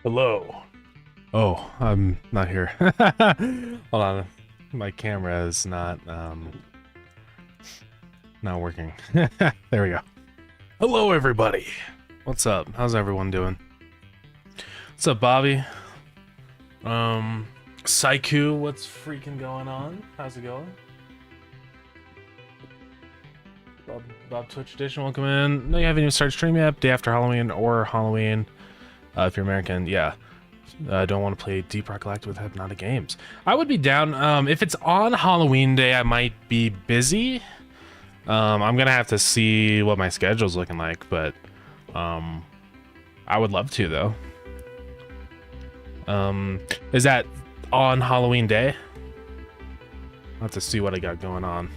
Hello. Oh, I'm not here. Hold on. My camera is not working. There we go. Hello everybody. What's up? How's everyone doing? What's up, Bobby? Saiku, what's freaking going on? How's it going? Bob Twitch Edition, welcome in. No, you haven't even started streaming yet. Day after Halloween or Halloween. If you're American, yeah. I don't want to play Deep Rock Galactic with Hypnotic Games. I would be down. If it's on Halloween day, I might be busy. I'm gonna have to see what my schedule's looking like, but I would love to though. Is that on Halloween day? I'll have to see what I got going on.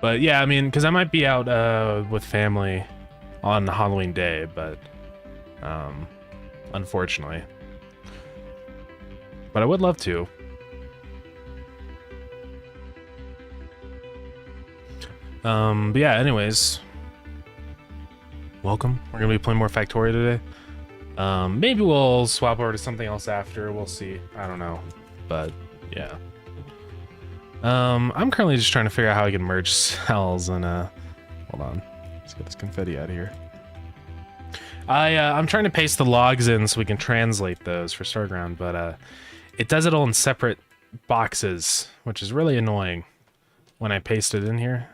But yeah, I mean, because I might be out with family on Halloween day, but unfortunately. But I would love to. But yeah, anyways. Welcome. We're gonna be playing more Factorio today. Maybe we'll swap over to something else after. We'll see. I don't know. But yeah. I'm currently just trying to figure out how I can merge cells and hold on. Let's get this confetti out of here. I'm trying to paste the logs in so we can translate those for Starground, but it does it all in separate boxes, which is really annoying when I paste it in here.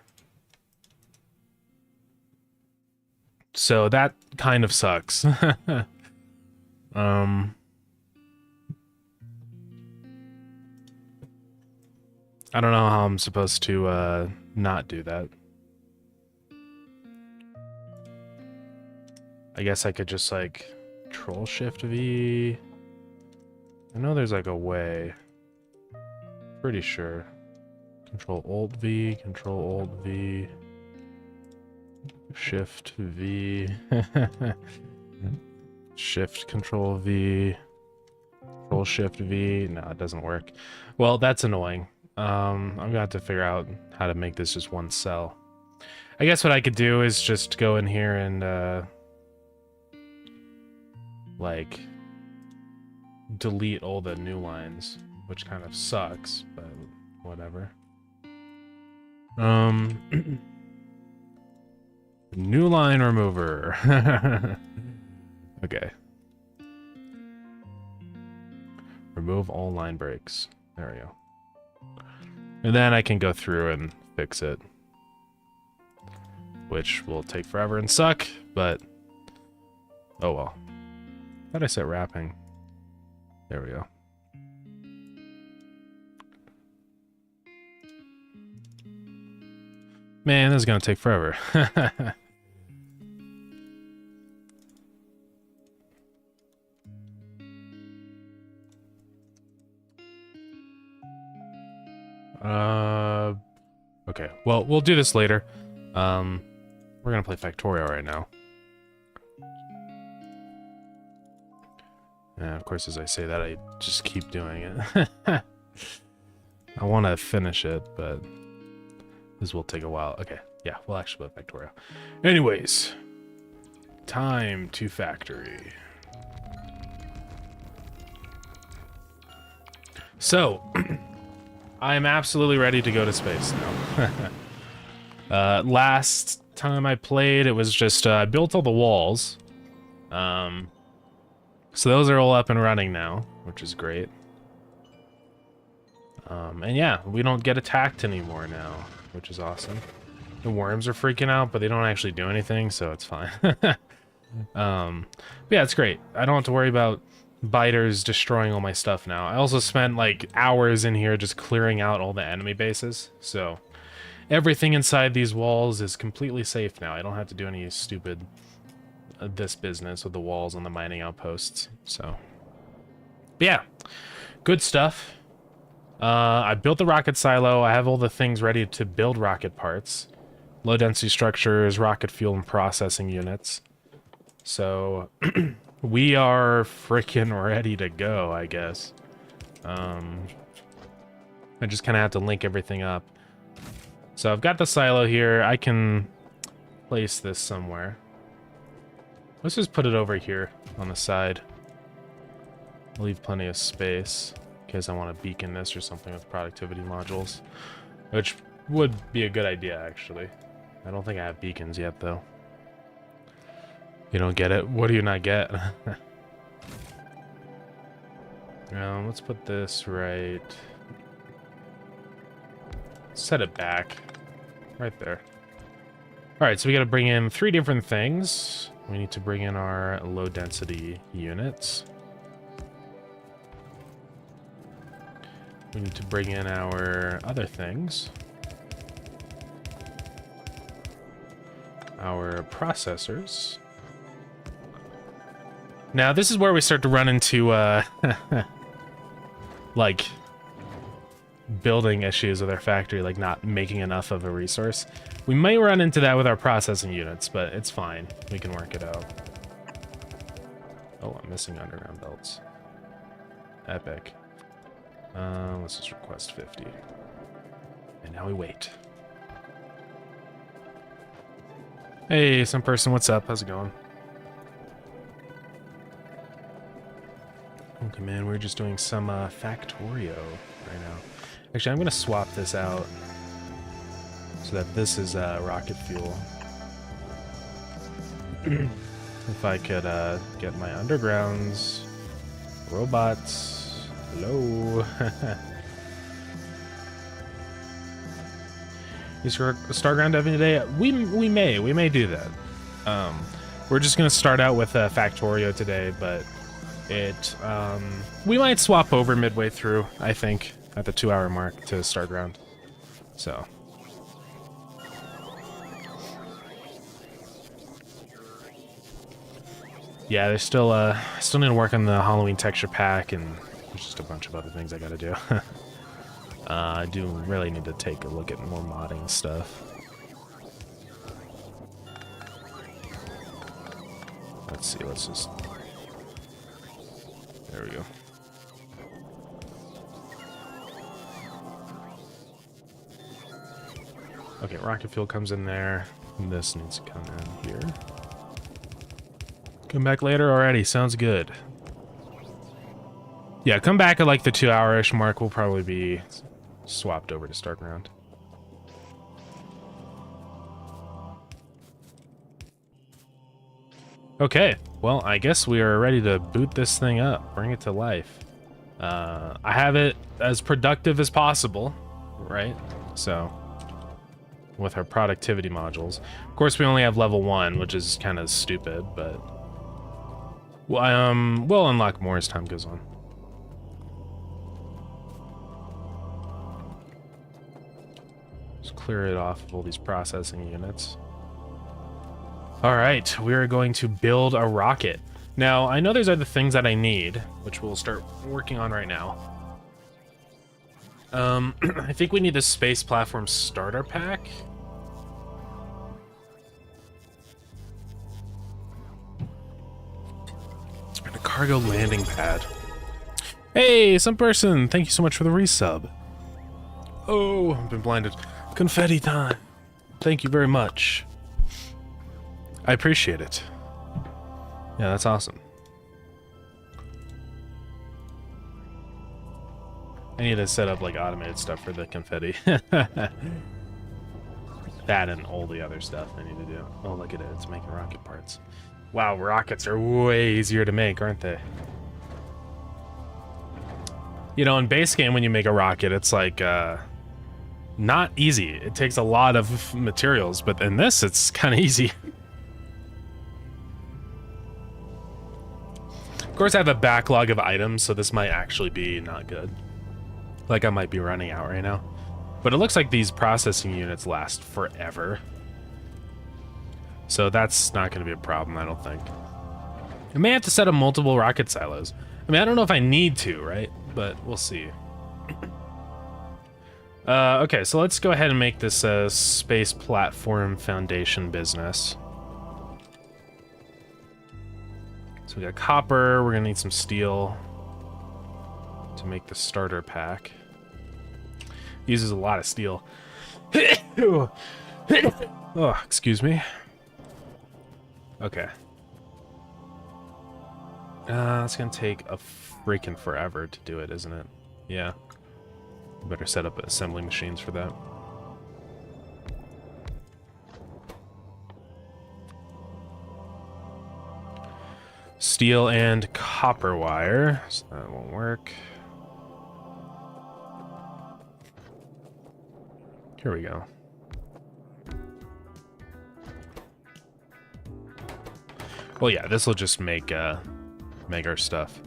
So that kind of sucks. I don't know how I'm supposed to not do that. I guess I could just like Control Shift V. I know there's like a way. Pretty sure. Control Alt V, Control Alt V. Shift V. Shift Control V. Control Shift V. No, it doesn't work. Well, that's annoying. I'm gonna have to figure out how to make this just one cell. I guess what I could do is just go in here and like delete all the new lines, which kind of sucks, but whatever. New line remover. Okay. Remove all line breaks. There we go. And then I can go through and fix it. Which will take forever and suck, but oh well. Thought I said wrapping. There we go. Man, this is gonna take forever. Okay. Well, we'll do this later. We're gonna play Factorio right now. And of course, as I say that, I just keep doing it. I want to finish it, but this will take a while. Okay, yeah, we'll actually play Factorio. Anyways, time to factory. So, I am absolutely ready to go to space now. Last time I played, it was just, I built all the walls. So those are all up and running now, which is great. And yeah, we don't get attacked anymore now, which is awesome. The worms are freaking out, but they don't actually do anything, so it's fine. But yeah, it's great. I don't have to worry about biters destroying all my stuff now. I also spent like hours in here just clearing out all the enemy bases, so everything inside these walls is completely safe now. I don't have to do any stupid this business with the walls and the mining outposts. So but yeah, good stuff. I built the rocket silo. I have all the things ready to build rocket parts, low density structures, rocket fuel and processing units. So we are freaking ready to go, I guess. I just kind of have to link everything up. So I've got the silo here. I can place this somewhere. Let's just put it over here on the side. Leave plenty of space in case I want to beacon this or something with productivity modules, which would be a good idea, actually. I don't think I have beacons yet, though. You don't get it? What do you not get? Let's put this right... Set it back. Right there. Alright, so we gotta bring in 3 different things. We need to bring in our low-density units. We need to bring in our other things. Our processors. Now, this is where we start to run into, like, building issues with our factory, like not making enough of a resource. We might run into that with our processing units, but it's fine. We can work it out. Oh, I'm missing underground belts. Epic. Let's just request 50. And now we wait. Hey, some person, what's up? How's it going? Okay, man, we're just doing some Factorio right now. Actually, I'm going to swap this out so that this is rocket fuel. If I could get my undergrounds, robots, hello. Is Starground having today? We may do that. We're just gonna start out with Factorio today, but we might swap over midway through. I think at the 2-hour mark to Starground. So. Yeah, there's still need to work on the Halloween texture pack, and there's just a bunch of other things I gotta do. I do really need to take a look at more modding stuff. Let's see, let's just... There we go. Okay, rocket fuel comes in there. And this needs to come in here. Come back later already, sounds good. Yeah, come back at like the 2-hour-ish mark. We'll probably be swapped over to Starground. Okay, well, I guess we are ready to boot this thing up, bring it to life. I have it as productive as possible, right? So, with our productivity modules. Of course, we only have level 1, which is kind of stupid, but we'll unlock more as time goes on. Clear it off of all these processing units. All right, we are going to build a rocket. Now, I know there's other things that I need, which we'll start working on right now. I think we need the space platform starter pack. And a cargo landing pad. Hey, some person, thank you so much for the resub. Oh, I've been blinded. Confetti time. Thank you very much. I appreciate it. Yeah, that's awesome. I need to set up like automated stuff for the confetti. That and all the other stuff I need to do. Oh, look at it. It's making rocket parts. Wow, rockets are way easier to make, aren't they? You know, in base game, when you make a rocket, it's like, not easy. It takes a lot of materials, but in this, it's kind of easy. Of course, I have a backlog of items, so this might actually be not good. Like, I might be running out right now. But it looks like these processing units last forever. So that's not going to be a problem, I don't think. I may have to set up multiple rocket silos. I mean, I don't know if I need to, right? But we'll see. Okay, so let's go ahead and make this a space platform foundation business. So we got copper, we're gonna need some steel to make the starter pack. Uses a lot of steel. Oh, excuse me. Okay. It's gonna take a freaking forever to do it, isn't it? Yeah. Better set up assembly machines for that. Steel and copper wire, so that won't work. Here we go. Well, yeah, this will just make our stuff.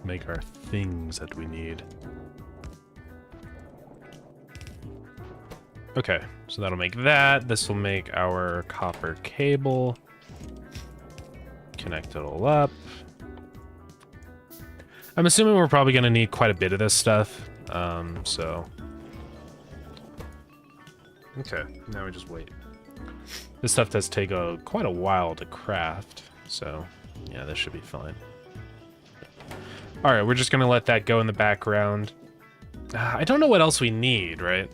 Make our things that we need. Okay, so that'll make that. This will make our copper cable. Connect it all up. I'm assuming we're probably going to need quite a bit of this stuff. So... Okay, now we just wait. This stuff does take quite a while to craft, so yeah, this should be fine. Alright, we're just going to let that go in the background. I don't know what else we need, right?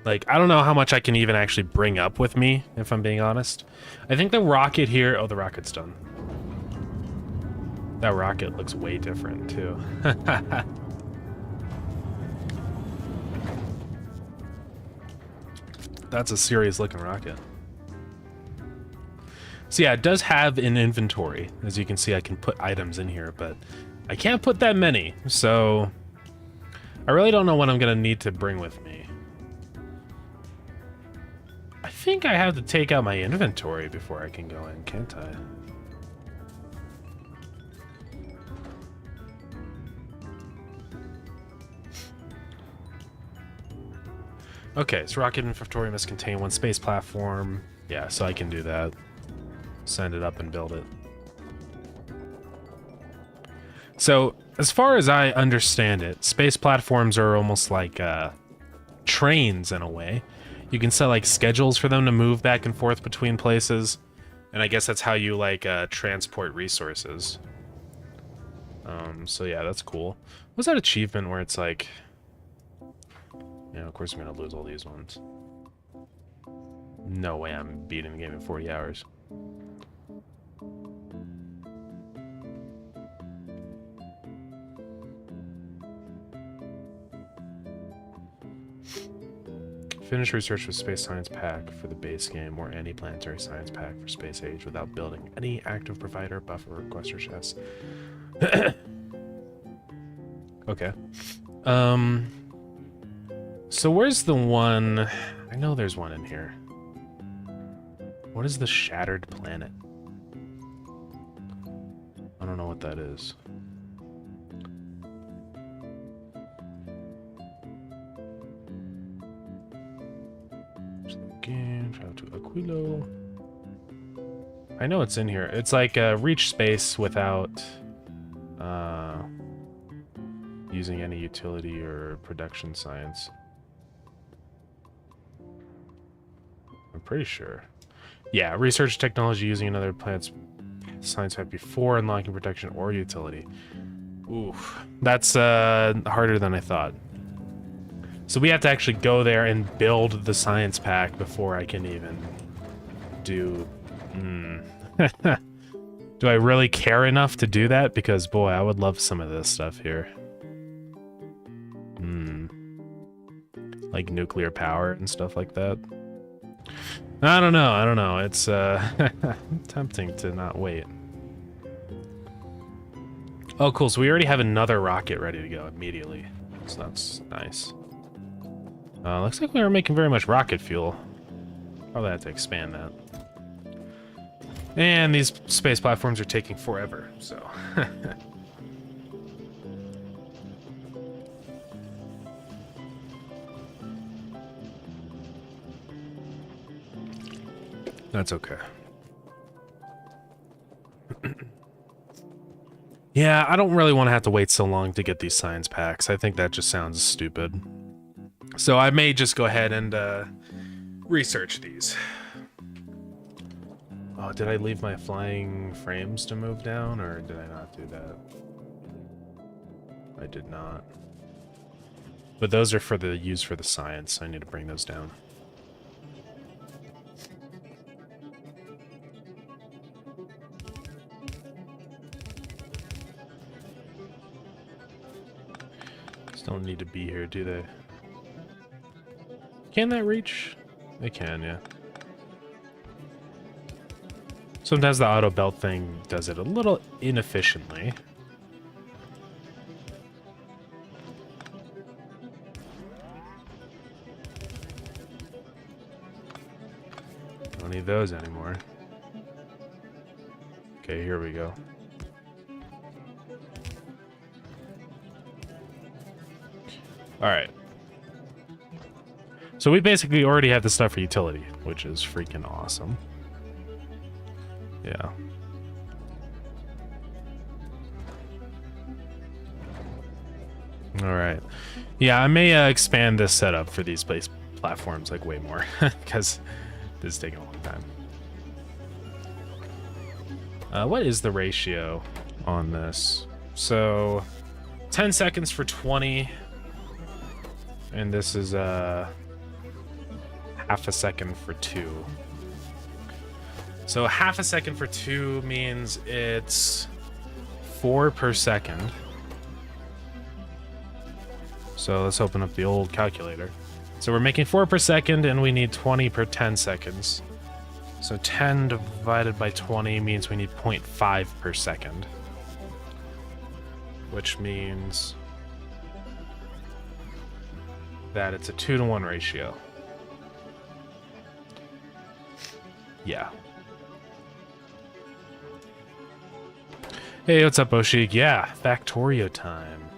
Like, I don't know how much I can even actually bring up with me, if I'm being honest. I think the rocket here... Oh, the rocket's done. That rocket looks way different, too. That's a serious-looking rocket. So yeah, it does have an inventory. As you can see, I can put items in here, but I can't put that many. So I really don't know what I'm going to need to bring with me. I think I have to take out my inventory before I can go in, can't I? Okay, so rocket inventory must contain one space platform. Yeah, so I can do that. Send it up and build it. So, as far as I understand it, space platforms are almost like trains in a way. You can set like schedules for them to move back and forth between places, and I guess that's how you like transport resources. So yeah, that's cool. What's that achievement where it's like... Yeah, of course I'm gonna lose all these ones. No way I'm beating the game in 40 hours. Finish research with Space Science Pack for the base game or any planetary science pack for Space Age without building any active provider, buffer, requester chests. Okay. So where's the one... I know there's one in here. What is the Shattered Planet? I don't know what that is. Again, travel to Aquilo. I know it's in here. It's like reach space without using any utility or production science. I'm pretty sure. Yeah, research technology using another planet's science pack before unlocking protection or utility. Oof, that's harder than I thought. So we have to actually go there and build the science pack before I can even do... Do I really care enough to do that? Because, boy, I would love some of this stuff here. Like nuclear power and stuff like that. I don't know. It's tempting to not wait. Oh, cool. So we already have another rocket ready to go immediately. So that's nice. Looks like we were making very much rocket fuel. Probably have to expand that. And these space platforms are taking forever, so... That's okay. Yeah, I don't really want to have to wait so long to get these science packs. I think that just sounds stupid. So I may just go ahead and research these. Oh, did I leave my flying frames to move down, or did I not do that? I did not. But those are for the used for the science. I need to bring those down. Still don't need to be here, do they? Can that reach? They can, yeah. Sometimes the auto belt thing does it a little inefficiently. Don't need those anymore. Okay, here we go. Alright. So we basically already have the stuff for utility, which is freaking awesome. Yeah. Alright. Yeah, I may expand this setup for these place platforms like way more, because this is taking a long time. What is the ratio on this? So, 10 seconds for 20. And this is, half a second for 2. So half a second for 2 means it's 4 per second. So let's open up the old calculator. So we're making 4 per second, and we need 20 per 10 seconds. So 10 divided by 20 means we need 0.5 per second. Which means that it's a 2-to-1 ratio. Yeah. Hey, what's up, Oshik? Yeah, Factorio time.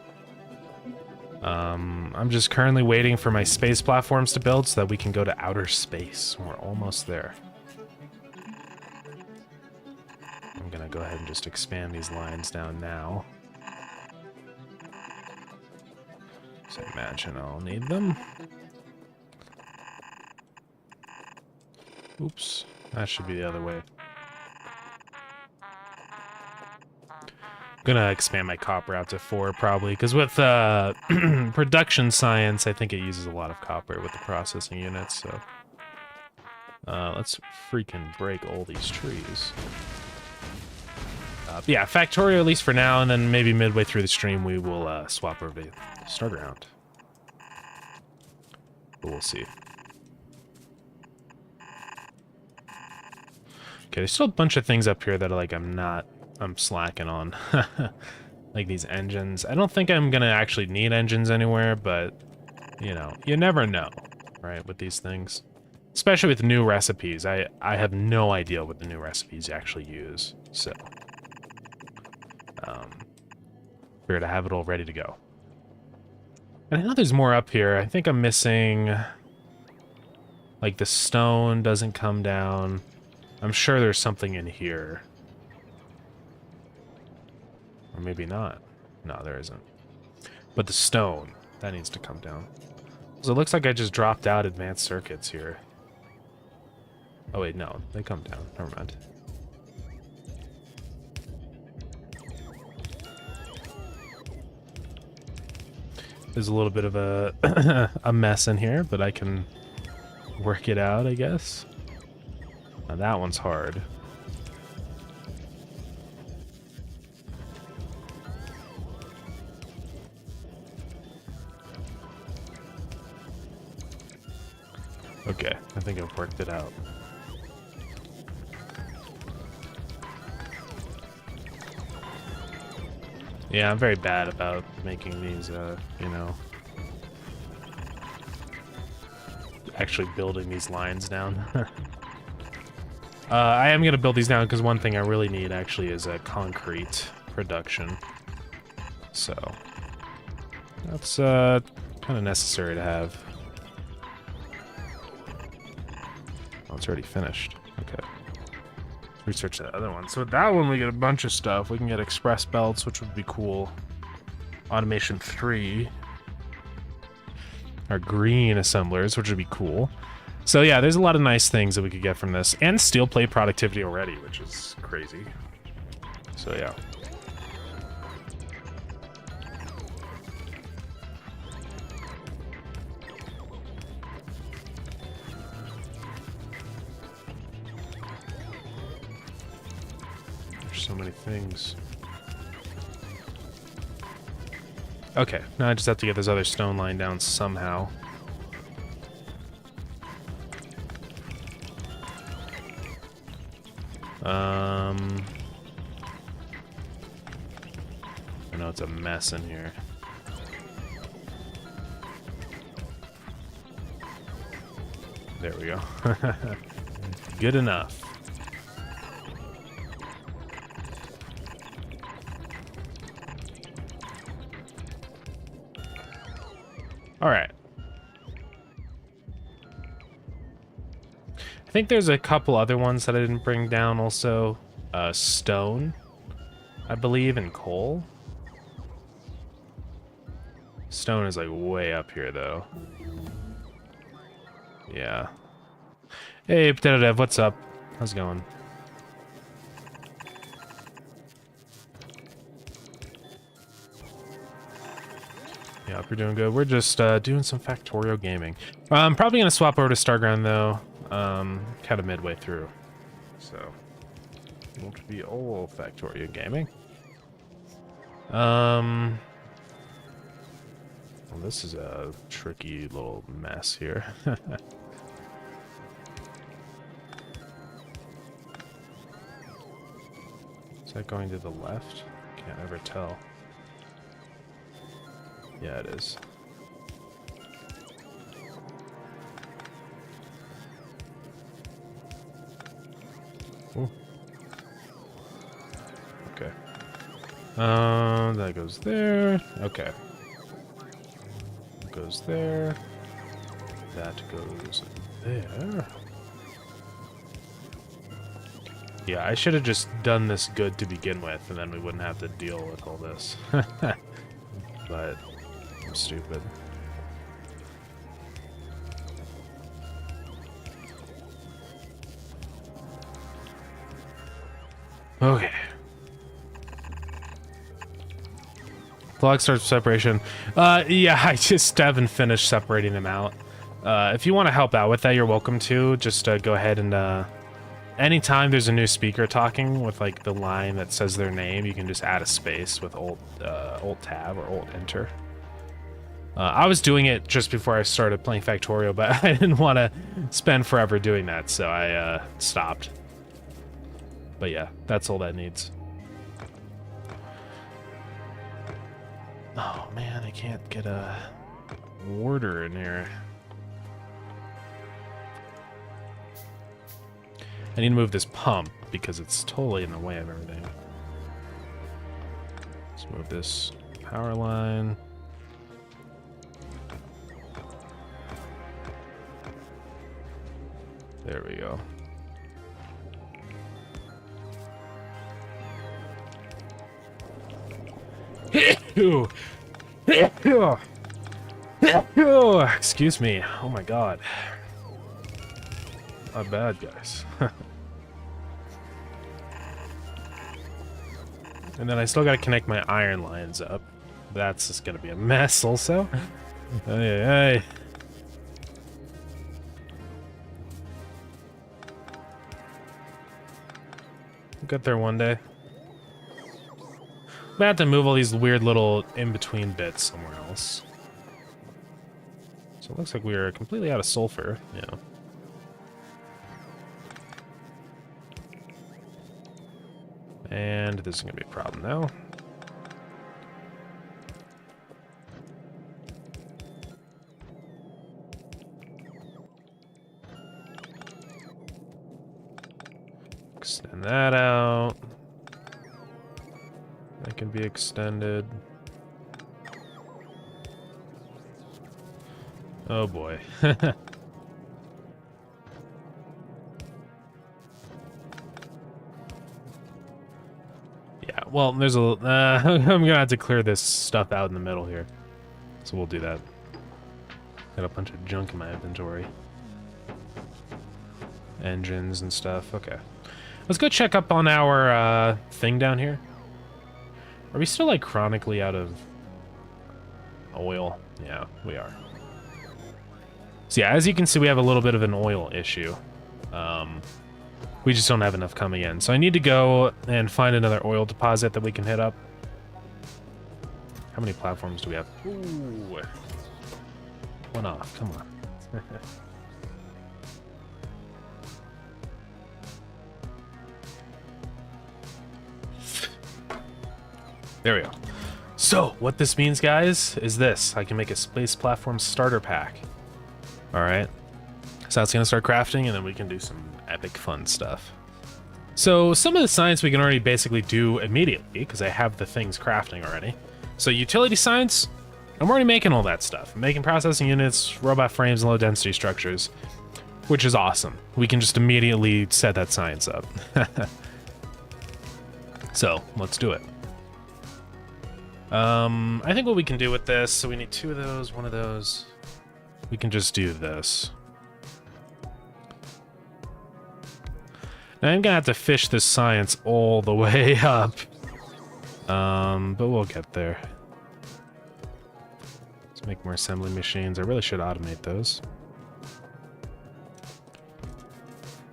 I'm just currently waiting for my space platforms to build so that we can go to outer space. We're almost there. I'm gonna go ahead and just expand these lines down now. So imagine I'll need them. Oops, that should be the other way. Gonna expand my copper out to 4 probably, because with production science, I think it uses a lot of copper with the processing units. So let's freaking break all these trees. Yeah, Factorio at least for now, and then maybe midway through the stream we will swap over to Starground. But we'll see. Okay, there's still a bunch of things up here that are like I'm slacking on. Like these engines. I don't think I'm gonna actually need engines anywhere, but you know, you never know, right, with these things. Especially with new recipes. I have no idea what the new recipes actually use, so we're to have it all ready to go. And I know there's more up here. I think I'm missing, like, the stone doesn't come down. I'm sure there's something in here. Or maybe not. No, there isn't. But the stone, that needs to come down. So it looks like I just dropped out advanced circuits here. Oh wait, no, they come down. Never mind. There's a little bit of a a mess in here, but I can work it out, I guess. Now that one's hard. Okay, I think I've worked it out. Yeah, I'm very bad about making these, you know, actually building these lines down. I am going to build these down because one thing I really need actually is a concrete production. So, that's kind of necessary to have. Oh, it's already finished. Okay. Research that other one. So with that one, we get a bunch of stuff. We can get express belts, which would be cool. Automation 3. Our green assemblers, which would be cool. So yeah, there's a lot of nice things that we could get from this. And steel plate productivity already, which is crazy. So yeah. So many things. Okay, now I just have to get this other stone line down somehow. I know it's a mess in here. There we go. Good enough. All right. I think there's a couple other ones that I didn't bring down also. Stone, I believe, and coal. Stone is like way up here though. Yeah. Hey, Potato Dev, what's up? How's it going? Yeah, hope you're doing good. We're just doing some Factorio gaming. I'm probably gonna swap over to Starground though, kind of midway through. So, won't be all Factorio gaming. Well, this is a tricky little mess here. Is that going to the left? Can't ever tell. Yeah, it is. Ooh. Okay. That goes there. Okay. That goes there. That goes there. Yeah, I should have just done this good to begin with, and then we wouldn't have to deal with all this. But I'm stupid. Okay. Clock starts separation. Yeah, I just haven't finished separating them out. If you want to help out with that, you're welcome to. Just go ahead and anytime there's a new speaker talking with like the line that says their name, you can just add a space with Alt Tab or Alt Enter. I was doing it just before I started playing Factorio, but I didn't want to spend forever doing that, so I stopped. But yeah, that's all that needs. Oh man, I can't get a warder in here. I need to move this pump because it's totally in the way of everything. Let's move this power line. There we go. Excuse me. Oh my god. Not bad, guys. And then I still gotta connect my iron lines up. That's just gonna be a mess also. Hey, hey. We'll get there one day. I'm gonna have to move all these weird little in-between bits somewhere else. So it looks like we are completely out of sulfur, yeah. And this is gonna be a problem now. Extend that out. That can be extended. Oh boy. Yeah, well, there's a... I'm gonna have to clear this stuff out in the middle here. So we'll do that. Got a bunch of junk in my inventory. Engines and stuff. Okay. Let's go check up on our thing down here. Are we still, like, chronically out of oil? Yeah, we are. So yeah, as you can see, we have a little bit of an oil issue. We just don't have enough coming in. So I need to go and find another oil deposit that we can hit up. How many platforms do we have? Ooh. One off, come on. There we go. So, what this means, guys, is this. I can make a space platform starter pack. Alright. So that's going to start crafting, and then we can do some epic fun stuff. So, some of the science we can already basically do immediately, because I have the things crafting already. So, utility science, I'm already making all that stuff. I'm making processing units, robot frames, and low-density structures, which is awesome. We can just immediately set that science up. So, let's do it. I think what we can do with this, so we need 2 of those, 1 of those. We can just do this. Now I'm gonna have to fish this science all the way up. But we'll get there. Let's make more assembly machines. I really should automate those.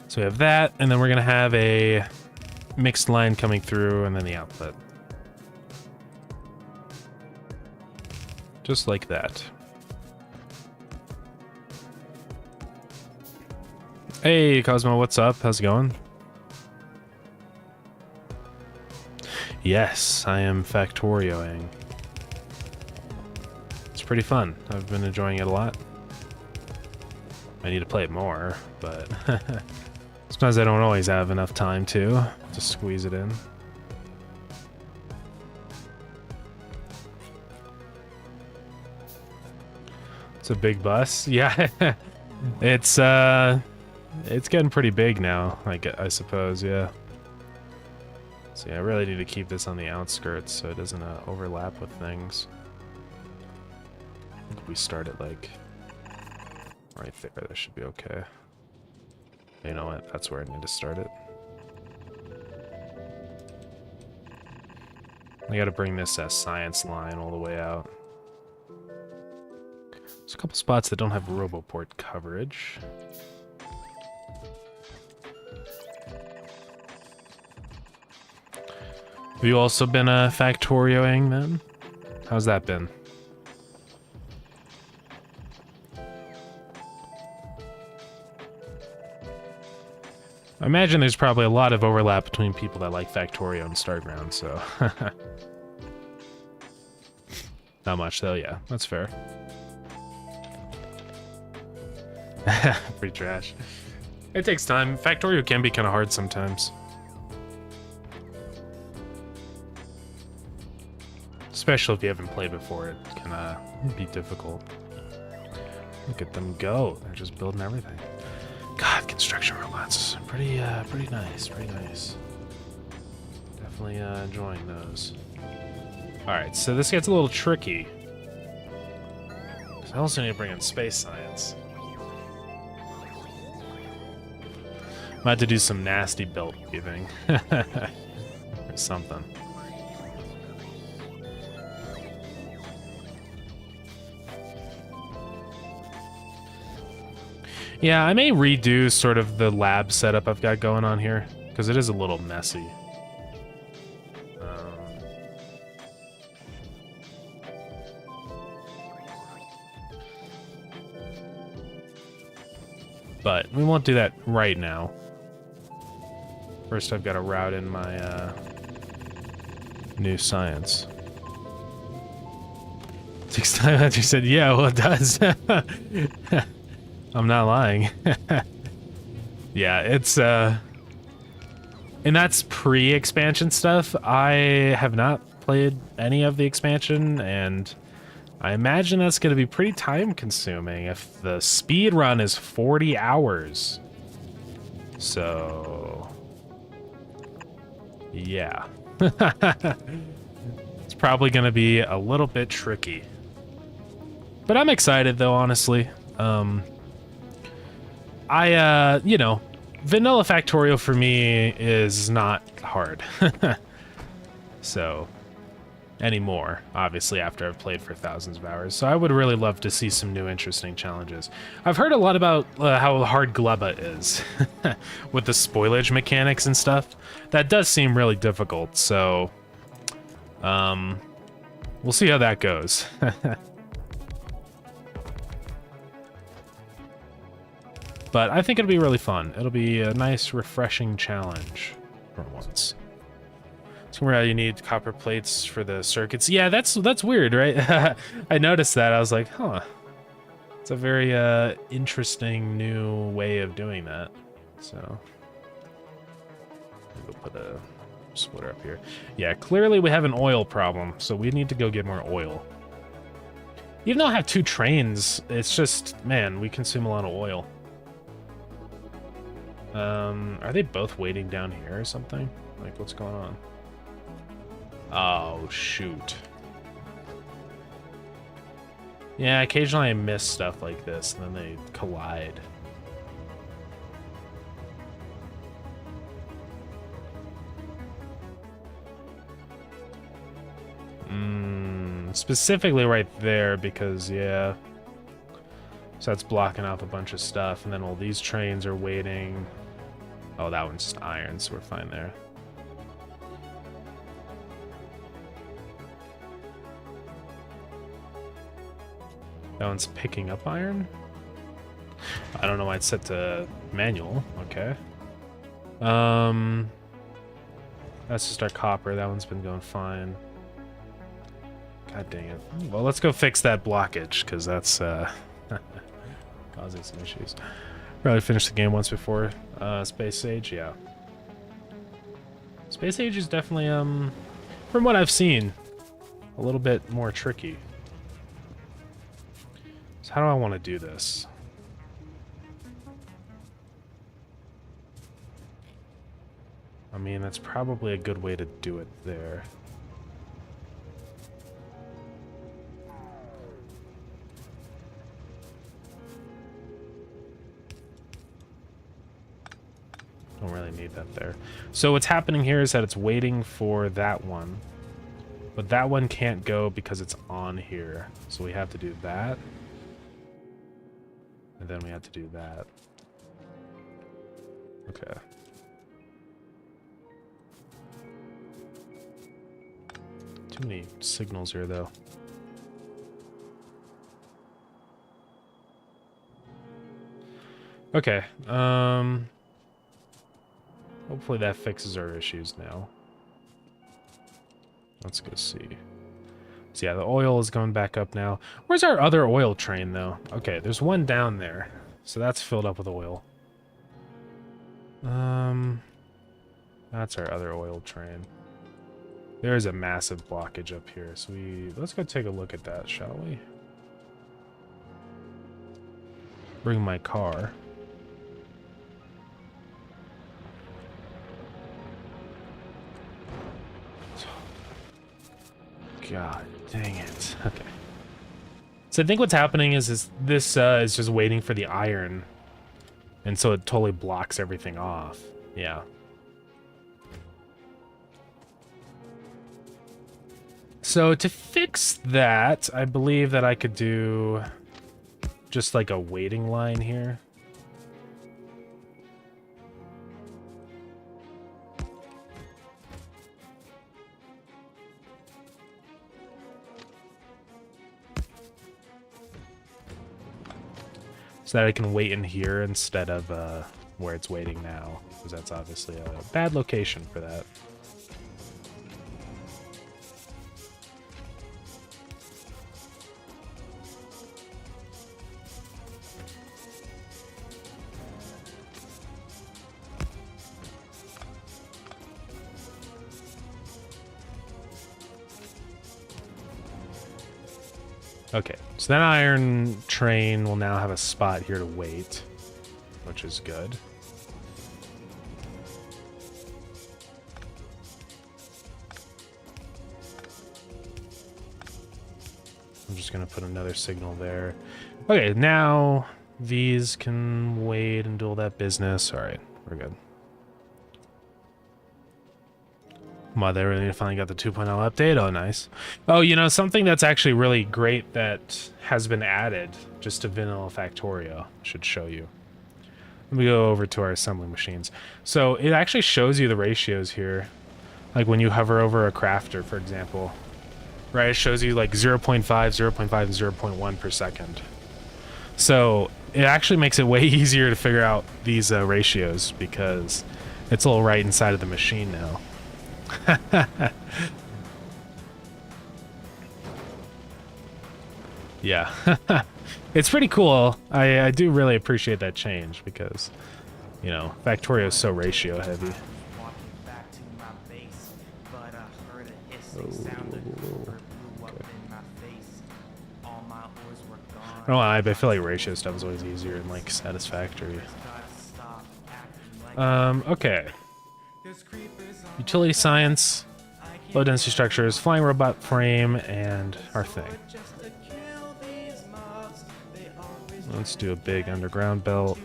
So we have that, and then we're gonna have a mixed line coming through, and then the output. Just like that. Hey, Cosmo, what's up? How's it going? Yes, I am Factorioing. It's pretty fun. I've been enjoying it a lot. I need to play it more, but sometimes I don't always have enough time to squeeze it in. It's a big bus. Yeah, it's getting pretty big now, I suppose, yeah. So yeah, I really need to keep this on the outskirts so it doesn't overlap with things. I think we start it like right there. That should be okay. You know what? That's where I need to start it. I gotta bring this science line all the way out. There's a couple spots that don't have Roboport coverage. Have you also been Factorioing then? How's that been? I imagine there's probably a lot of overlap between people that like Factorio and Starground, so... Not much though, yeah, that's fair. Pretty trash. It takes time. Factorio can be kind of hard sometimes. Especially if you haven't played before, it can be difficult. Look at them go. They're just building everything. God, construction robots. Pretty nice, pretty nice. Definitely enjoying those. Alright, so this gets a little tricky. I also need to bring in space science. Might have to do some nasty belt weaving. Or something. Yeah, I may redo sort of the lab setup I've got going on here, because it is a little messy. But we won't do that right now. First, I've got to route in my new science. Takes time after you said, yeah, well, it does. I'm not lying. Yeah, it's and that's pre-expansion stuff. I have not played any of the expansion, and I imagine that's going to be pretty time-consuming if the speed run is 40 hours. So, yeah. It's probably going to be a little bit tricky. But I'm excited, though, honestly. You know, vanilla Factorio for me is not hard. So, anymore, obviously, after I've played for thousands of hours. So I would really love to see some new interesting challenges. I've heard a lot about how hard Gleba is with the spoilage mechanics and stuff. That does seem really difficult, so we'll see how that goes. But I think it'll be really fun. It'll be a nice, refreshing challenge for once. Somewhere you need copper plates for the circuits. Yeah, that's weird, right? I noticed that. I was like, huh. It's a very interesting new way of doing that. So, we'll put a splitter up here. Yeah, clearly we have an oil problem, so we need to go get more oil. Even though I have 2 trains, it's just, man, we consume a lot of oil. Are they both waiting down here or something? Like, what's going on? Oh, shoot. Yeah, occasionally I miss stuff like this, and then they collide. iron. Specifically right there because, yeah. So that's blocking off a bunch of stuff. And then all these trains are waiting. Oh, that one's just iron, so we're fine there. That one's picking up iron? I don't know why it's set to manual. Okay. That's just our copper. That one's been going fine. God dang it. Well, let's go fix that blockage, because that's causing some issues. Probably finished the game once before. Space Age, yeah. Space Age is definitely, from what I've seen, a little bit more tricky. So how do I want to do this? I mean, that's probably a good way to do it there. Don't really need that there. So what's happening here is that it's waiting for that one. But that one can't go because it's on here. So we have to do that. And then we have to do that. Okay. Too many signals here, though. Okay. Hopefully that fixes our issues now. Let's go see. So yeah, the oil is going back up now. Where's our other oil train, though? Okay, there's one down there. So that's filled up with oil. That's our other oil train. There is a massive blockage up here, so let's go take a look at that, shall we? Bring my car. God dang it. Okay. So I think what's happening is this is just waiting for the iron. And so it totally blocks everything off. Yeah. So to fix that, I believe that I could do just like a waiting line here. So that I can wait in here instead of where it's waiting now, because that's obviously a bad location for that. Okay, so that iron train will now have a spot here to wait, which is good. I'm just going to put another signal there. Okay, now these can wait and do all that business. All right, we're good. Wow, they really finally got the 2.0 update. Oh, nice. Oh, you know, something that's actually really great that has been added just to vanilla Factorio. Should show you. Let me go over to our assembly machines. So it actually shows you the ratios here. Like when you hover over a crafter, for example. Right, it shows you like 0.5, 0.5, and 0.1 per second. So it actually makes it way easier to figure out these ratios because it's all right inside of the machine now. Yeah. It's pretty cool. I do really appreciate that change because, you know, Factorio is so ratio heavy. I don't know, I feel like ratio stuff is always easier and like satisfactory. Okay. Utility science, low density structures, flying robot frame, and our thing. Let's do a big underground belt.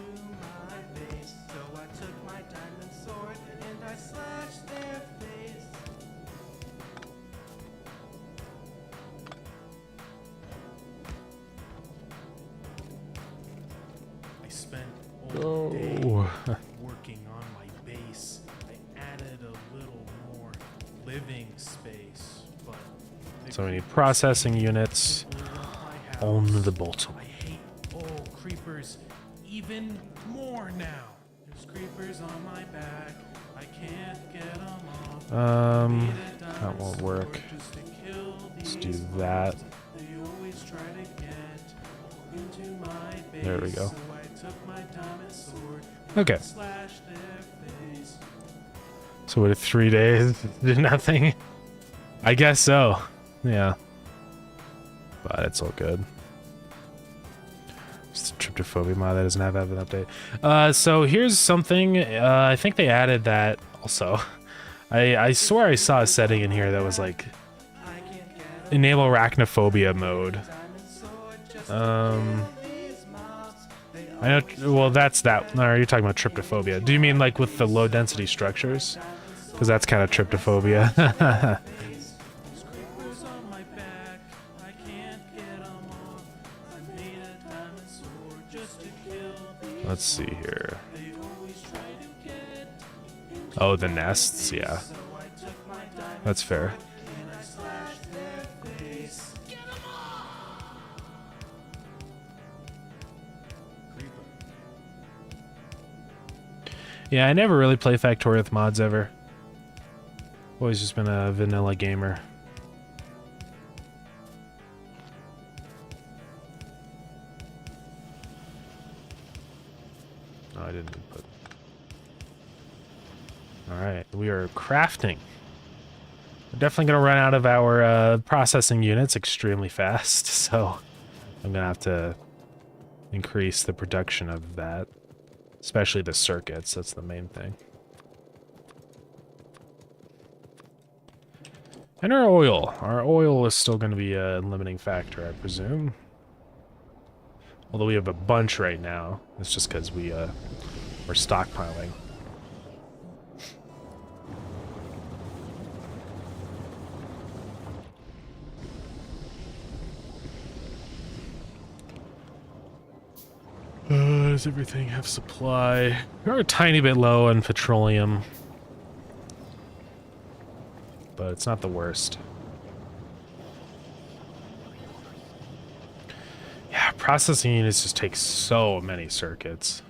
spent all day working on my base. I added a little more living space, but so we need processing units on the bottom. I hate creepers even more now. There's creepers on my back. I can't get them off. That won't work. Let's do that. There we go. Okay. So what, 3 days? Did nothing? I guess so. Yeah. But it's all good. Just a tryptophobia mod that doesn't have an update. So here's something. I think they added that also. I swear I saw a setting in here that was like enable arachnophobia mode. I know. Well, that's that. No, you're talking about tryptophobia. Do you mean like with the low density structures? Because that's kind of tryptophobia. Let's see here. Oh, the nests, yeah. That's fair. Yeah, I never really play Factorio with mods ever. Always just been a vanilla gamer. No, I didn't input. Alright, we are crafting. We're definitely going to run out of our processing units extremely fast, so I'm going to have to increase the production of that. Especially the circuits, that's the main thing. And our oil. Our oil is still going to be a limiting factor, I presume. Although we have a bunch right now. It's just because we're stockpiling. Does everything have supply? We're a tiny bit low on petroleum. But it's not the worst. Yeah, processing units just take so many circuits.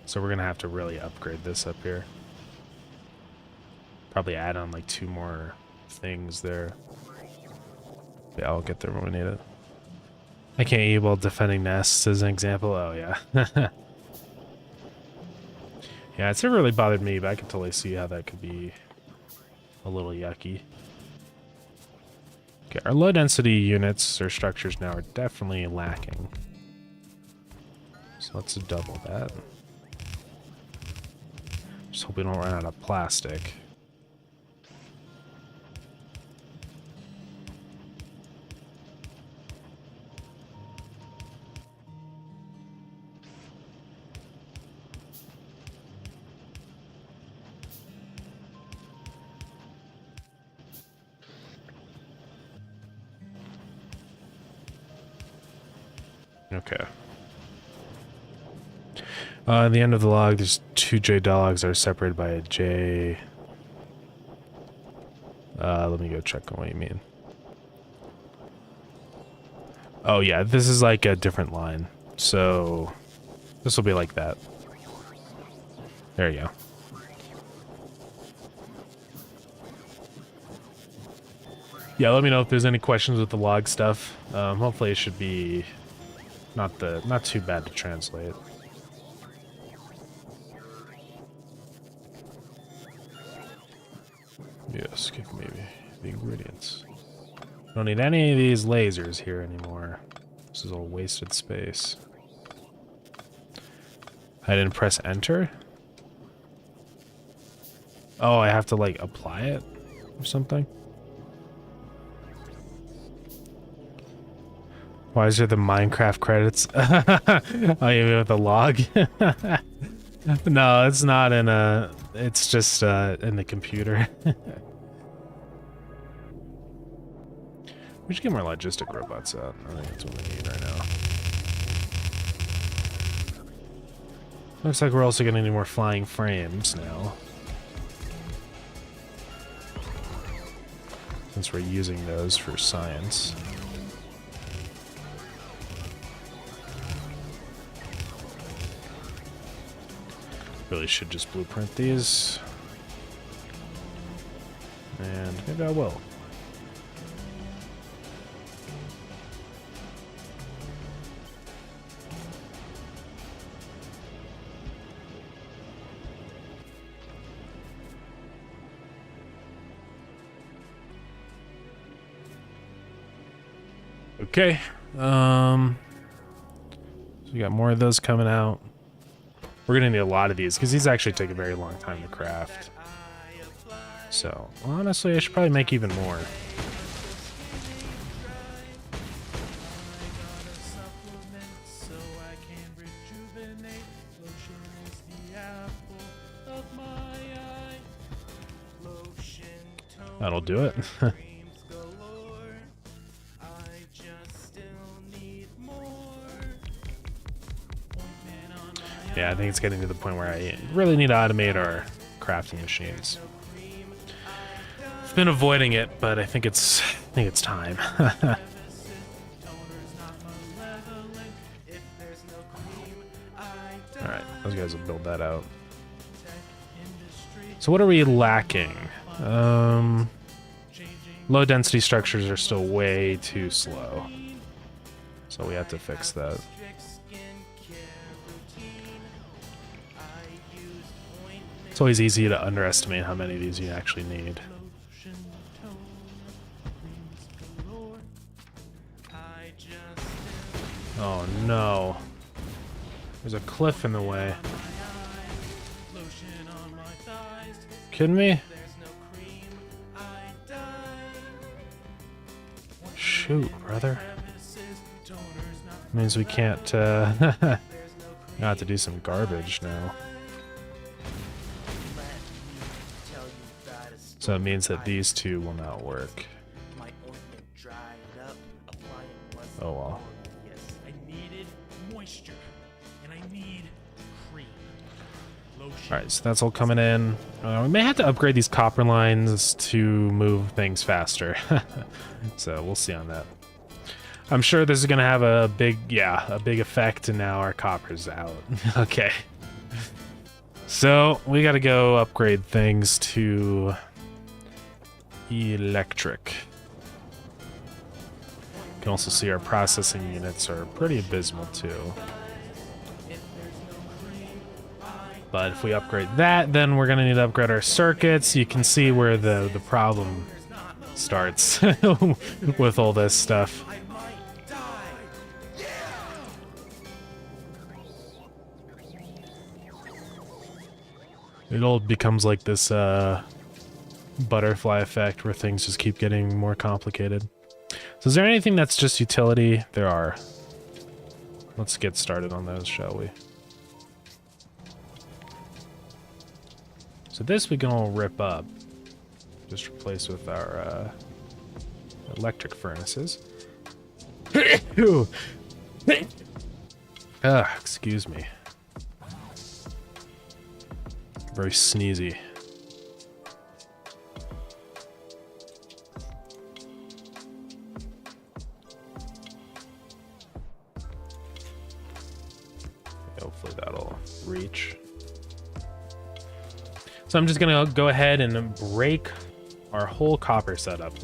So we're gonna have to really upgrade this up here. Probably add on like 2 more things there. Yeah, I'll get there when we need it. I can't eat while defending nests as an example. Oh, yeah. Yeah, it's never really bothered me, but I can totally see how that could be a little yucky. Okay, our low density units or structures now are definitely lacking. So let's double that. Just hope we don't run out of plastic. Okay. At the end of the log, there's 2 J dialogues that are separated by a J. Let me go check on what you mean. Oh yeah, this is like a different line. So this will be like that. There you go. Yeah, let me know if there's any questions with the log stuff. Hopefully it should be not too bad to translate. Yes, give me the ingredients. Don't need any of these lasers here anymore. This is all wasted space. I didn't press enter? Oh, I have to like apply it or something? Why is there the Minecraft credits? Oh, you mean with the log? No, it's not in a... It's just in the computer. We should get more logistic robots out. I think that's what we need right Looks like we're also gonna need more flying frames now, since we're using those for science. Really should just blueprint these. And maybe I will. Okay. So we got more of those coming out. We're gonna need a lot of these because these actually take a very long time to craft. So honestly, I should probably make even more. That'll do it. Yeah, I think it's getting to the point where I really need to automate our crafting machines. I've been avoiding it, but I think it's time. Alright, those guys will build that out. So what are we lacking? Low density structures are still way too slow. So we have to fix that. It's always easy to underestimate how many of these you actually need. Oh no. There's a cliff in the way. Kidding me? Shoot, brother. Means we can't, I have to do some garbage now. So it means that these two will not work. Oh well. Alright, so that's all coming in. We may have to upgrade these copper lines to move things faster. So we'll see on that. I'm sure this is going to have a big effect, and now our copper's out. Okay. So we got to go upgrade things to electric. You can also see our processing units are pretty abysmal too. But if we upgrade that, then we're going to need to upgrade our circuits. You can see where the problem starts with all this stuff. It all becomes like this butterfly effect where things just keep getting more complicated. So is there anything that's just utility? There are. Let's get started on those, shall we? So this we can all rip up. Just replace with our electric furnaces. Excuse me. Very sneezy. Hopefully that'll reach. So I'm just gonna go ahead and break our whole copper setup.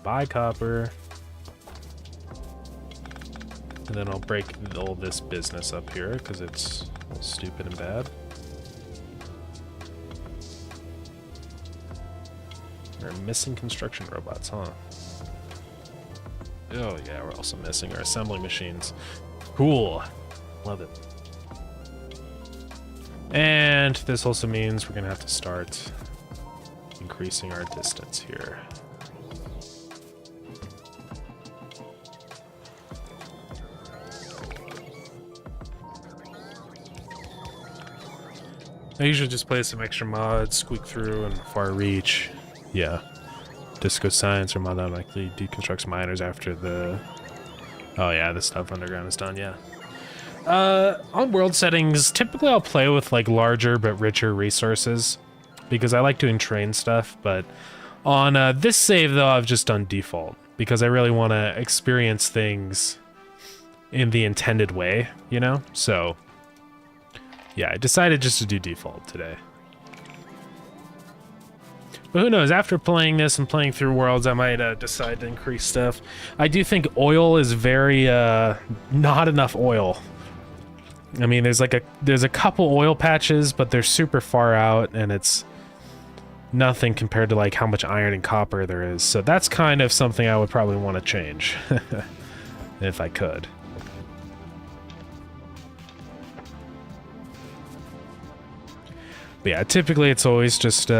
Buy copper. And then I'll break all this business up here because it's stupid and bad. We're missing construction robots, huh? Oh yeah, we're also missing our assembly machines. Cool. Love it. And this also means we're gonna have to start increasing our distance here. I usually just play some extra mods, squeak through, and far reach. Yeah. Disco Science or mod automatically deconstructs miners after the... Oh yeah, the stuff underground is done, yeah. On world settings, typically I'll play with like larger but richer resources because I like doing train stuff, but on this save though, I've just done default because I really want to experience things in the intended way, you know? So yeah, I decided just to do default today. But who knows, after playing this and playing through worlds, I might decide to increase stuff. I do think oil is very, not enough oil. I mean, there's a couple oil patches, but they're super far out, and it's nothing compared to like how much iron and copper there is. So that's kind of something I would probably want to change, if I could. But yeah, typically it's always just,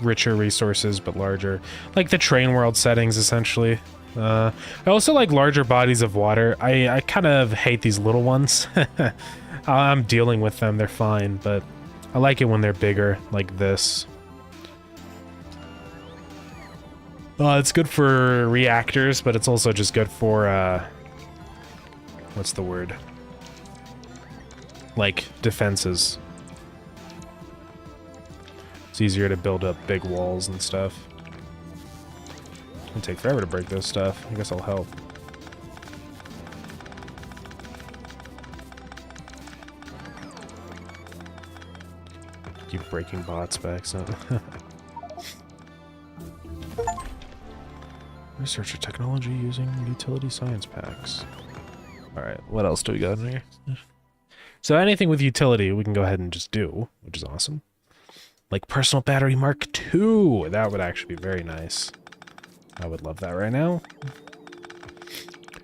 richer resources, but larger. Like the train world settings, essentially. I also like larger bodies of water. I kind of hate these little ones. I'm dealing with them, they're fine, but I like it when they're bigger, like this. It's good for reactors, but it's also just good for, what's the word? Like, defenses. It's easier to build up big walls and stuff. It'll take forever to break this stuff. I guess I'll help. Keep breaking bots by accident. Research or technology using utility science packs. Alright, what else do we got in here? So anything with utility we can go ahead and just do, which is awesome. Like personal battery Mark II. That would actually be very nice. I would love that right now.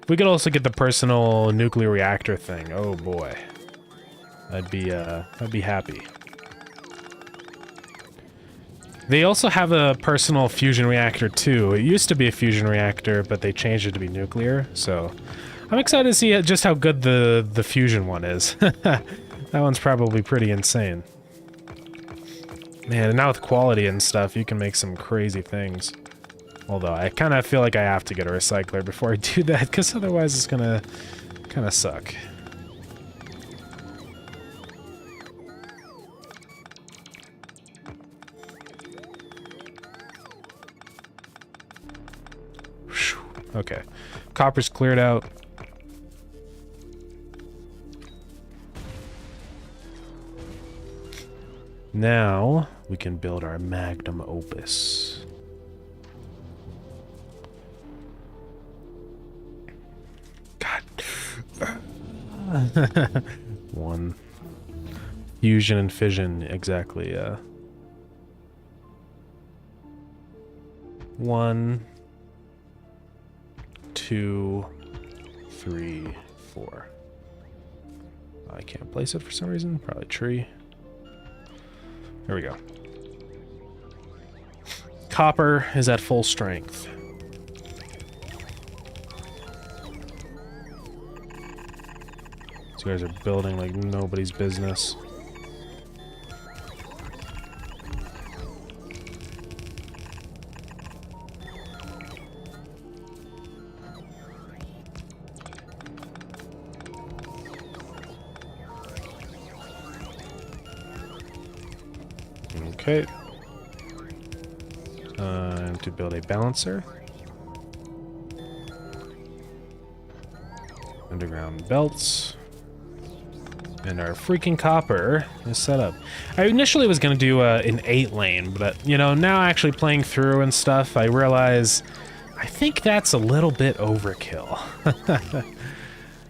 We could also get the personal nuclear reactor thing. Oh boy. I'd be happy. They also have a personal fusion reactor too. It used to be a fusion reactor, but they changed it to be nuclear, so I'm excited to see just how good the fusion one is. That one's probably pretty insane. Man, and now with quality and stuff, you can make some crazy things. Although, I kind of feel like I have to get a recycler before I do that, because otherwise it's gonna kind of suck. Whew. Okay. Copper's cleared out. Now, we can build our magnum opus. God. One. Fusion and fission, exactly, 1, 2, 3, 4. I can't place it for some reason, probably tree. There we go. Copper is at full strength. These guys are building like nobody's business. Okay. To build a balancer. Underground belts. And our freaking copper is set up. I initially was going to do an 8-lane, but, you know, now actually playing through and stuff, I realize I think that's a little bit overkill.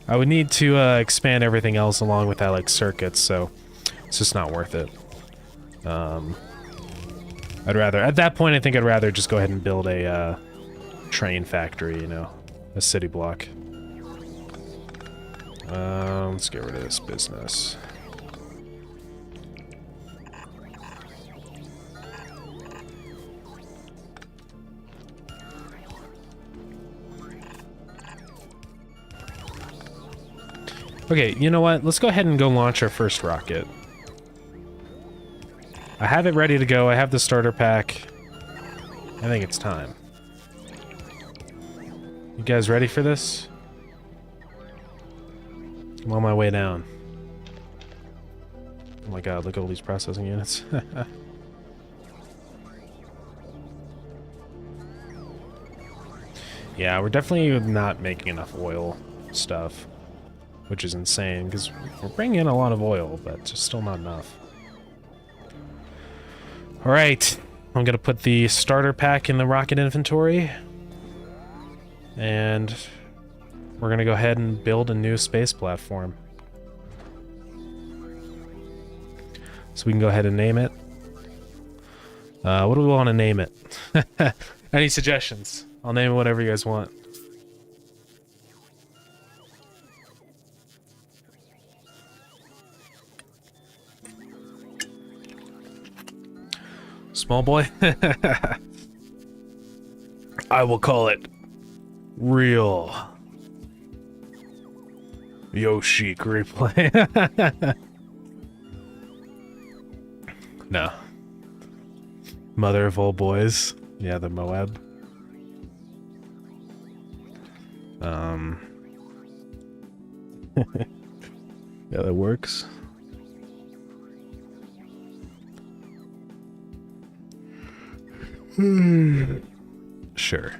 I would need to expand everything else along with that, like, circuits, so it's just not worth it. I'd rather, at that point, I think I'd rather just go ahead and build a train factory, you know, a city block. Let's get rid of this business. Okay, you know what? Let's go ahead and go launch our first rocket. I have it ready to go. I have the starter pack. I think it's time. You guys ready for this? I'm on my way down. Oh my god, look at all these processing units. Yeah, we're definitely not making enough oil stuff, which is insane, because we're bringing in a lot of oil, but just still not enough. Alright, I'm gonna put the starter pack in the rocket inventory, and we're gonna go ahead and build a new space platform. So we can go ahead and name it. What do we want to name it? Any suggestions? I'll name it whatever you guys want. Small boy? I will call it Real Yoshi Replay. No. Mother of all boys. Yeah, the Moab. Yeah, that works. Sure.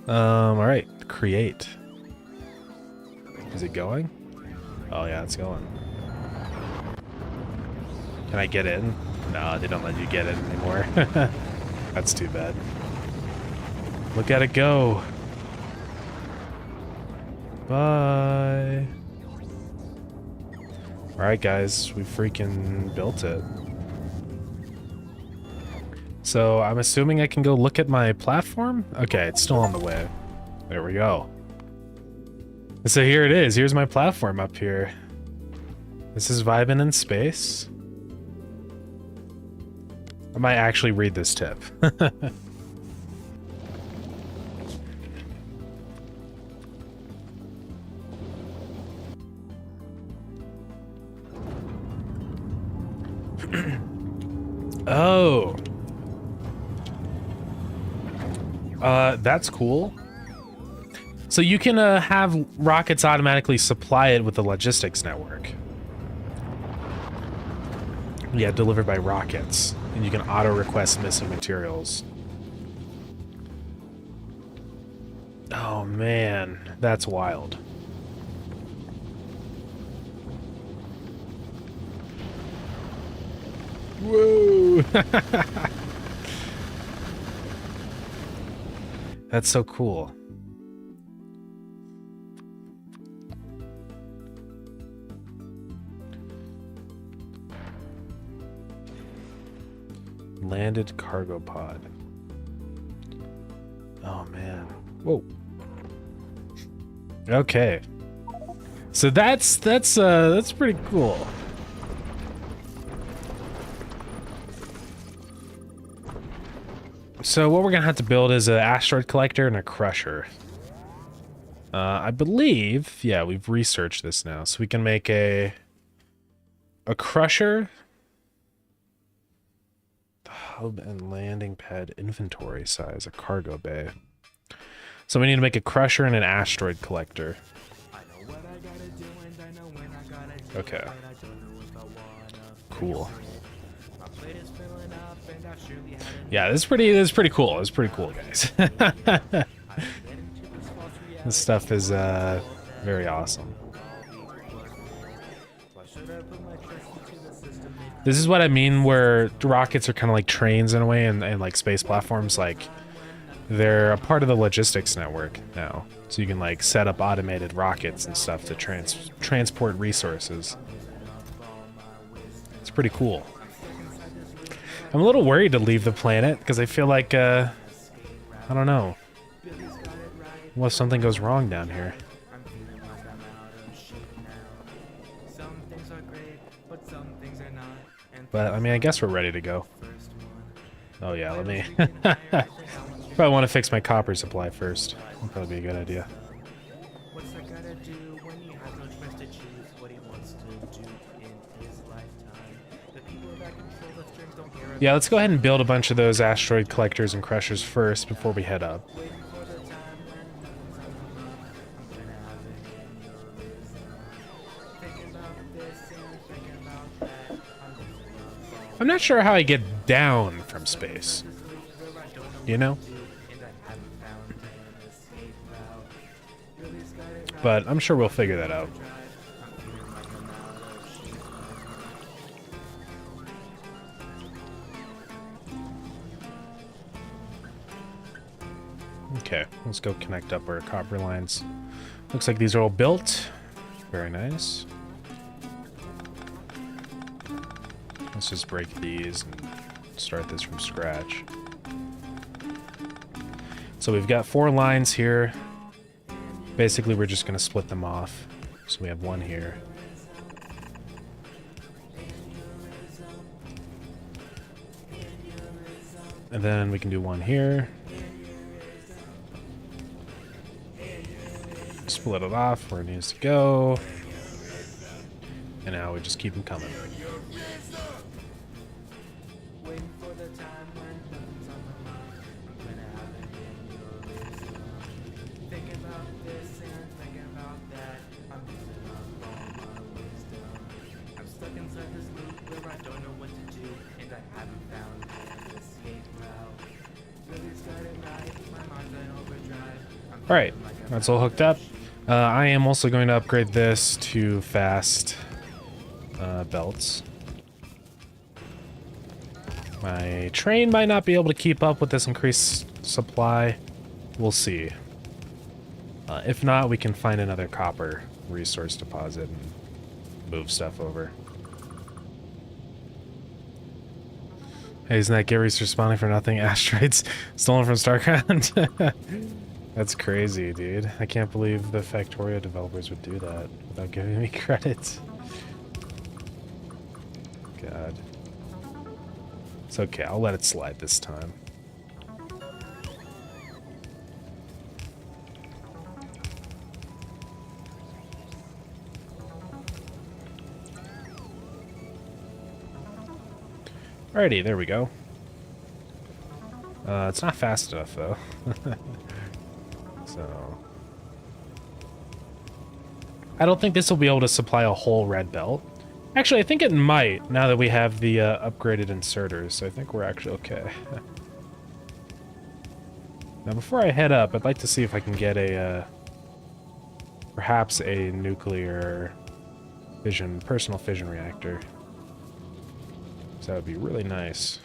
Alright. Create. Is it going? Oh yeah, it's going. Can I get in? No, they don't let you get in anymore. That's too bad. Look at it go. Bye. Alright guys, we freaking built it. So I'm assuming I can go look at my platform? Okay, it's still on the way. There we go. So here it is. Here's my platform up here. This is vibing in space. I might actually read this tip. Oh. That's cool. So you can have rockets automatically supply it with the logistics network. Yeah, delivered by rockets. And you can auto-request missing materials. Oh man, that's wild. Whoa! That's so cool. Landed cargo pod. Oh man. Whoa. Okay. So that's pretty cool. So what we're gonna have to build is an asteroid collector and a crusher. I believe, yeah, we've researched this now, so we can make a crusher. Hub and landing pad inventory size, a cargo bay. So we need to make a crusher and an asteroid collector. Okay. Cool. Yeah, this is pretty cool. It's pretty cool, guys. This stuff is very awesome. This is what I mean where rockets are kind of like trains in a way, and like space platforms, like they're a part of the logistics network now. So you can like set up automated rockets and stuff to transport resources. It's pretty cool. I'm a little worried to leave the planet because I feel like, I don't know. What if something goes wrong down here? But, I mean, I guess we're ready to go. Oh yeah, let me... Probably want to fix my copper supply first. That'd probably be a good idea. Yeah, let's go ahead and build a bunch of those asteroid collectors and crushers first before we head up. I'm not sure how I get down from space. You know? But I'm sure we'll figure that out. Okay, let's go connect up our copper lines. Looks like these are all built. Very nice. Let's just break these and start this from scratch. So we've got 4 lines here. Basically, we're just going to split them off. So we have one here. And then we can do one here. Split it off where it needs to go. And now we just keep them coming. Alright, that's all hooked up. I am also going to upgrade this to fast belts. My train might not be able to keep up with this increased supply. We'll see. If not, we can find another copper resource deposit and move stuff over. Hey, isn't that Gary's responding for nothing? Asteroids stolen from Starground? That's crazy, dude. I can't believe the Factorio developers would do that without giving me credit. God. It's okay, I'll let it slide this time. Alrighty, there we go. It's not fast enough, though. So... I don't think this will be able to supply a whole red belt. Actually, I think it might, now that we have the upgraded inserters, so I think we're actually okay. Now, before I head up, I'd like to see if I can get a, perhaps a nuclear fission, personal fission reactor. So that would be really nice.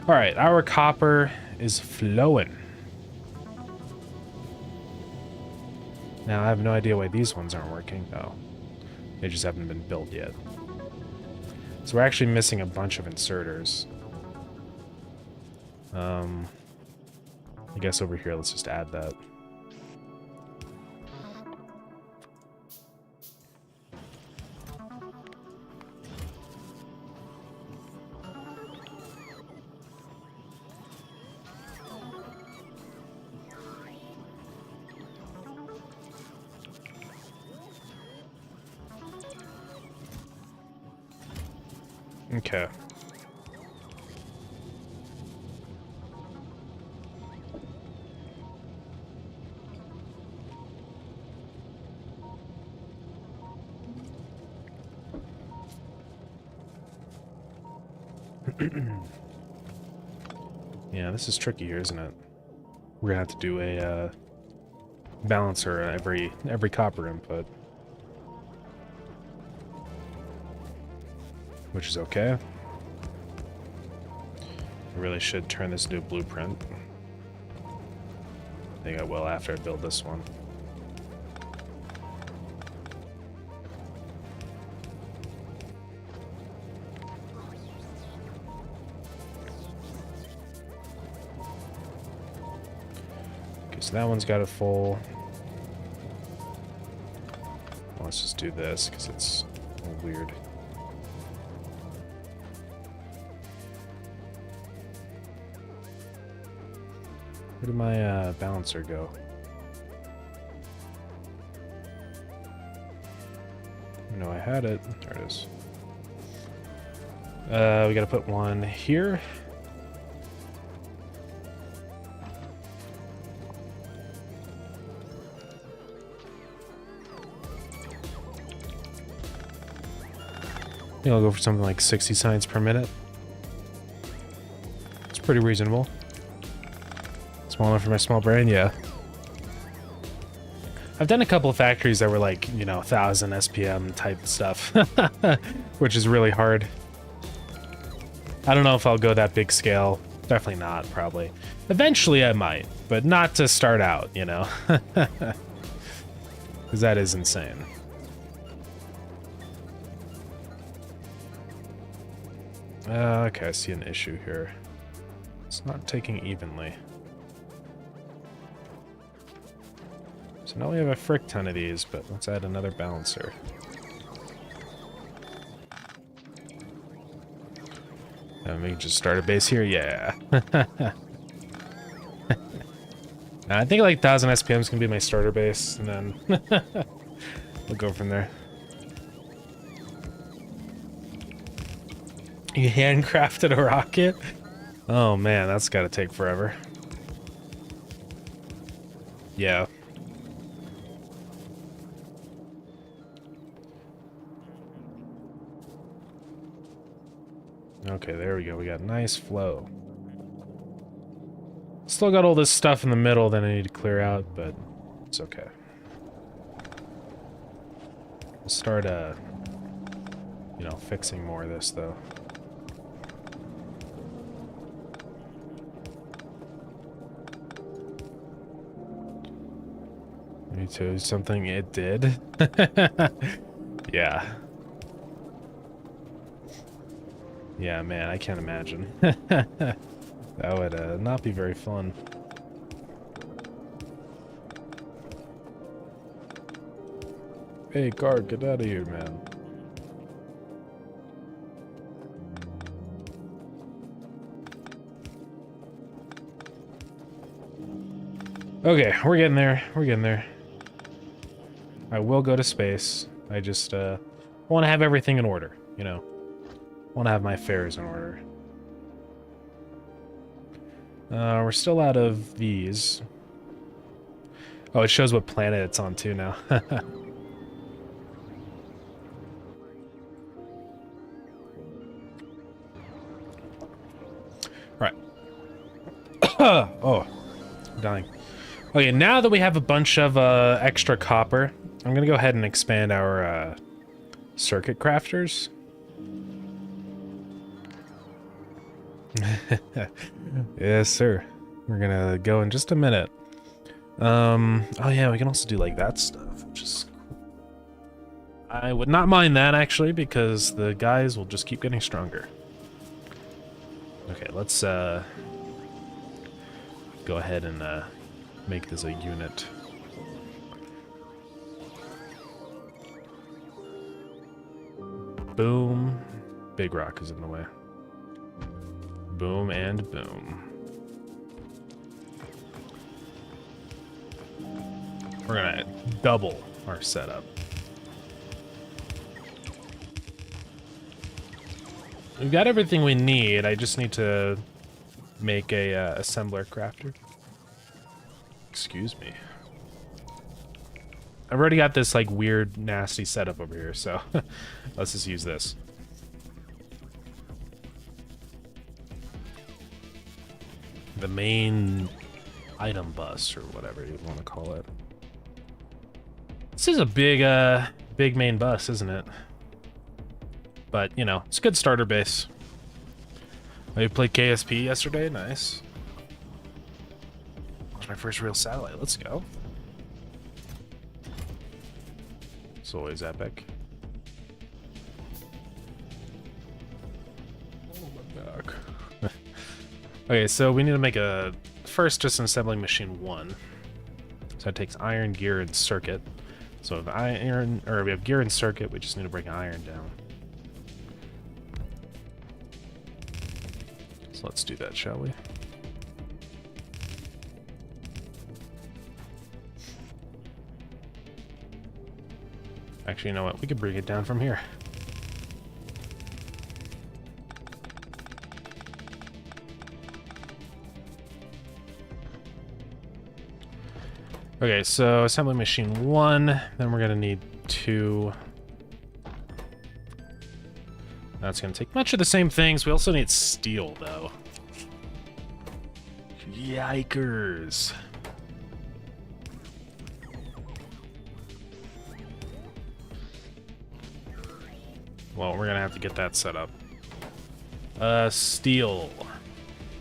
Alright, our copper is flowing. Now, I have no idea why these ones aren't working. Oh, they just haven't been built yet. So we're actually missing a bunch of inserters. I guess over here, let's just add that. Okay. Yeah, this is tricky here, isn't it? We're gonna have to do a balancer every copper input. Which is okay. I really should turn this into a blueprint. I think I will after I build this one. Okay, so that one's got it full. Well, let's just do this because it's a little weird. Where did my balancer go? No, I had it. There it is. We gotta put one here. I think I'll go for something like 60 signs per minute. It's pretty reasonable. Small enough for my small brain, yeah. I've done a couple of factories that were like, you know, 1000 SPM type stuff, which is really hard. I don't know if I'll go that big scale. Definitely not, probably. Eventually I might, but not to start out, you know? Because that is insane. Okay, I see an issue here. It's not taking evenly. So now we have a frick ton of these, but let's add another balancer. And we can just start a base here, yeah. I think like 1000 SPMs can be my starter base, and then we'll go from there. You handcrafted a rocket? Oh man, that's gotta take forever. Yeah. Okay, there we go. We got nice flow. Still got all this stuff in the middle that I need to clear out, but it's okay. We'll start, you know, fixing more of this, though. Me too. Something it did. Yeah. Yeah, man, I can't imagine. That would not be very fun. Hey, guard, get out of here, man. Okay, we're getting there. We're getting there. I will go to space. I just want to have everything in order, you know. Want to have my affairs in order. We're still out of these. Oh, it shows what planet it's on too now. Right. Oh, I'm dying. Okay, now that we have a bunch of extra copper, I'm gonna go ahead and expand our circuit crafters. Yes, sir. We're gonna go in just a minute. Oh yeah, we can also do like that stuff, which is cool. I would not mind that actually, because the guys will just keep getting stronger. Okay, let's go ahead and make this a unit. Boom. Big rock is in the way. Boom and boom. We're gonna double our setup. We've got everything we need. I just need to make a assembler crafter. Excuse me. I've already got this like weird, nasty setup over here, so let's just use this. The main item bus, or whatever you want to call it. This is a big, big main bus, isn't it? But, you know, it's a good starter base. I played KSP yesterday, nice. That was my first real satellite, let's go. It's always epic. Oh my back. Okay, so we need to make a first just an assembling machine 1. So it takes iron, gear, and circuit. So if iron, or we have gear and circuit, we just need to break iron down. So let's do that, shall we? Actually, you know what? We could bring it down from here. Okay, so assembly machine 1, then we're gonna need 2. That's gonna take much of the same things. We also need steel, though. Yikers. Well, we're gonna have to get that set up. Steel.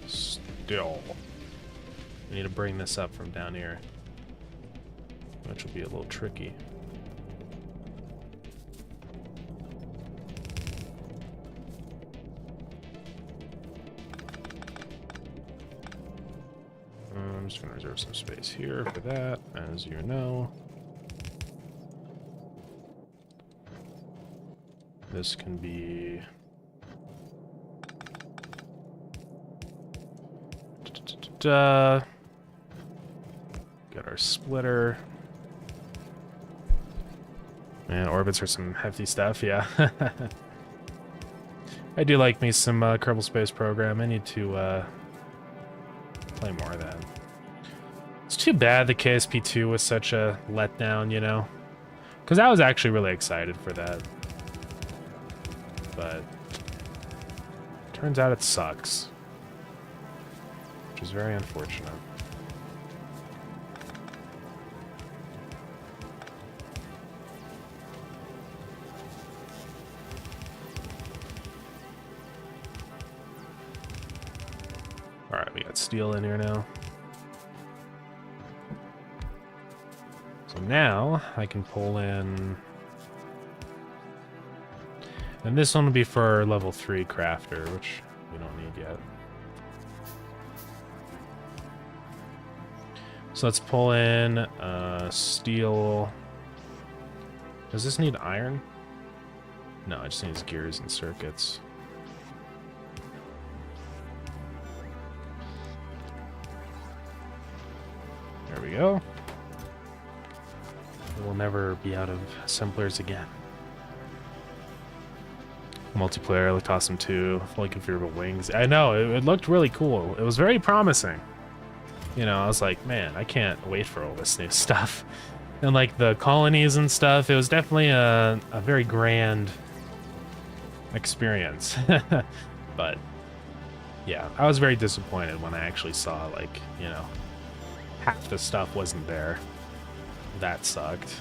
Steel. We need to bring this up from down here, which will be a little tricky. I'm just gonna reserve some space here for that, as you know. This can be... Get our splitter. Man, orbits are some hefty stuff, yeah. I do like me some Kerbal Space Program. I need to play more of that. It's too bad the KSP2 was such a letdown, you know? Because I was actually really excited for that. But turns out it sucks, which is very unfortunate. All right, we got steel in here now. So now I can pull in. And this one will be for level 3 crafter, which we don't need yet. So let's pull in steel. Does this need iron? No, it just needs gears and circuits. There we go. We'll never be out of assemblers again. Multiplayer looked awesome too. Fully configurable wings. I know, it looked really cool. It was very promising. You know, I was like, man, I can't wait for all this new stuff. And like the colonies and stuff, it was definitely a very grand experience. But yeah, I was very disappointed when I actually saw, like, you know, half the stuff wasn't there. That sucked.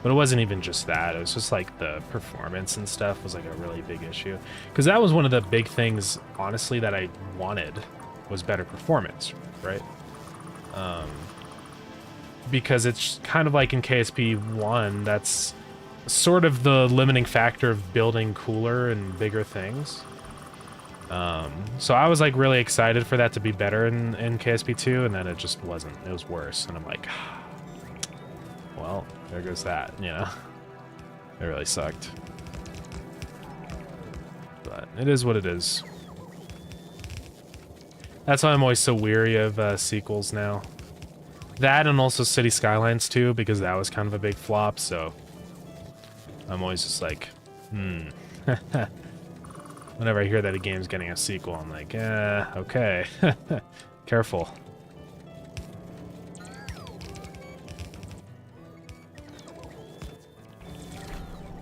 But it wasn't even just that. It was just like the performance and stuff was like a really big issue. Because that was one of the big things, honestly, that I wanted was better performance, right? Because it's kind of like in KSP1, that's sort of the limiting factor of building cooler and bigger things. So I was like really excited for that to be better in KSP2, and then it just wasn't. It was worse, and I'm like, well, there goes that, you know? It really sucked. But it is what it is. That's why I'm always so weary of sequels now. That and also City Skylines 2, because that was kind of a big flop, so I'm always just like, Whenever I hear that a game's getting a sequel, I'm like, okay. Careful.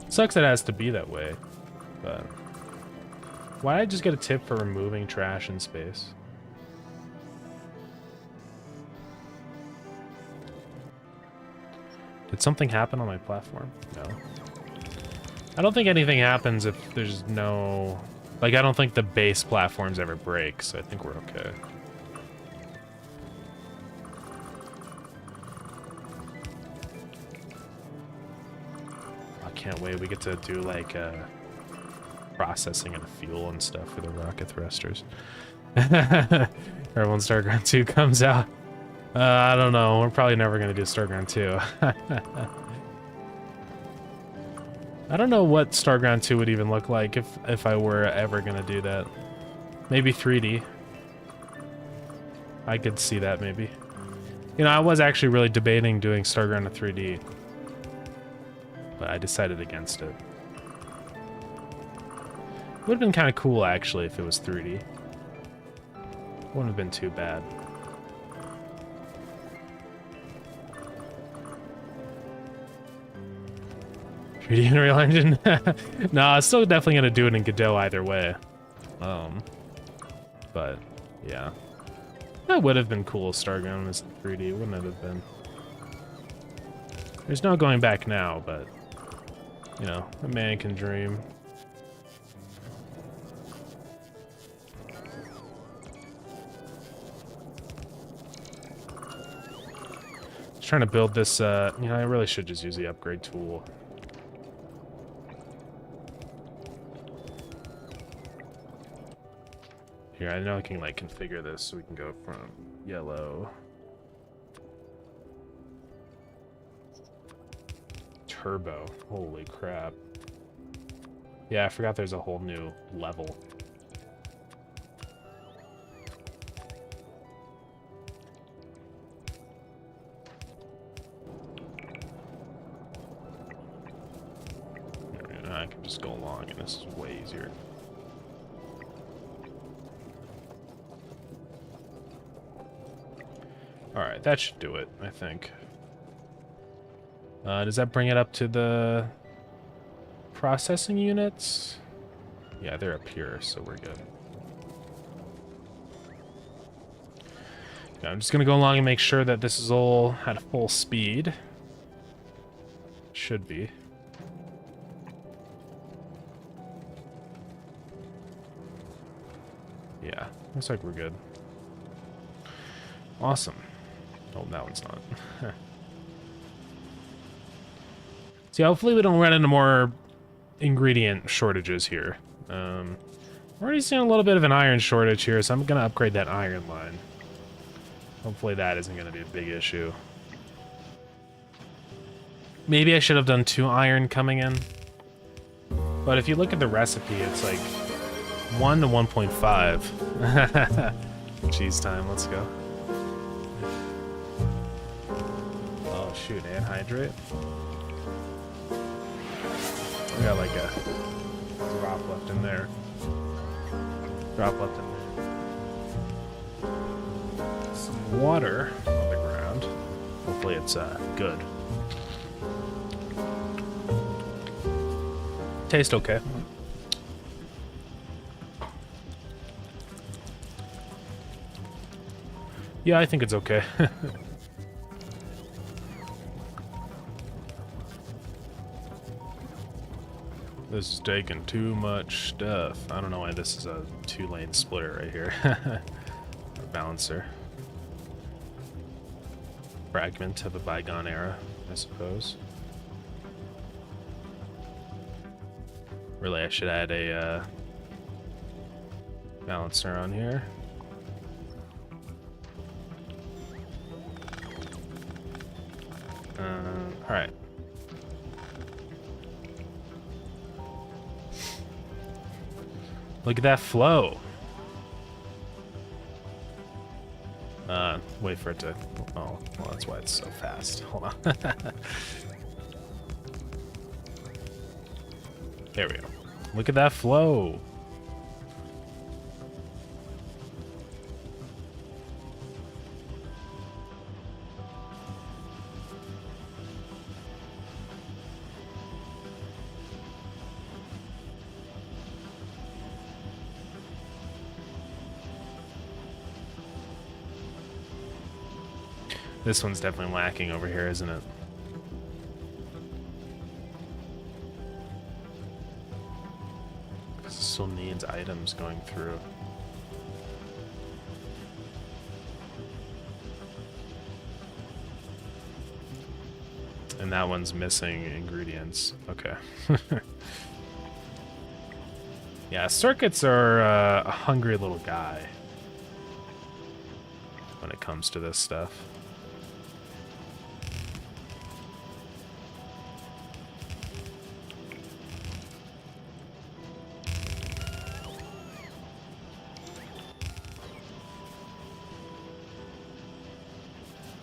Sucks it has to be that way, but why did I just get a tip for removing trash in space? Did something happen on my platform? No. I don't think anything happens if there's no... Like, I don't think the base platforms ever break, so I think we're okay. I can't wait. We get to do, like, processing and fuel and stuff for the rocket thrusters. Or when Starground 2 comes out. I don't know. We're probably never going to do Starground 2. I don't know what Starground 2 would even look like if I were ever going to do that. Maybe 3D. I could see that, maybe. You know, I was actually really debating doing Starground in 3D. But I decided against it. It would have been kind of cool, actually, if it was 3D. Wouldn't have been too bad. 3D Unreal Engine? No, it's still definitely gonna do it in Godot either way. But yeah, that would have been cool. Starground is 3D, wouldn't it have been? There's no going back now, but you know, a man can dream. Just trying to build this. You know, I really should just use the upgrade tool. Here, I know I can like configure this so we can go from yellow. Turbo. Holy crap. Yeah, I forgot there's a whole new level. And I can just go along, and this is way easier. Alright, that should do it, I think. Does that bring it up to the processing units? Yeah, they're up here, so we're good. Yeah, I'm just gonna go along and make sure that this is all at full speed. Should be. Yeah, looks like we're good. Awesome. Oh, that one's not. See, hopefully we don't run into more ingredient shortages here. We're already seeing a little bit of an iron shortage here, so I'm going to upgrade that iron line. Hopefully that isn't going to be a big issue. Maybe I should have done 2 iron coming in. But if you look at the recipe, it's like 1 to 1.5. Cheese time, let's go. Oh shoot, anhydrate. We got like a drop left in there. Drop left in there. Some water on the ground. Hopefully it's good. Tastes okay. Yeah, I think it's okay. This is taking too much stuff. I don't know why this is a 2-lane splitter right here. A balancer. Fragment of a bygone era, I suppose. Really, I should add a balancer on here. Alright. Look at that flow. Wait for it to... Oh, well, that's why it's so fast. Hold on. There we go. Look at that flow. This one's definitely lacking over here, isn't it? It still needs items going through. And that one's missing ingredients. Okay. Yeah, circuits are a hungry little guy when it comes to this stuff.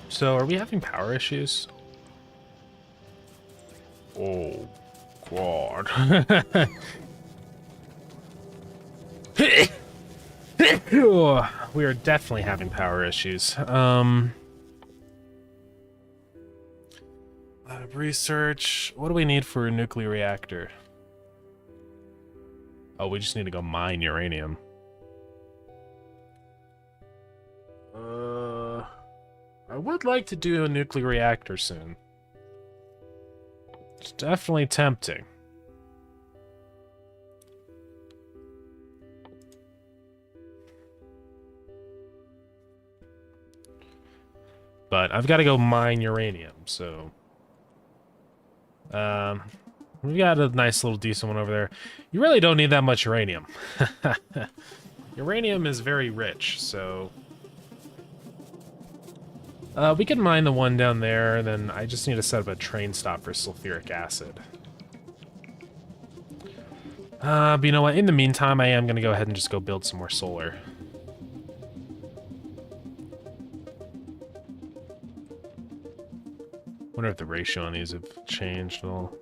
So, are we having power issues? Oh, God. We are definitely having power issues. Research. What do we need for a nuclear reactor? Oh, we just need to go mine uranium. I would like to do a nuclear reactor soon. It's definitely tempting. But I've got to go mine uranium, so... we've got a nice little decent one over there. You really don't need that much uranium. Uranium is very rich, so... we can mine the one down there, and then I just need to set up a train stop for sulfuric acid. But you know what? In the meantime, I am going to go ahead and just go build some more solar. Wonder if the ratio on these have changed at all.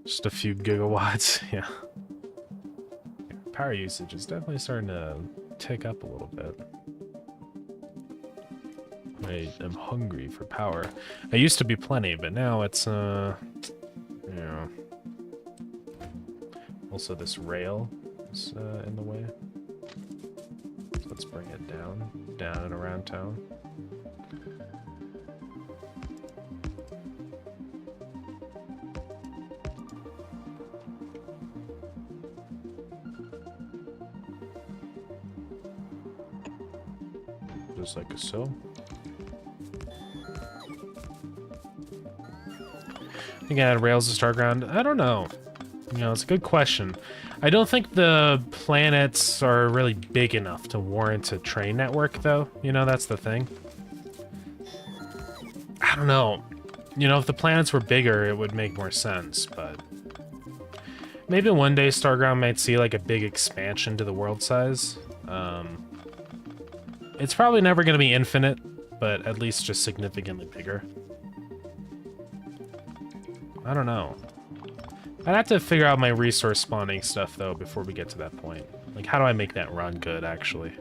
Just a few gigawatts, yeah. Power usage is definitely starting to tick up a little bit. I am hungry for power. I used to be plenty, but now it's, yeah. Also, this rail is in the way. So let's bring it down and around town. Just like so. I think I had rails to Starground. I don't know. You know, it's a good question. I don't think the planets are really big enough to warrant a train network, though. You know, that's the thing. I don't know. You know, if the planets were bigger, it would make more sense, but... maybe one day Starground might see, like, a big expansion to the world size. It's probably never going to be infinite, but at least just significantly bigger. I don't know. I'd have to figure out my resource spawning stuff, though, before we get to that point. Like, how do I make that run good, actually?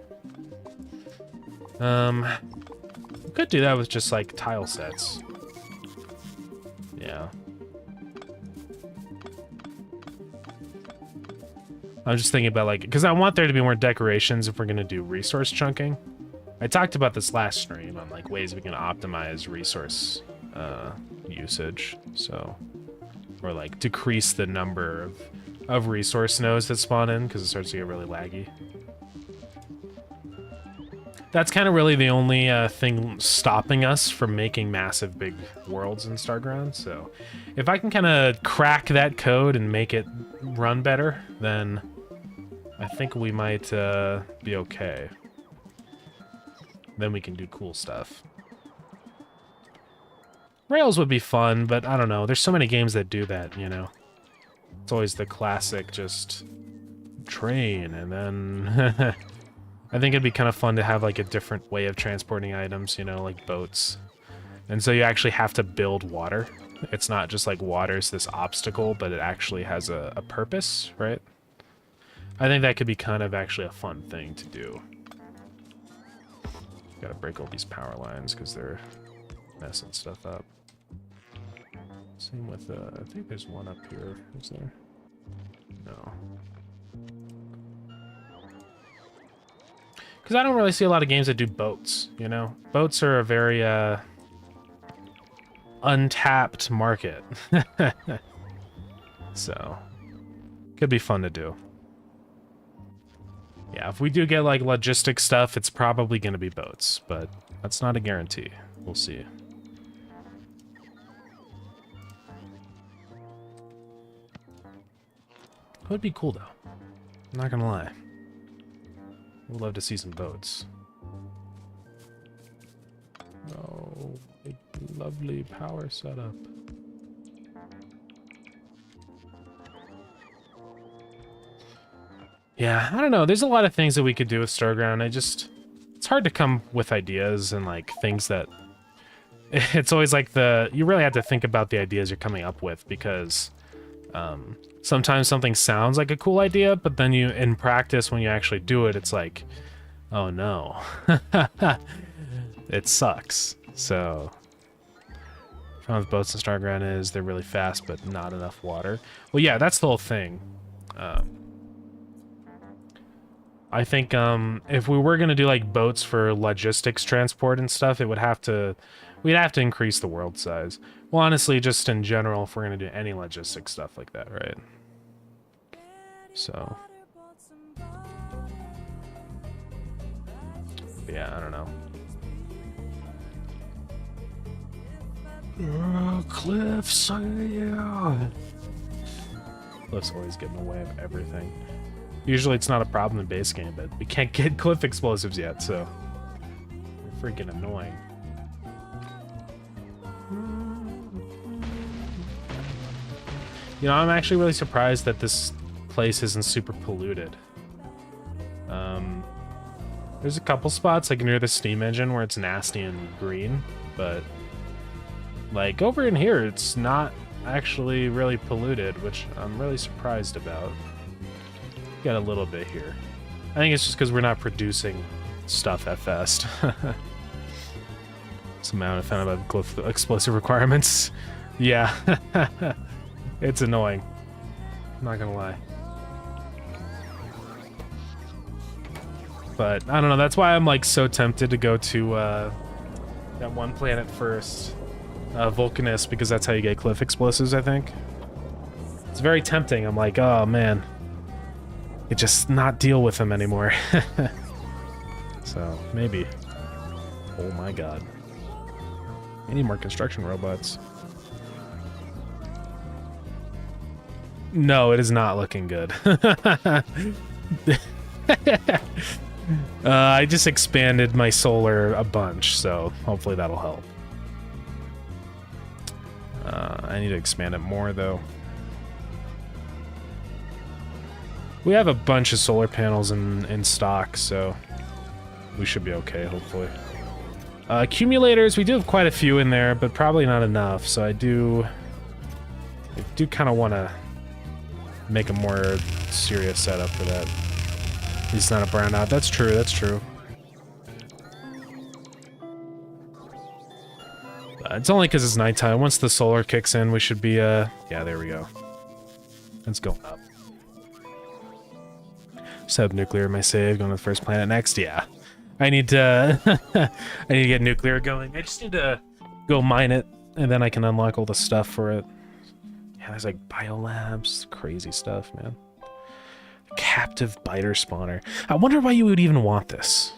Could do that with just, like, tile sets. Yeah. I'm just thinking about, like, because I want there to be more decorations if we're going to do resource chunking. I talked about this last stream on, like, ways we can optimize resource usage, so... or, like, decrease the number of resource nodes that spawn in, because it starts to get really laggy. That's kind of really the only thing stopping us from making massive big worlds in Starground, so... if I can kind of crack that code and make it run better, then I think we might be okay. Then we can do cool stuff. Rails would be fun, but I don't know. There's so many games that do that, you know? It's always the classic, just train, and then... I think it'd be kind of fun to have, like, a different way of transporting items, you know, like boats. And so you actually have to build water. It's not just, like, water's this obstacle, but it actually has a purpose, right? I think that could be kind of actually a fun thing to do. Gotta break all these power lines, because they're messing stuff up. Same with, I think there's one up here. Is there? No. Because I don't really see a lot of games that do boats, you know? Boats are a very, untapped market. So, could be fun to do. Yeah, if we do get, like, logistic stuff, it's probably going to be boats, but that's not a guarantee. We'll see. It would be cool, though. I'm not gonna lie. Would love to see some boats. Oh, big, lovely power setup. Yeah, I don't know. There's a lot of things that we could do with Starground. It's hard to come with ideas and, like, things that... It's always like you really have to think about the ideas you're coming up with, because sometimes something sounds like a cool idea, but then in practice, when you actually do it, it's like, oh no. It sucks. So Problem with boats in Starground is they're really fast, but not enough water. Well, yeah, that's the whole thing. I think if we were gonna do like boats for logistics transport and stuff, we'd have to increase the world size. Well, honestly, just in general, if we're gonna do any logistics stuff like that, right? So, yeah, I don't know. Cliffs, yeah. Cliffs always get in the way of everything. Usually it's not a problem in base game, but we can't get cliff explosives yet, so they're freaking annoying. You know, I'm actually really surprised that this place isn't super polluted. There's a couple spots like near the steam engine where it's nasty and green, but like over in here it's not actually really polluted, which I'm really surprised about. Got a little bit here. I think it's just because we're not producing stuff that fast. Some amount I found about cliff explosive requirements. Yeah. It's annoying. I'm not gonna lie. But I don't know, that's why I'm like so tempted to go to that one planet first. Vulcanus, because that's how you get cliff explosives, I think. It's very tempting. I'm like, oh man. I just not deal with them anymore. So, maybe. Oh my god. I need more construction robots. No, it is not looking good. I just expanded my solar a bunch, so hopefully that'll help. I need to expand it more, though. We have a bunch of solar panels in stock, so we should be okay, hopefully. Accumulators, we do have quite a few in there, but probably not enough, so I do kind of want to make a more serious setup for that. He's not a brownout. That's true, that's true. It's only because it's nighttime. Once the solar kicks in, we should be, yeah, there we go. It's going up. Just have nuclear in my save, going to the first planet next, yeah. I need to, I need to get nuclear going. I just need to go mine it, and then I can unlock all the stuff for it. Yeah, there's like biolabs, crazy stuff, man. Captive biter spawner. I wonder why you would even want this.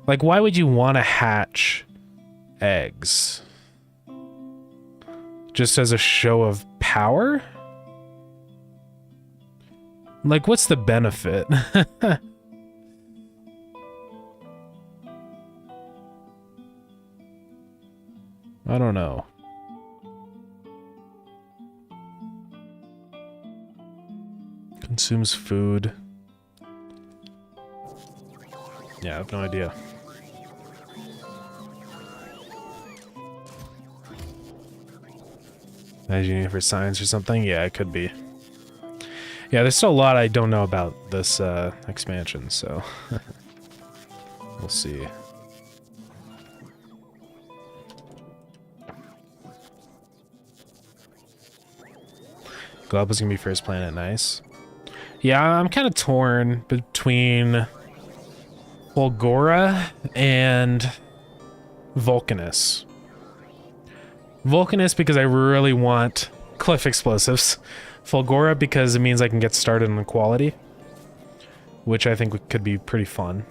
Like, why would you want to hatch eggs? Just as a show of power? Like, what's the benefit? I don't know. Consumes food. Yeah, I have no idea. Imagine for science or something? Yeah, it could be. Yeah, there's still a lot I don't know about this expansion, so we'll see. Glob was gonna be first planet, nice. Yeah, I'm kind of torn between Volgora and Vulcanus. Vulcanus because I really want cliff explosives. Volgora because it means I can get started on quality, which I think could be pretty fun.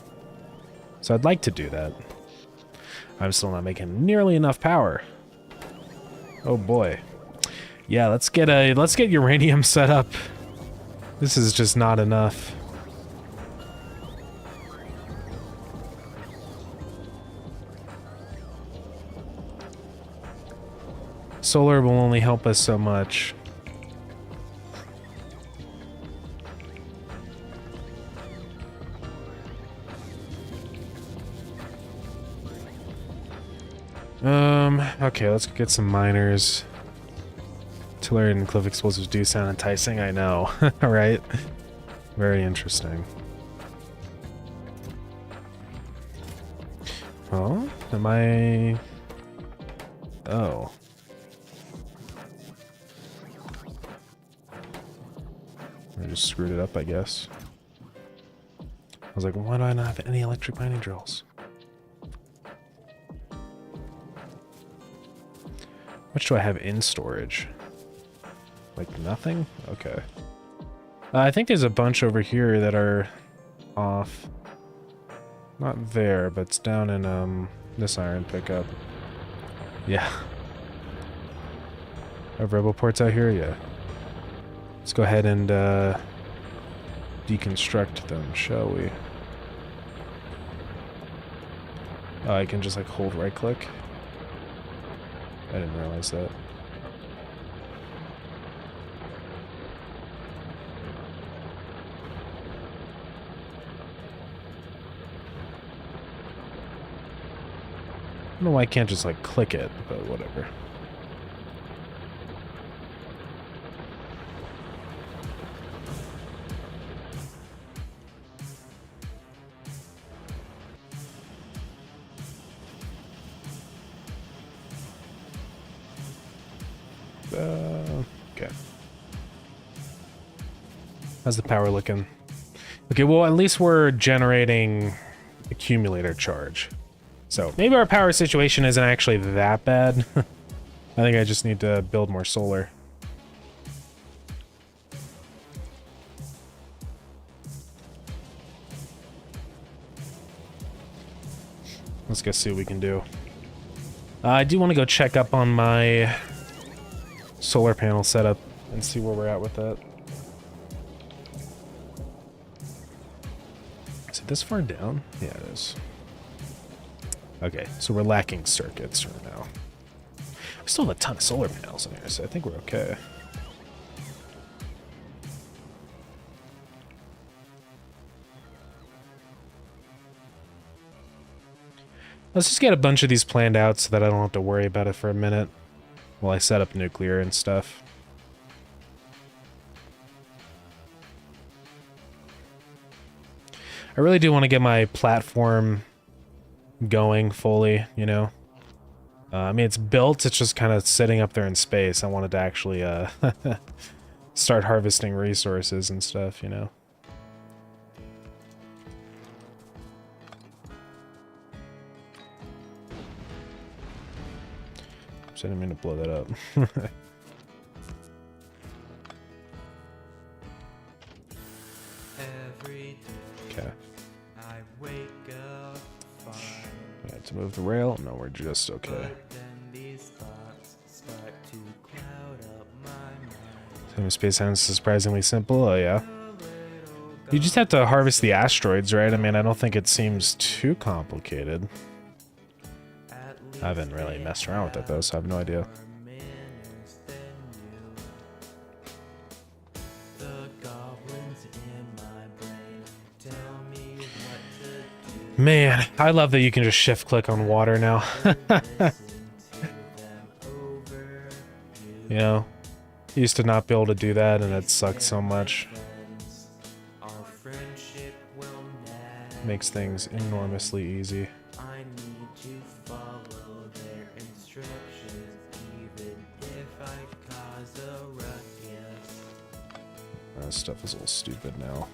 So I'd like to do that. I'm still not making nearly enough power. Oh boy. Yeah, let's get uranium set up. This is just not enough. Solar will only help us so much. Okay, let's get some miners. Artillery and cliff explosives do sound enticing, I know. Alright. Very interesting. Oh? Am I... Oh. I just screwed it up, I guess. I was like, why do I not have any electric mining drills? How much do I have in storage? Like nothing? Okay. I think there's a bunch over here that are off. Not there, but it's down in this iron pickup. Yeah. Have rebel ports out here? Yeah. Let's go ahead and deconstruct them, shall we? Oh, I can just like hold right click. I didn't realize that. I don't know why I can't just like click it, but whatever. Okay. How's the power looking? Okay, well, at least we're generating accumulator charge. So maybe our power situation isn't actually that bad. I think I just need to build more solar. Let's go see what we can do. I do want to go check up on my solar panel setup and see where we're at with that. Is it this far down? Yeah, it is. Okay, so we're lacking circuits right now. We still have a ton of solar panels in here, so I think we're okay. Let's just get a bunch of these planned out so that I don't have to worry about it for a minute while I set up nuclear and stuff. I really do want to get my platform going fully, you know? I mean, it's built, it's just kind of sitting up there in space. I wanted to actually start harvesting resources and stuff, you know? So I didn't mean to blow that up. Okay. I have to move the rail. No, we're just okay. Time space sounds surprisingly simple. Oh yeah. You just have to harvest the asteroids, right? I mean, I don't think it seems too complicated. I haven't really messed around with it though, so I have no idea. Man, I love that you can just shift click on water now. You know, used to not be able to do that and it sucked so much. Makes things enormously easy. That stuff is a little stupid now.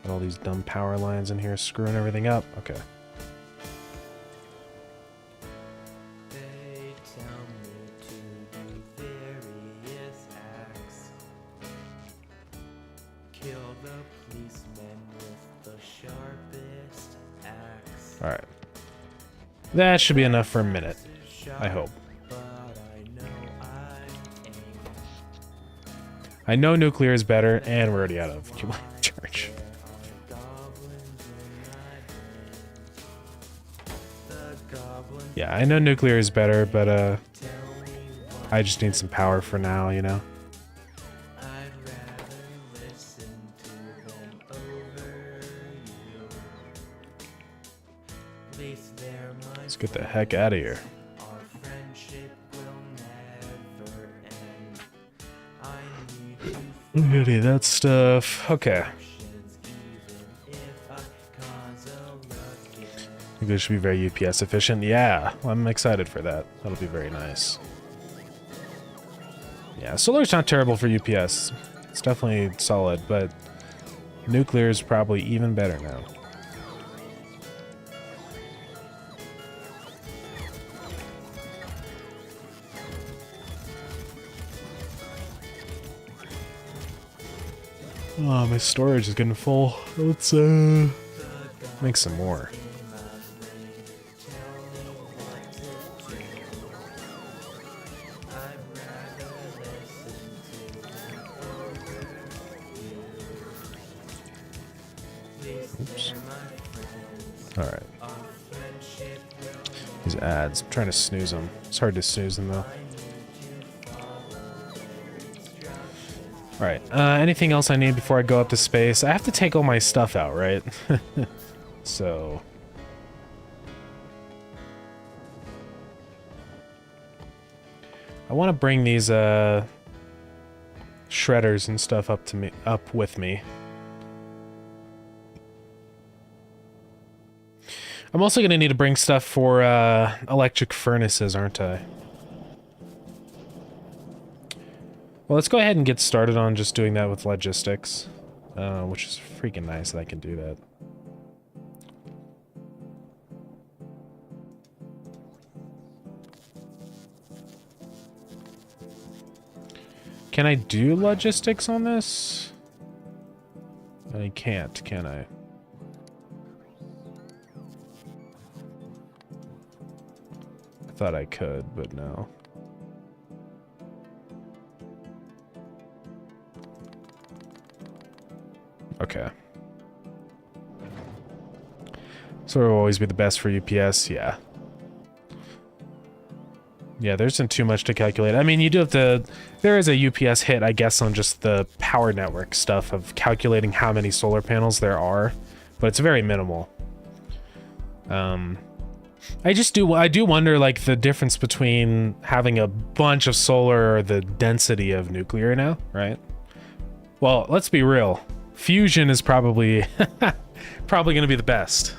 All these dumb power lines in here screwing everything up. Okay. They tell me to do various acts. Kill the policeman with the sharpest axe. All right. That should be enough for a minute. I hope. I know nuclear is better, and we're already out of accumulator charge. Yeah, I know nuclear is better, but I just need some power for now, you know? Let's get the heck out of here. Look at that stuff. Okay. I think this should be very UPS efficient. Yeah, I'm excited for that. That'll be very nice. Yeah, solar's not terrible for UPS. It's definitely solid, but nuclear is probably even better now. Oh, my storage is getting full. Let's make some more. Oops. Alright. These ads. I'm trying to snooze them. It's hard to snooze them though. Alright, anything else I need before I go up to space? I have to take all my stuff out, right? So... I want to bring these, shredders and stuff up with me. I'm also going to need to bring stuff for, electric furnaces, aren't I? Well, let's go ahead and get started on just doing that with logistics, which is freaking nice that I can do that. Can I do logistics on this? I can't, can I? I thought I could, but no. Okay. So it'll always be the best for UPS, yeah. Yeah, there isn't too much to calculate. I mean, you do have to... There is a UPS hit, I guess, on just the power network stuff of calculating how many solar panels there are, but it's very minimal. I do wonder, like, the difference between having a bunch of solar or the density of nuclear now, right? Well, let's be real. Fusion is probably probably going to be the best.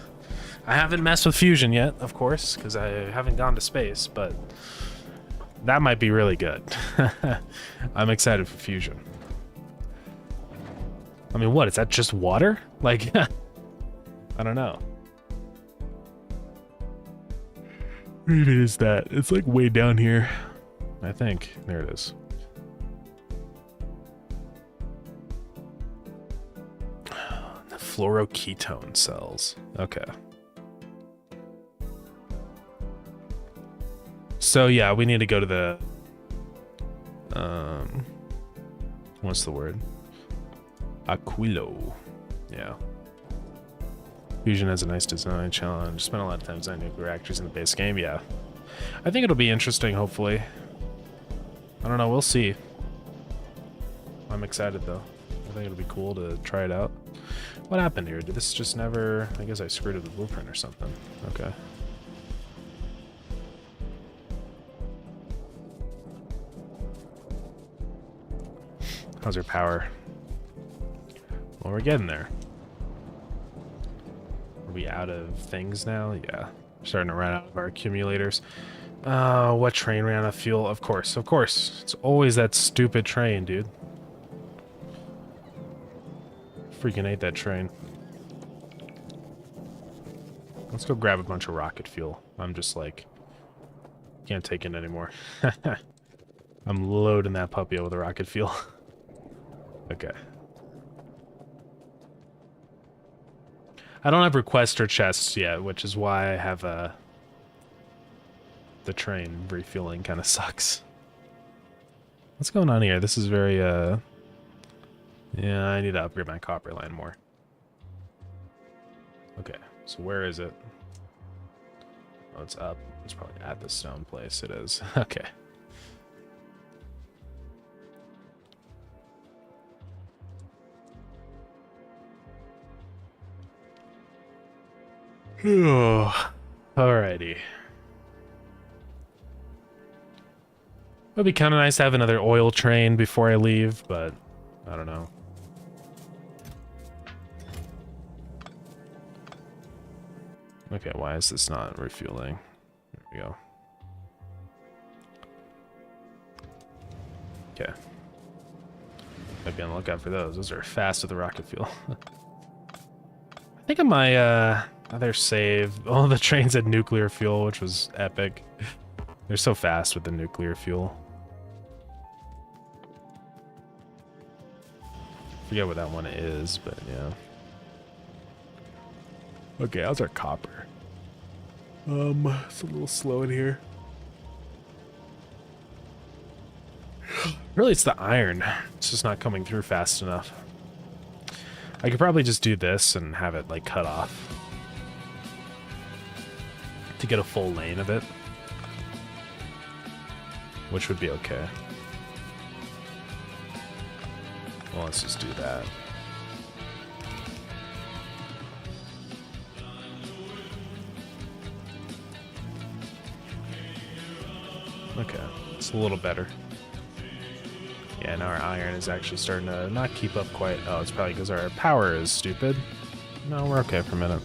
I haven't messed with fusion yet, of course, because I haven't gone to space, but that might be really good. I'm excited for fusion. I mean, what? Is that just water? Like, I don't know. Where is that? It's like way down here. I think. There it is. The fluoroketone cells. Okay. So yeah, we need to go to the what's the word? Aquilo. Yeah. Fusion has a nice design challenge. Spent a lot of time designing nuclear reactors in the base game, yeah. I think it'll be interesting, hopefully. I don't know, we'll see. I'm excited though. I think it'll be cool to try it out. What happened here? Did this just never... I guess I screwed up the blueprint or something. Okay. How's your power? Well, we're getting there. Are we out of things now? Yeah. We're starting to run out of our accumulators. What train ran out of fuel? Of course, of course. It's always that stupid train, dude. Freaking hate that train. Let's go grab a bunch of rocket fuel. I'm just like... Can't take it anymore. I'm loading that puppy up with rocket fuel. Okay. I don't have request or chests yet, which is why I have the train refueling kind of sucks. What's going on here? This is very yeah, I need to upgrade my copper line more. Okay, so where is it? Oh, it's up. It's probably at the stone place. It is. Okay. Alrighty. It'd be kind of nice to have another oil train before I leave, but I don't know. Okay, why is this not refueling? There we go. Okay. Might be on the lookout for those. Those are fast with the rocket fuel. I think of my other save, all the trains had nuclear fuel, which was epic. They're so fast with the nuclear fuel. Forget what that one is, but yeah. Okay, how's our copper? It's a little slow in here. Really, it's the iron. It's just not coming through fast enough. I could probably just do this and have it, like, cut off. To get a full lane of it. Which would be okay. Well, let's just do that. Okay, it's a little better. Yeah, now our iron is actually starting to not keep up quite. Oh, it's probably because our power is stupid. No, we're okay for a minute.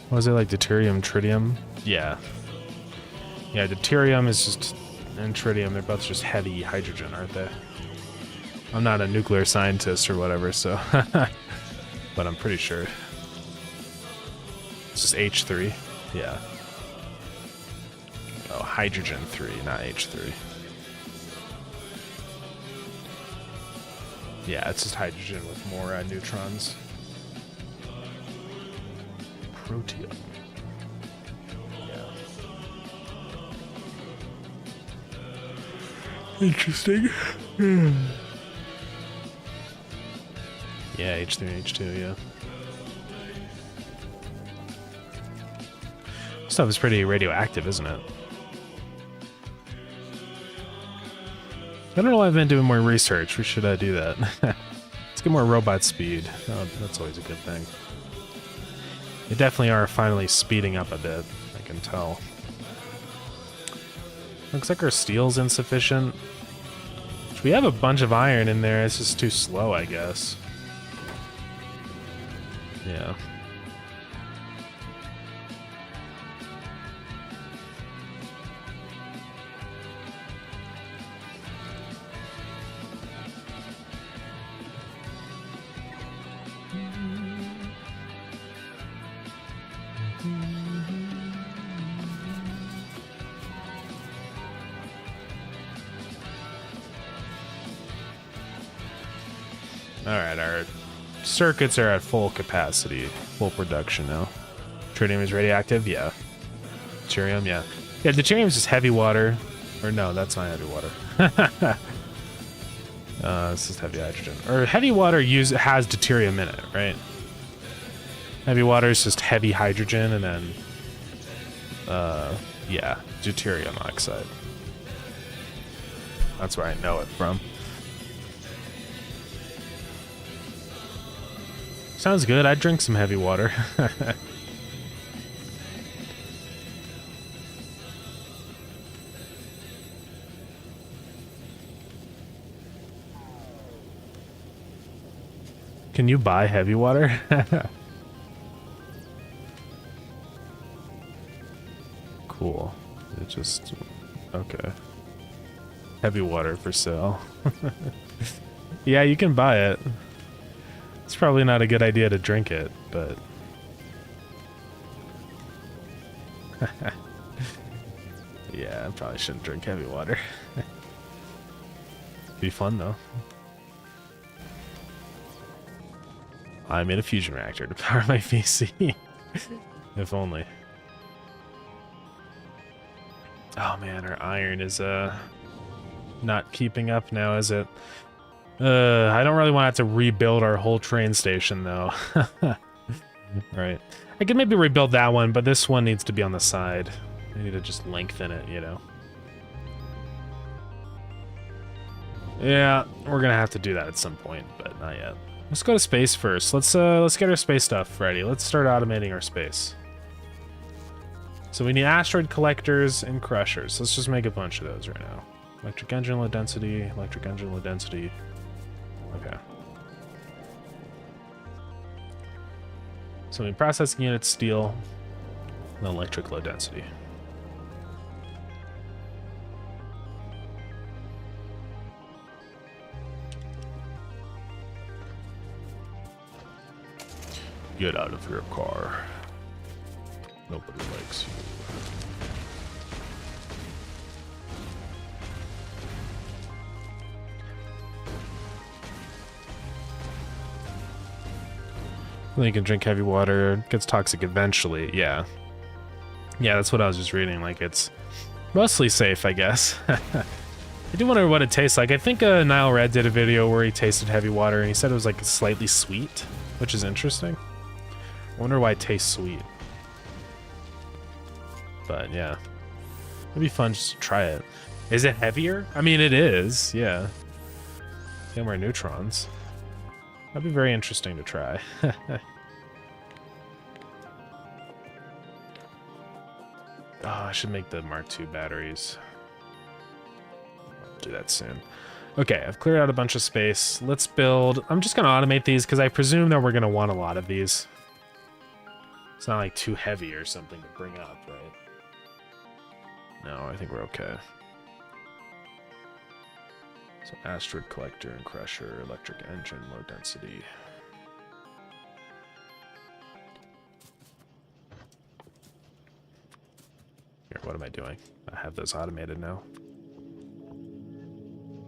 What was it, like deuterium, tritium? Yeah. Yeah, deuterium is just, and tritium, they're both just heavy hydrogen, aren't they? I'm not a nuclear scientist or whatever, so... but I'm pretty sure. It's just H3. Yeah. Oh, hydrogen 3, not H3. Yeah, it's just hydrogen with more neutrons. Proteum. Yeah. Interesting. Yeah, H3 and H2, yeah. Stuff is pretty radioactive, isn't it? I don't know why I've been doing more research. We should do that. Let's get more robot speed. Oh, that's always a good thing. They definitely are finally speeding up a bit, I can tell. Looks like our steel's insufficient. We have a bunch of iron in there, it's just too slow, I guess. Yeah. Alright, our circuits are at full capacity, full production now. Tritium is radioactive? Yeah. Deuterium? Yeah. Yeah, deuterium is just heavy water. Or no, that's not heavy water. It's just heavy hydrogen. Or heavy water has deuterium in it, right? Heavy water is just heavy hydrogen and then, yeah, deuterium oxide. That's where I know it from. Sounds good. I'd drink some heavy water. Can you buy heavy water? Cool. It just... okay. Heavy water for sale. Yeah, you can buy it. It's probably not a good idea to drink it, but... yeah, I probably shouldn't drink heavy water. Be fun, though. I made a fusion reactor to power my VC. If only. Oh man, our iron is not keeping up now, is it? I don't really want to have to rebuild our whole train station, though. Right. I could maybe rebuild that one, but this one needs to be on the side. I need to just lengthen it, you know. Yeah, we're gonna have to do that at some point, but not yet. Let's go to space first. Let's get our space stuff ready. Let's start automating our space. So we need asteroid collectors and crushers. Let's just make a bunch of those right now. Electric engine low density, electric engine low density. Okay. So we processing unit steel, and electric low density. Get out of your car. Nobody likes you. Then you can drink heavy water. It gets toxic eventually. Yeah. Yeah, that's what I was just reading. Like, it's mostly safe, I guess. I do wonder what it tastes like. I think Nile Red did a video where he tasted heavy water and he said it was like slightly sweet, which is interesting. I wonder why it tastes sweet. But yeah, it'd be fun just to try it. Is it heavier? I mean, it is, yeah. Get more neutrons. That'd be very interesting to try. Oh, I should make the Mark II batteries. I'll do that soon. Okay, I've cleared out a bunch of space. Let's build... I'm just going to automate these because I presume that we're going to want a lot of these. It's not like too heavy or something to bring up, right? No, I think we're okay. So asteroid collector and crusher, electric engine, low density. Here, what am I doing? I have those automated now.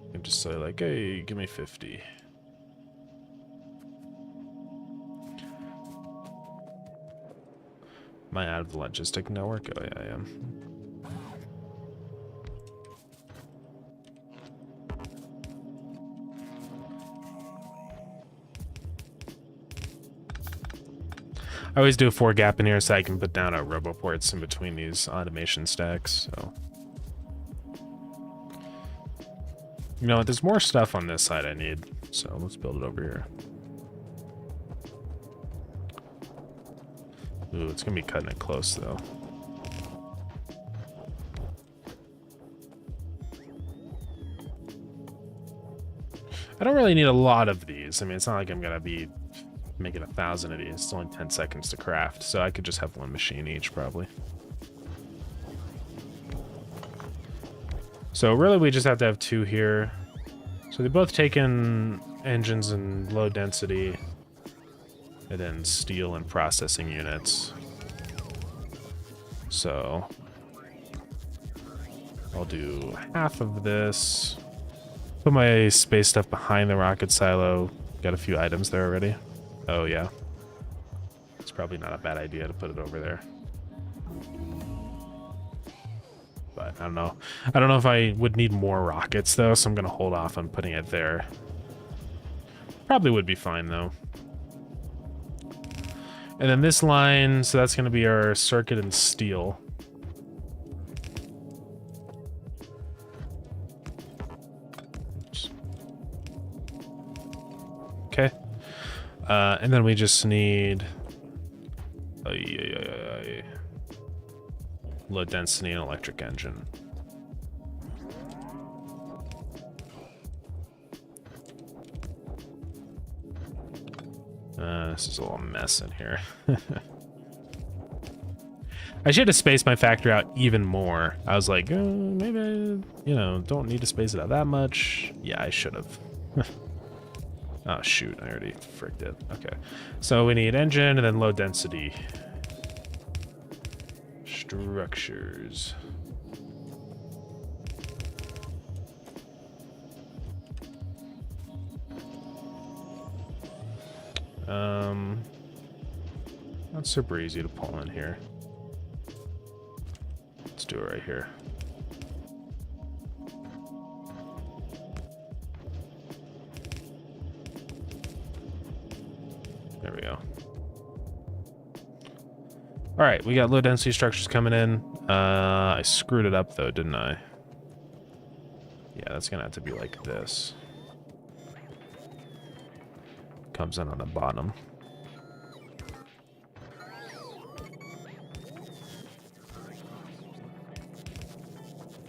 I can just say like, hey, give me 50. Am I out of the logistic network? Oh yeah, I am. I always do a 4 gap in here so I can put down a roboports in between these automation stacks, so. You know what, there's more stuff on this side I need, so let's build it over here. Ooh, it's gonna be cutting it close though. I don't really need a lot of these. I mean, it's not like I'm gonna be making 1,000 of these. It's only 10 seconds to craft, so I could just have one machine each probably. So really we just have to have 2 here. So they both take in engines and low density, and then steel and processing units. So I'll do half of this. Put my space stuff behind the rocket silo. Got a few items there already. Oh yeah. It's probably not a bad idea to put it over there. But I don't know. I don't know if I would need more rockets though, so I'm gonna hold off on putting it there. Probably would be fine though. And then this line, so that's gonna be our circuit and steel. Oops. Okay. And then we just need low density and electric engine. This is a little mess in here. I should have spaced my factory out even more. I was like, maybe I, you know, don't need to space it out that much. Yeah, I should have. Oh shoot, I already fricked it. Okay, so we need engine and then low density structures. Not super easy to pull in here. Let's do it right here. There we go. All right, we got low density structures coming in. I screwed it up though, didn't I? Yeah, that's gonna have to be like this. Comes in on the bottom.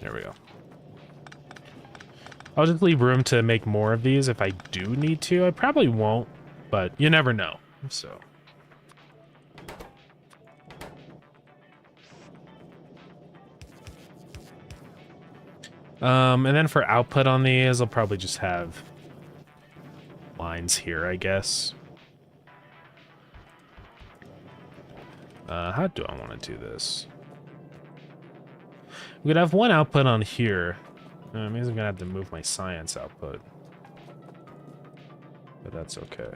There we go. I'll just leave room to make more of these if I do need to. I probably won't, but you never know. So. And then for output on these, I'll probably just have lines here, I guess. How do I want to do this? We could have one output on here. It means I'm gonna have to move my science output. But that's okay.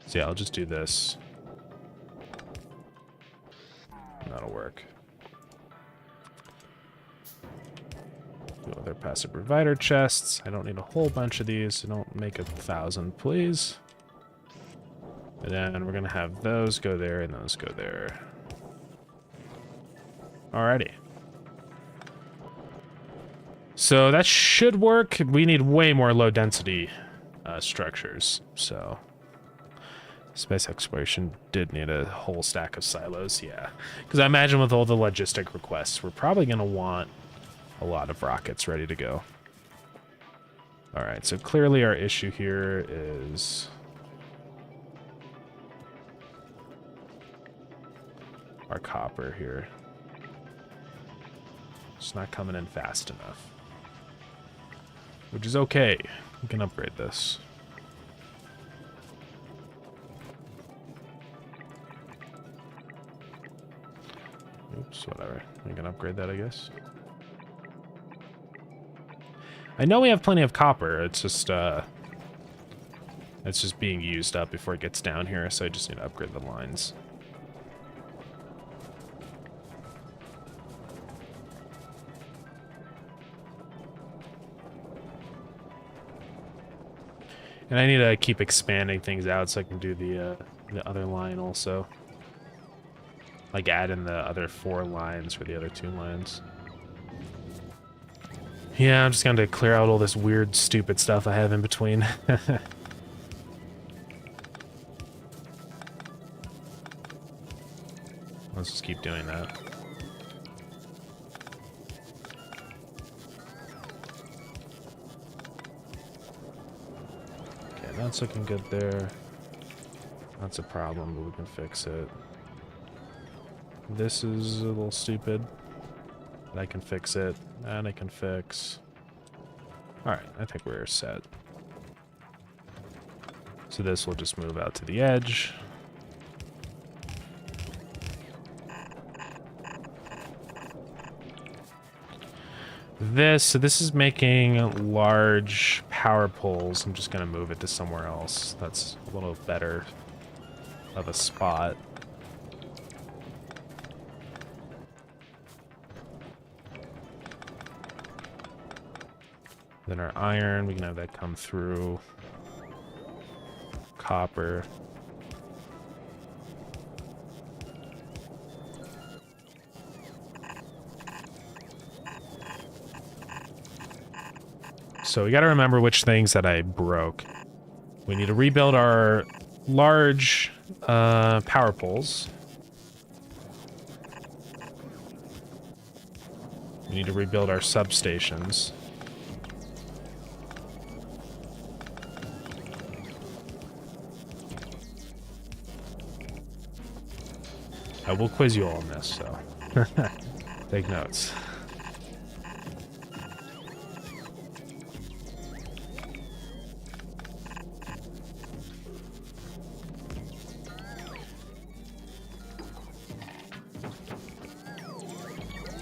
So yeah, I'll just do this. That'll work. Do other passive provider chests. I don't need a whole bunch of these, so don't make 1,000, please. And then we're gonna have those go there and those go there. Alrighty. So that should work. We need way more low density structures, so... Space exploration did need a whole stack of silos, yeah. Because I imagine with all the logistic requests, we're probably going to want a lot of rockets ready to go. Alright, so clearly our issue here is... our copper here. It's not coming in fast enough. Which is okay. We can upgrade this. Oops, whatever. We can upgrade that, I guess. I know we have plenty of copper. It's just being used up before it gets down here, so I just need to upgrade the lines. And I need to keep expanding things out so I can do the other line also. Like add in the other 4 lines for the other 2 lines. Yeah, I'm just going to clear out all this weird, stupid stuff I have in between. Let's just keep doing that. Okay, that's looking good there. That's a problem, but we can fix it. This is a little stupid. But I can fix it. And I can fix... Alright, I think we're set. So this will just move out to the edge. So this is making large power poles. I'm just going to move it to somewhere else. That's a little better of a spot. Then our iron, we can have that come through. Copper. So we got to remember which things that I broke. We need to rebuild our large power poles. We need to rebuild our substations. I will quiz you all on this, so take notes.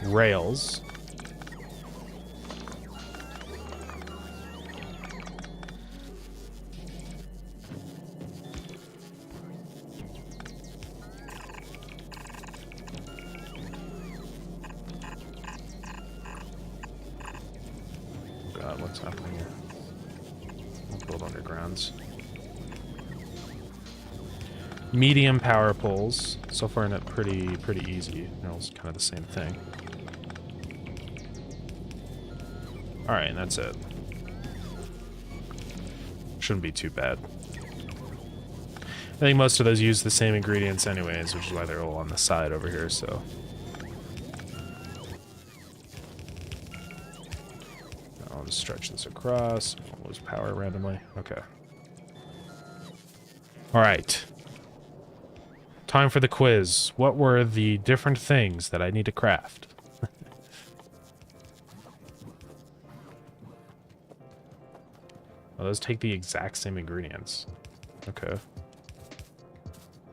Rails. God, what's happening here? We'll build undergrounds. Medium power poles. So far, not pretty easy. It's kind of the same thing. All right, and that's it. Shouldn't be too bad. I think most of those use the same ingredients anyways, which is why they're all on the side over here, so. I'll just stretch this across. I'll lose power randomly. Okay. All right. Time for the quiz. What were the different things that I need to craft? those take the exact same ingredients. Okay.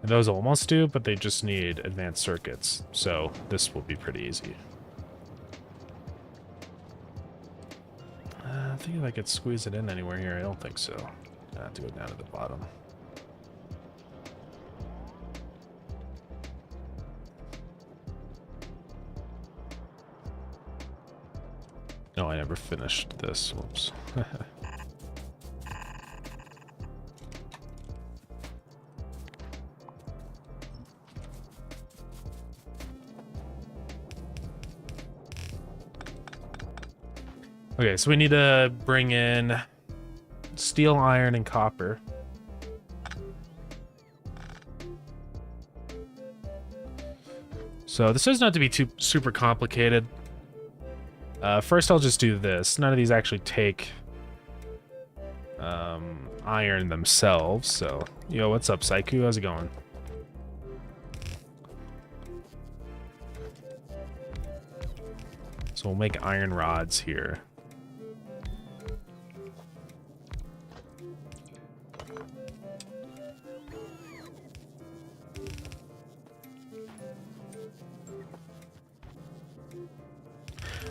And those almost do, but they just need advanced circuits, so this will be pretty easy. I think if I could squeeze it in anywhere here, I don't think so. I have to go down to the bottom. No, I never finished this. Whoops. Okay, so we need to bring in steel, iron, and copper. So this doesn't have to be too super complicated. First, I'll just do this. None of these actually take iron themselves. So, yo, what's up, Saiku? How's it going? So we'll make iron rods here.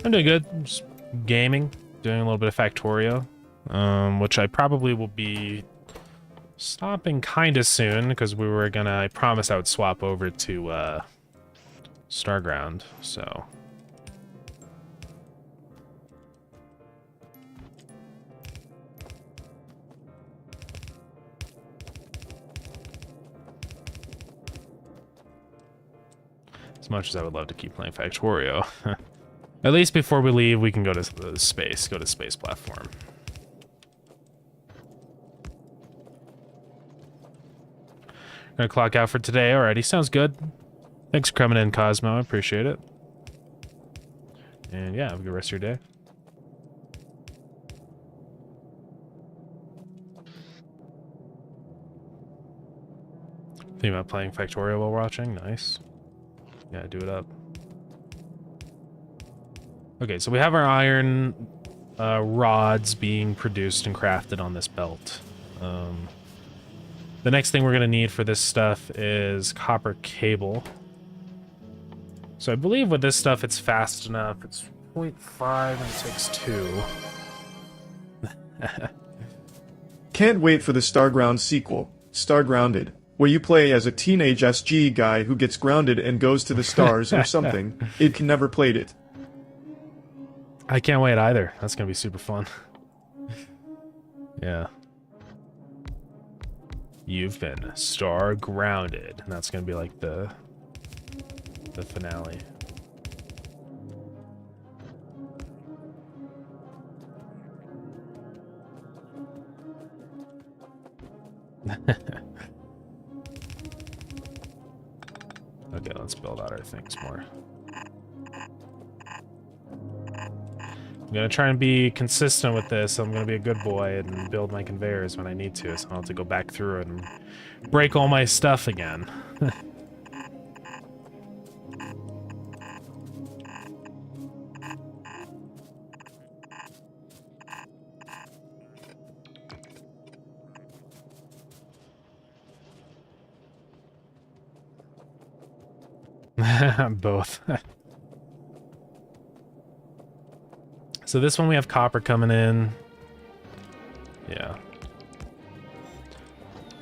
I'm doing good. Just gaming, doing a little bit of Factorio, which I probably will be stopping kind of soon because we were gonna. I promised I would swap over to Starground. So. As much as I would love to keep playing Factorio. At least before we leave, we can go to space. Go to space platform. Gonna clock out for today. Alrighty, sounds good. Thanks for coming in, Cosmo. I appreciate it. And yeah, have a good rest of your day. Thinking about playing Factorio while watching. Nice. Yeah, do it up. Okay, so we have our iron rods being produced and crafted on this belt. The next thing we're going to need for this stuff is copper cable. So I believe with this stuff it's fast enough. It's 0.5 and it takes 2. Can't wait for the Starground sequel, Stargrounded, where you play as a teenage SG guy who gets grounded and goes to the stars or something. It can never played it. I can't wait either. That's gonna be super fun. Yeah. You've been star grounded. And that's gonna be like the finale. Okay, let's build out our things more. I'm gonna try and be consistent with this. I'm gonna be a good boy and build my conveyors when I need to, so I don't have to go back through it and break all my stuff again. Both. So this one we have copper coming in. Yeah.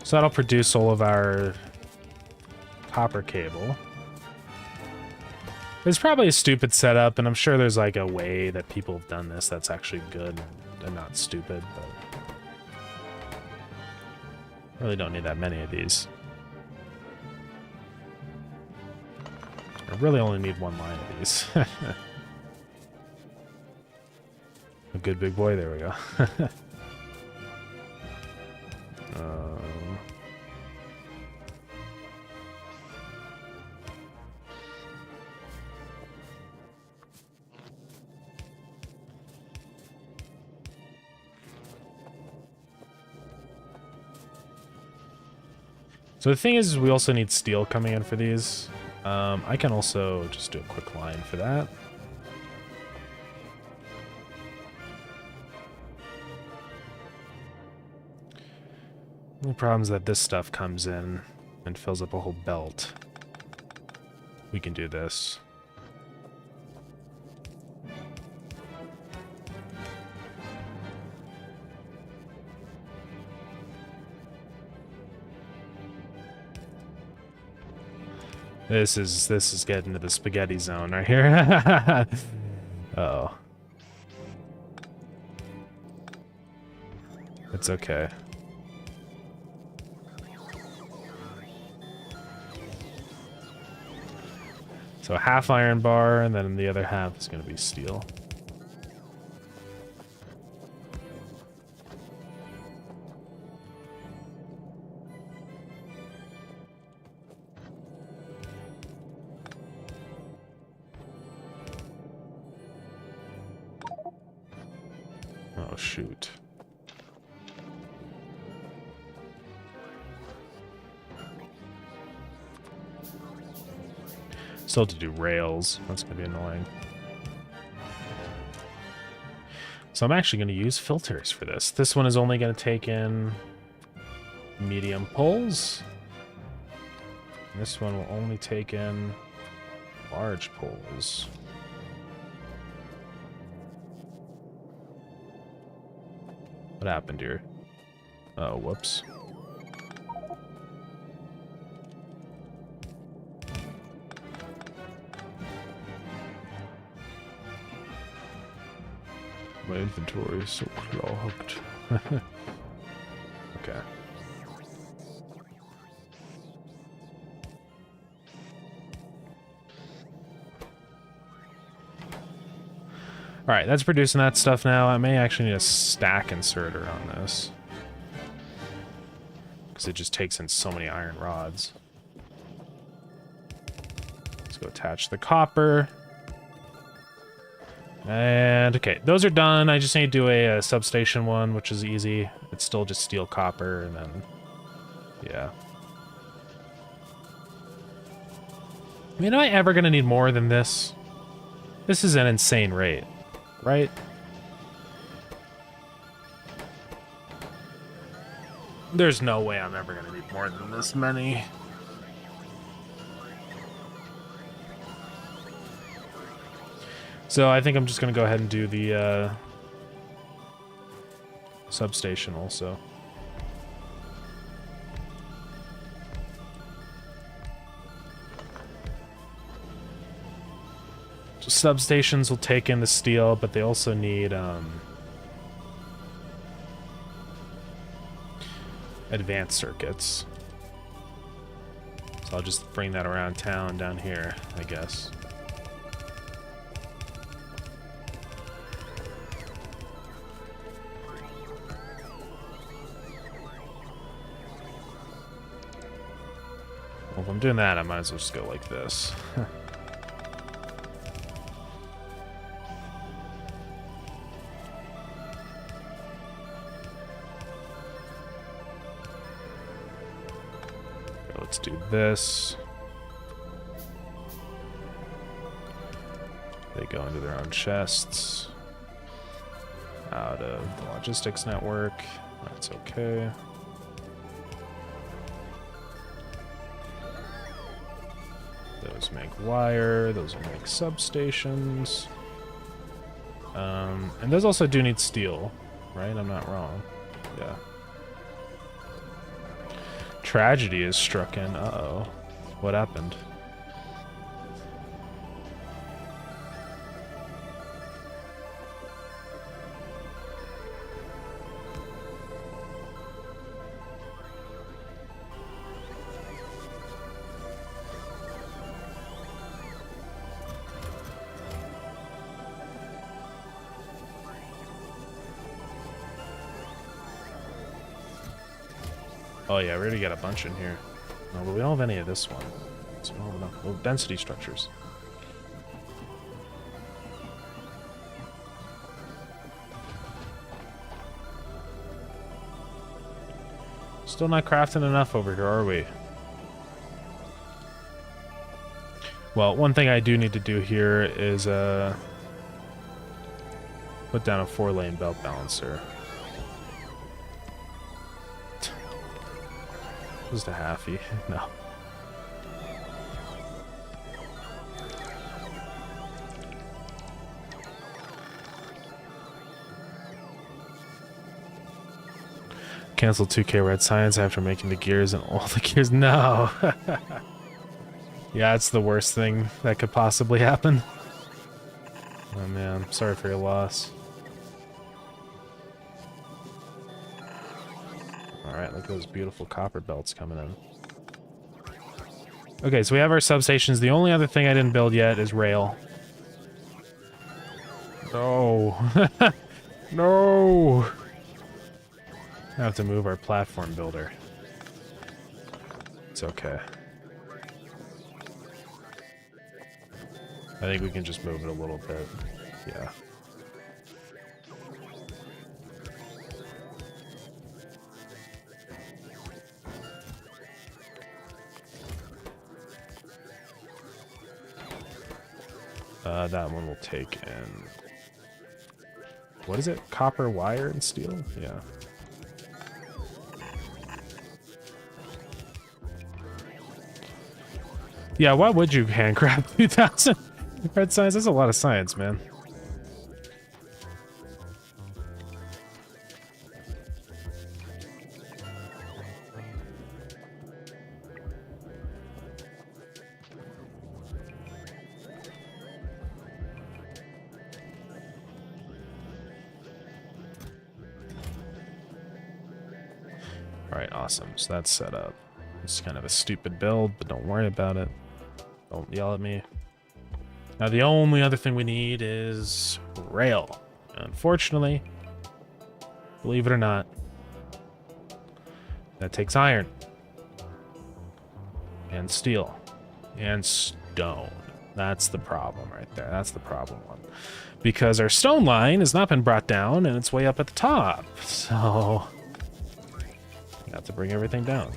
So that'll produce all of our copper cable. It's probably a stupid setup, and I'm sure there's like a way that people have done this that's actually good and not stupid, but I really don't need that many of these. I really only need one line of these. A good big boy, there we go. So the thing is, we also need steel coming in for these. I can also just do a quick line for that. The problem is that this stuff comes in and fills up a whole belt. We can do this. This is getting to the spaghetti zone right here. Oh. It's okay. So half iron bar, and then the other half is going to be steel. Oh, shoot. Still have to do rails. That's going to be annoying. So I'm actually going to use filters for this. This one is only going to take in medium pulls. This one will only take in large pulls. What happened here? Oh, whoops. My inventory is so clogged. Okay. Alright, that's producing that stuff now. I may actually need a stack inserter on this, because it just takes in so many iron rods. Let's go attach the copper. And, okay, those are done. I just need to do a substation one, which is easy. It's still just steel copper, and then, yeah. I mean, am I ever going to need more than this? This is an insane rate, right? There's no way I'm ever going to need more than this many. So I think I'm just going to go ahead and do the substation also. So substations will take in the steel, but they also need advanced circuits. So I'll just bring that around town down here, I guess. Well, if I'm doing that, I might as well just go like this. Let's do this. They go into their own chests. Out of the logistics network. That's okay. Those make wire. Those will make substations. And those also do need steel, right? I'm not wrong. Yeah. Tragedy is struck in. Uh-oh. What happened? Oh yeah, we already got a bunch in here. No, but we don't have any of this one. So we don't have enough. Oh, density structures. Still not crafting enough over here, are we? Well, one thing I do need to do here is put down a 4-lane belt balancer. Just a halfie. No. Cancel 2K Red Science after making the gears and all the gears. No. Yeah, it's the worst thing that could possibly happen. Oh man, sorry for your loss. Alright, look at those beautiful copper belts coming in. Okay, so we have our substations. The only other thing I didn't build yet is rail. No. No. I have to move our platform builder. It's okay. I think we can just move it a little bit. Yeah. That one will take in... What is it? Copper, wire, and steel? Yeah. Yeah, why would you handcraft 2,000 red science? That's a lot of science, man. Alright, awesome. So that's set up. It's kind of a stupid build, but don't worry about it. Don't yell at me. Now the only other thing we need is rail. Unfortunately, believe it or not, that takes iron. And steel. And stone. That's the problem right there. That's the problem one. Because our stone line has not been brought down and it's way up at the top. So we have to bring everything down.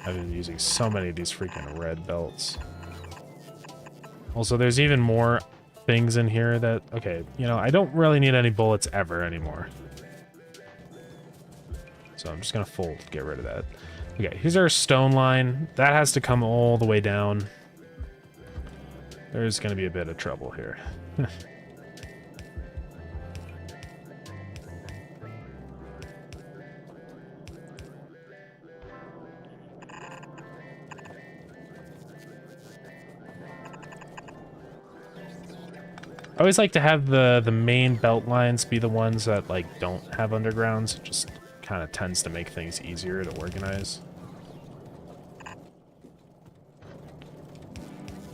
I've been using so many of these freaking red belts. Also, there's even more things in here that... Okay, you know, I don't really need any bullets ever anymore. So I'm just gonna fold, get rid of that. Okay, here's our stone line. That has to come all the way down. There's gonna be a bit of trouble here. I always like to have the main belt lines be the ones that like don't have undergrounds. It just kind of tends to make things easier to organize.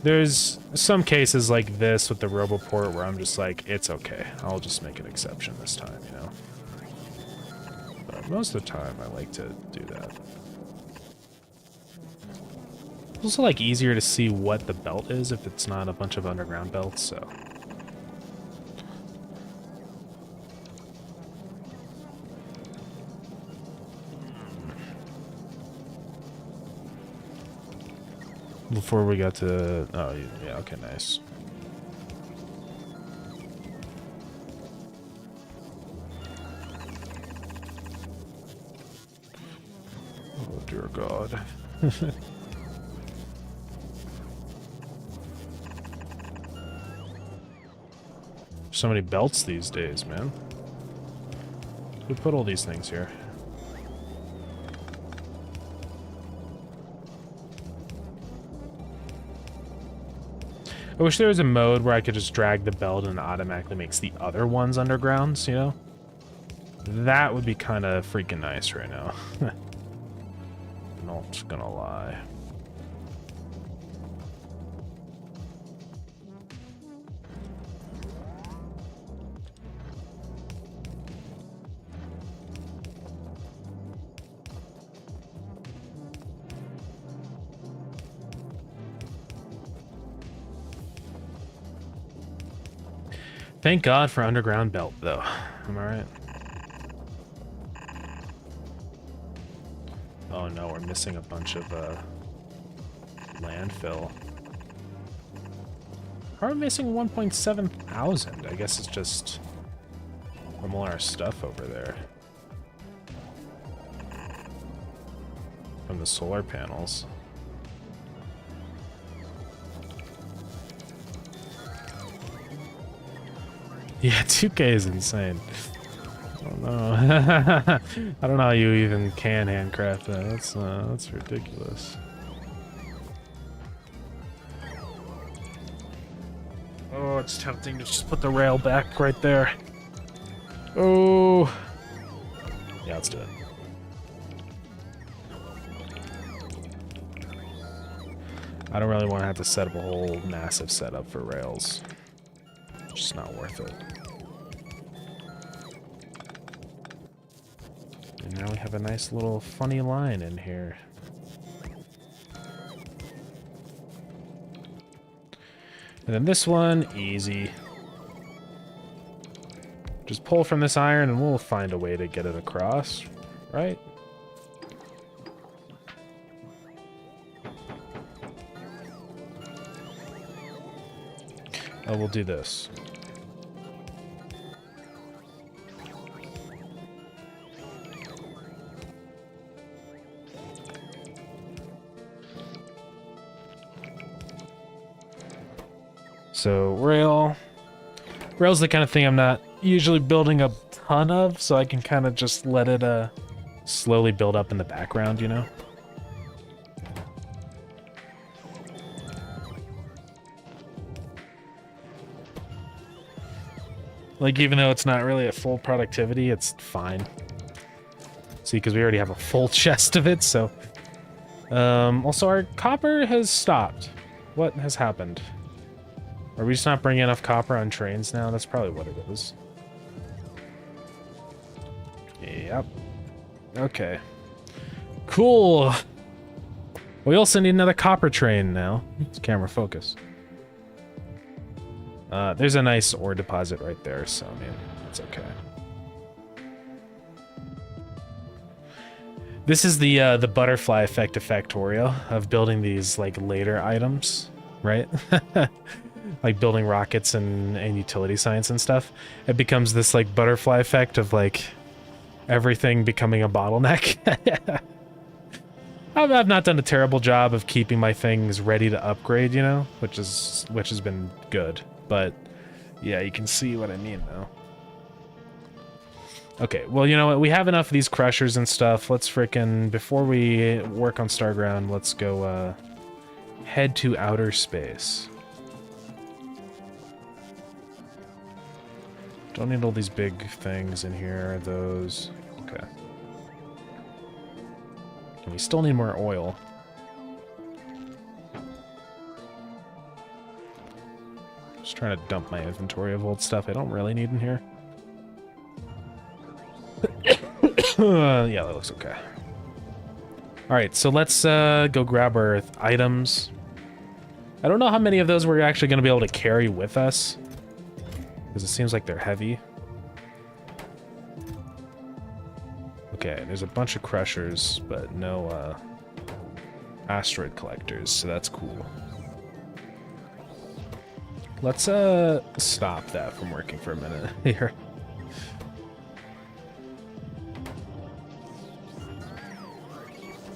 There's some cases like this with the Roboport where I'm just like, it's okay. I'll just make an exception this time, you know? But most of the time, I like to do that. It's also like easier to see what the belt is if it's not a bunch of underground belts, so... Before we got to... Oh, yeah, okay, nice. Oh, dear God. So many belts these days, man. Who put all these things here? I wish there was a mode where I could just drag the belt and it automatically makes the other ones undergrounds, you know? That would be kind of freaking nice right now. Not gonna lie. Thank God for underground belt, though. Am I right? Oh no, we're missing a bunch of landfill. How are we missing 1.7 thousand? I guess it's just from all our stuff over there. the solar panels. Yeah, 2K is insane. I don't know. I don't know how you even can handcraft that. That's ridiculous. Oh, it's tempting to just put the rail back right there. Oh. Yeah, let's do it. I don't really want to have to set up a whole massive setup for rails. It's just not worth it. And now we have a nice little funny line in here. And then this one, easy. Just pull from this iron and we'll find a way to get it across, right? Oh, we'll do this. So rail's the kind of thing I'm not usually building a ton of, so I can kind of just let it slowly build up in the background, you know? Like, even though it's not really at full productivity, it's fine. See, because we already have a full chest of it, so... also, our copper has stopped. What has happened? Are we just not bringing enough copper on trains now? That's probably what it is. Yep. Okay. Cool! We also need another copper train now. It's camera focus. There's a nice ore deposit right there, so I mean, it's okay. This is the butterfly effect of Factorio, of building these, like, later items, right? Like building rockets and utility science and stuff. It becomes this, like, butterfly effect of, like, everything becoming a bottleneck. I've not done a terrible job of keeping my things ready to upgrade, you know, which has been good. But yeah, you can see what I mean now. Okay, well, you know what? We have enough of these crushers and stuff. Let's frickin', before we work on Starground, let's go head to outer space. Don't need all these big things in here, are those? Okay. And we still need more oil. Just trying to dump my inventory of old stuff I don't really need in here. Yeah, that looks okay. Alright, so let's go grab our items. I don't know how many of those we're actually going to be able to carry with us, because it seems like they're heavy. Okay, there's a bunch of crushers, but no asteroid collectors, so that's cool. Let's stop that from working for a minute here.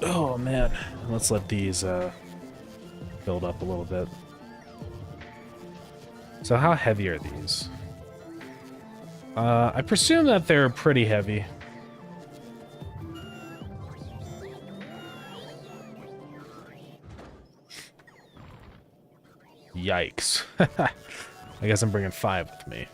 Oh man, let's let these build up a little bit. So how heavy are these? I presume that they're pretty heavy. Yikes. I guess I'm bringing 5 with me.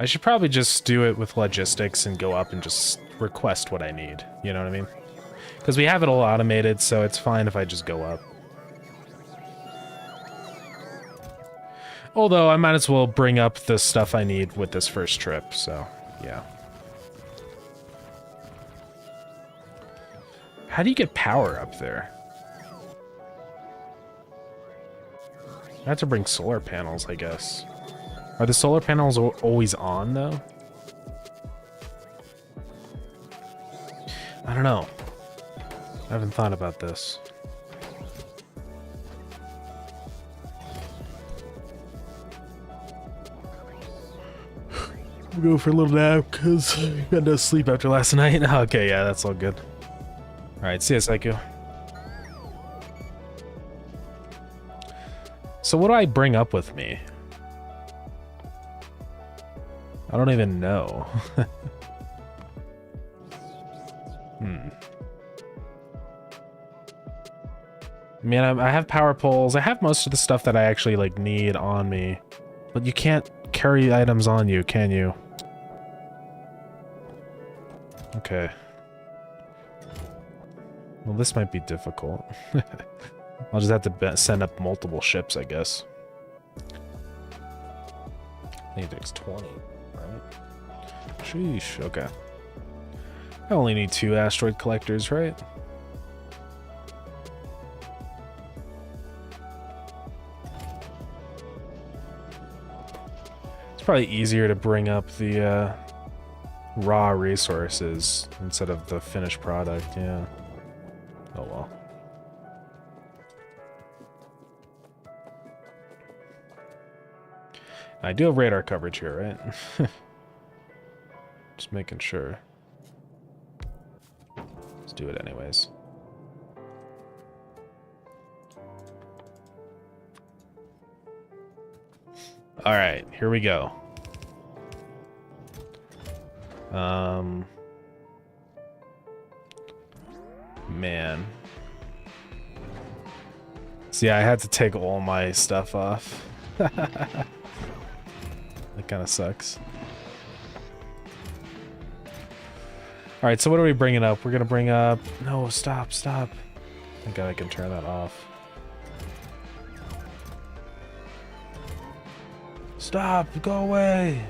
I should probably just do it with logistics and go up and just request what I need. You know what I mean? Because we have it all automated, so it's fine if I just go up. Although, I might as well bring up the stuff I need with this first trip, so, yeah. How do you get power up there? I have to bring solar panels, I guess. Are the solar panels always on, though? I don't know. I haven't thought about this. go for a little nap because I got no sleep after last night. Okay, yeah, that's all good. Alright, see ya, Psycho. So what do I bring up with me? I don't even know. I mean, I have power poles. I have most of the stuff that I actually, like, need on me. But you can't carry items on you, can you? Okay. Well, this might be difficult. I'll just have to send up multiple ships, I guess. I think it takes 20, right? Sheesh, okay. I only need 2 asteroid collectors, right? It's probably easier to bring up the raw resources instead of the finished product, yeah. Oh well. I do have radar coverage here, right? Just making sure. Let's do it anyways. Alright, here we go. Man. See, I had to take all my stuff off. That kind of sucks. Alright, so what are we bringing up? We're gonna bring up... No, stop. Thank God I can turn that off. Stop! Go away!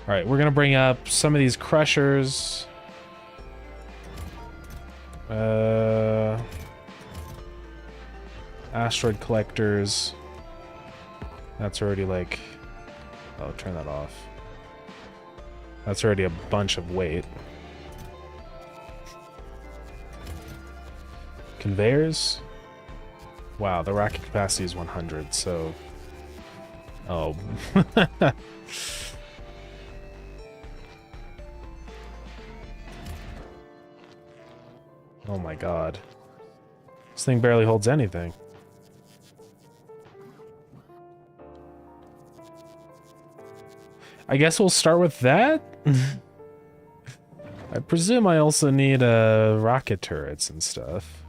Alright, we're gonna bring up some of these crushers. Asteroid collectors. That's already like... Oh, turn that off. That's already a bunch of weight. Conveyors? Wow, the rocket capacity is 100, so... Oh. Oh my god. This thing barely holds anything. I guess we'll start with that? I presume I also need rocket turrets and stuff.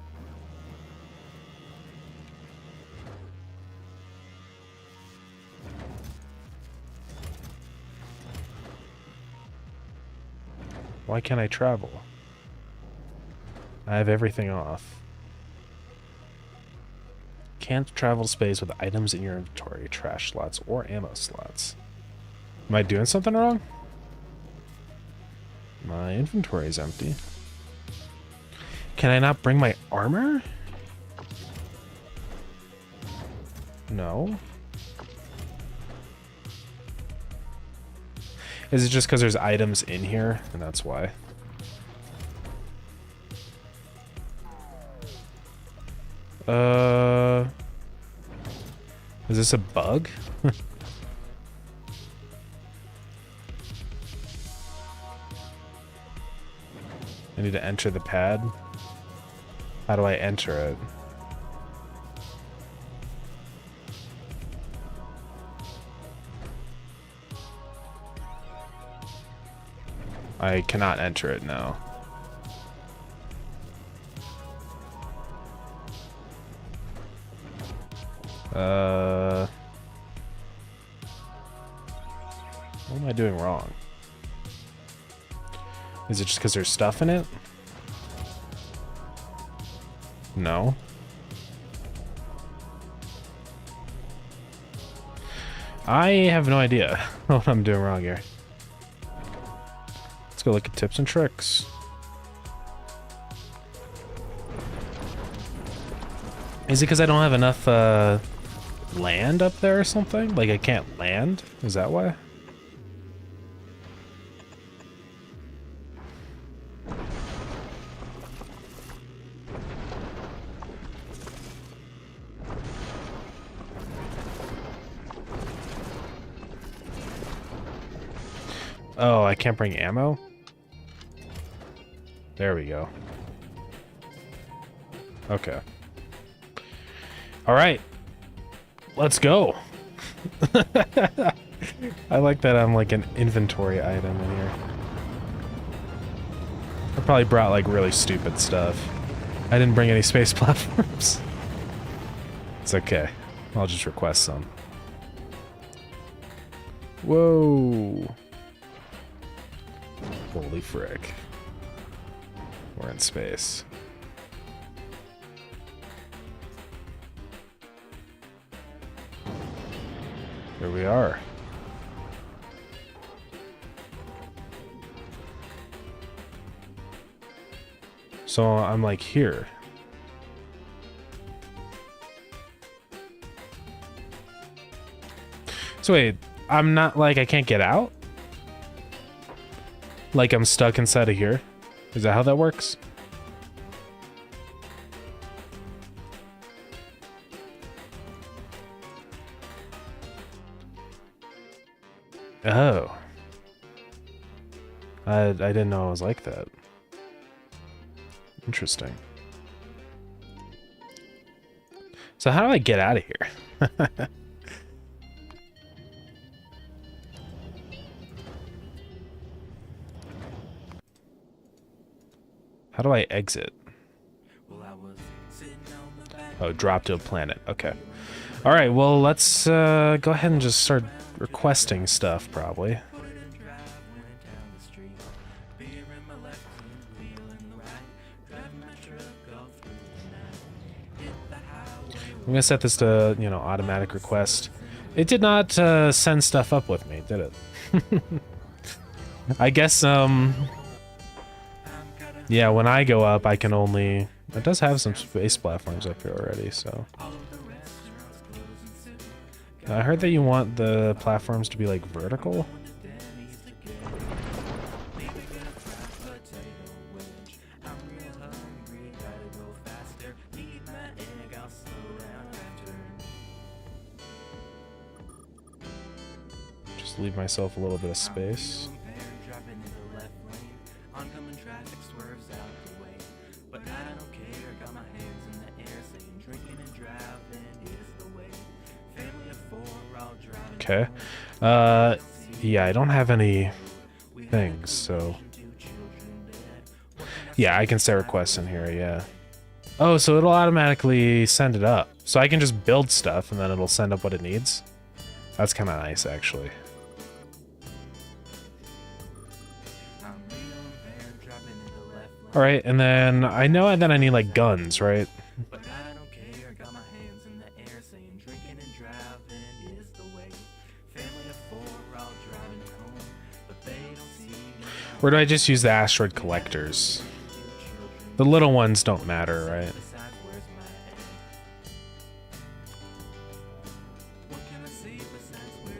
Why can't I travel? I have everything off. Can't travel space with items in your inventory, trash slots, or ammo slots. Am I doing something wrong? My inventory is empty. Can I not bring my armor? No. Is it just because there's items in here, and that's why? Is this a bug? I need to enter the pad. How do I enter it? I cannot enter it now. What am I doing wrong? Is it just because there's stuff in it? No. I have no idea what I'm doing wrong here. Let's go look at tips and tricks. Is it because I don't have enough land up there or something? Like I can't land? Is that why? Oh, I can't bring ammo? There we go. Okay. Alright. Let's go. I like that I'm like an inventory item in here. I probably brought like really stupid stuff. I didn't bring any space platforms. It's okay. I'll just request some. Whoa. Holy frick. We're in space. Here we are. So I'm like here. So wait, I'm not like I can't get out? Like I'm stuck inside of here? Is that how that works? Oh. I didn't know it was like that. Interesting. So how do I get out of here? How do I exit? Oh, drop to a planet. Okay. All right, well, let's go ahead and just start requesting stuff, probably. I'm gonna set this to, you know, automatic request. It did not send stuff up with me, did it? I guess, yeah, when I go up, I can only... It does have some space platforms up here already, so... I heard that you want the platforms to be, like, vertical? Just leave myself a little bit of space. Okay. Yeah, I don't have any things, so... Yeah, I can set requests in here, yeah. Oh, so it'll automatically send it up. So I can just build stuff, and then it'll send up what it needs. That's kind of nice, actually. Alright, and then I know that I need, like, guns, right? Or do I just use the asteroid collectors? The little ones don't matter, right?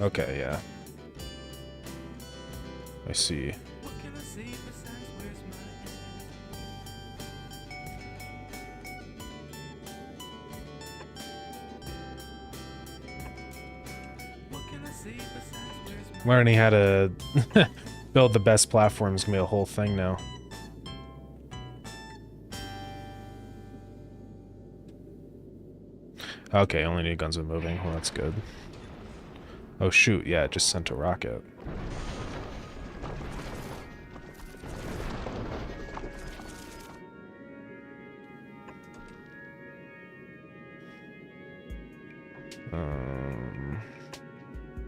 Okay, yeah. I see. Learning how to build the best platform is gonna be a whole thing now. Okay, only need guns with moving. Well, that's good. Oh shoot, yeah, it just sent a rocket.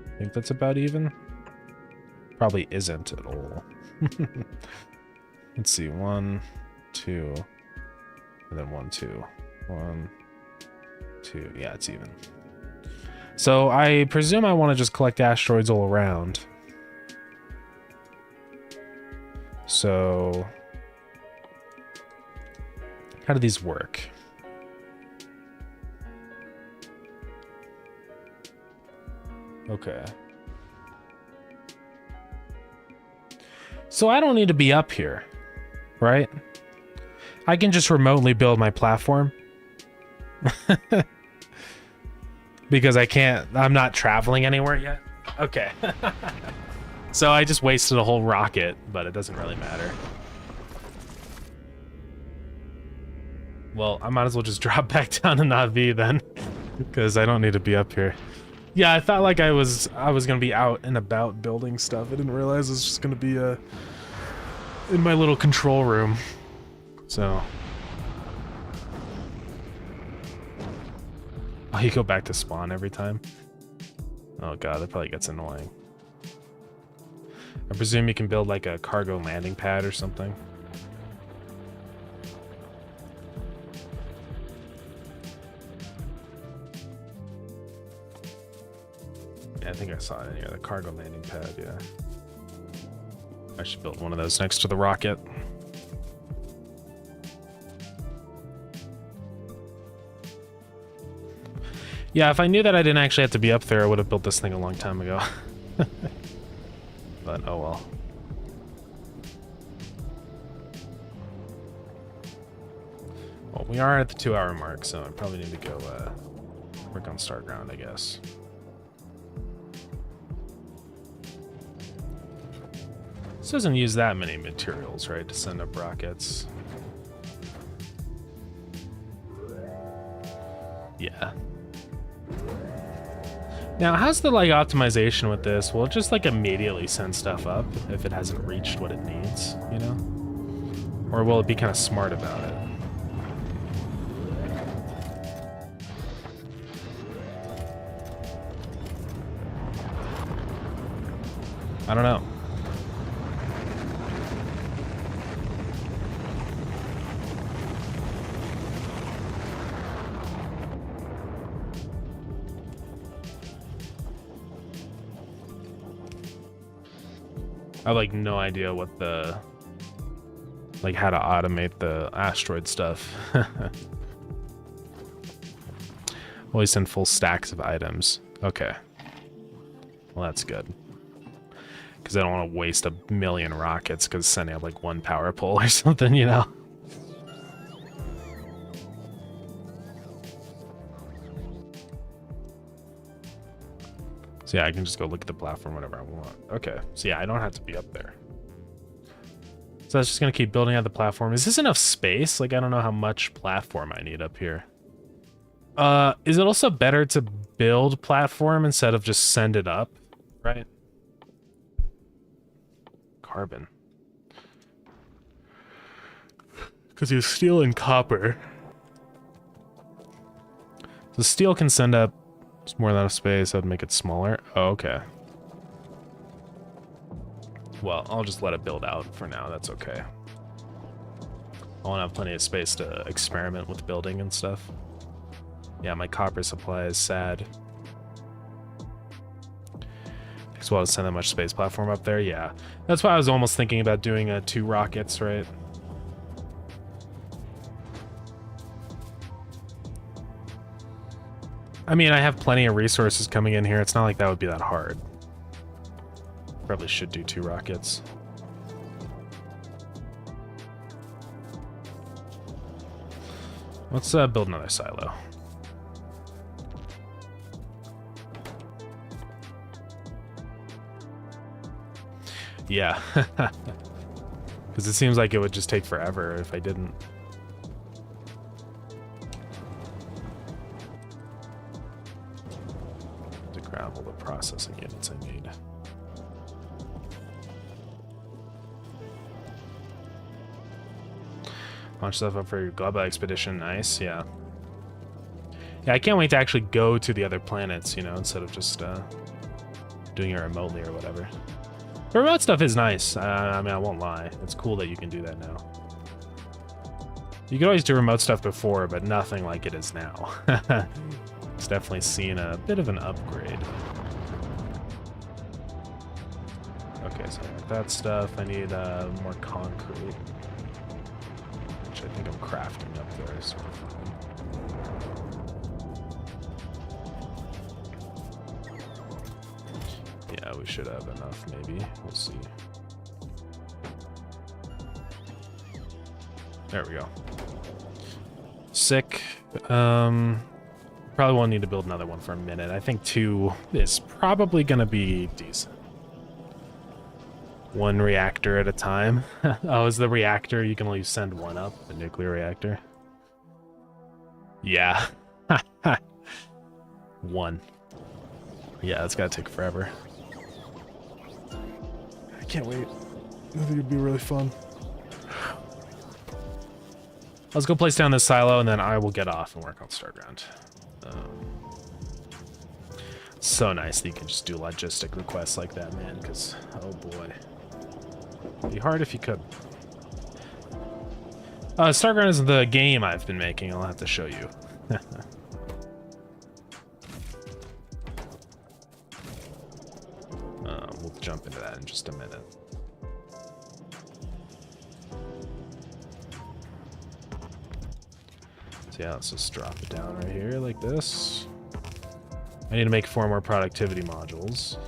I think that's about even. Probably isn't at all. Let's see, 1, 2, and then 1, 2. 1, 2. Yeah, it's even. So I presume I want to just collect asteroids all around. So how do these work? Okay. So I don't need to be up here, right? I can just remotely build my platform. Because I'm not traveling anywhere yet? Okay. So I just wasted a whole rocket, but it doesn't really matter. Well, I might as well just drop back down to Navi then, because I don't need to be up here. Yeah, I thought like I was gonna be out and about building stuff. I didn't realize it was just gonna be in my little control room. So, oh, you go back to spawn every time. Oh god, that probably gets annoying. I presume you can build like a cargo landing pad or something. Yeah, I think I saw it in here, the cargo landing pad, yeah. I should build one of those next to the rocket. Yeah, if I knew that I didn't actually have to be up there, I would have built this thing a long time ago. But, oh well. Well, we are at the 2-hour mark, so I probably need to go work on Starground, I guess. This doesn't use that many materials, right, to send up rockets. Yeah. Now, how's the, like, optimization with this? Will it just, like, immediately send stuff up if it hasn't reached what it needs, you know? Or will it be kind of smart about it? I don't know. I have like no idea what the, like how to automate the asteroid stuff. Always send full stacks of items. Okay. Well, that's good. Because I don't want to waste a million rockets because sending up like one power pole or something, you know? So yeah, I can just go look at the platform whenever I want. Okay, so yeah, I don't have to be up there. So that's just gonna keep building out the platform. Is this enough space? Like, I don't know how much platform I need up here. Is it also better to build platform instead of just send it up, right? Carbon. Because you steel and copper. So steel can send up just more than enough space. I'd make it smaller. Oh, okay. Well, I'll just let it build out for now. That's okay. I want to have plenty of space to experiment with building and stuff. Yeah, my copper supply is sad. Takes a while to send that much space platform up there. Yeah, that's why I was almost thinking about doing 2 rockets, right? I mean, I have plenty of resources coming in here. It's not like that would be that hard. Probably should do 2 rockets. Let's build another silo. Yeah. Because it seems like it would just take forever if I didn't. To grab all the processing units I need. Launch stuff up for your Gleba expedition. Nice, yeah. Yeah, I can't wait to actually go to the other planets, you know, instead of just doing it remotely or whatever. The remote stuff is nice. I mean, I won't lie. It's cool that you can do that now. You could always do remote stuff before, but nothing like it is now. It's definitely seen a bit of an upgrade. Okay, so I got that stuff. I need more concrete. Which I think I'm crafting up there, sort of. Yeah, we should have enough, maybe. We'll see. There we go. Sick. Probably won't need to build another one for a minute. I think 2 is probably going to be decent. one reactor at a time. Oh, is the reactor, you can only send one up, the nuclear reactor? Yeah. One. Yeah, it's gotta take forever. I can't wait. I think it'd be really fun. Let's go place down this silo, and then I will get off and work on Starground. So nice that you can just do logistic requests like that, man, because, oh boy. It'd be hard if you could. Starground is the game I've been making. I'll have to show you. We'll jump into that in just a minute. So yeah, let's just drop it down right here like this. I need to make 4 more productivity modules.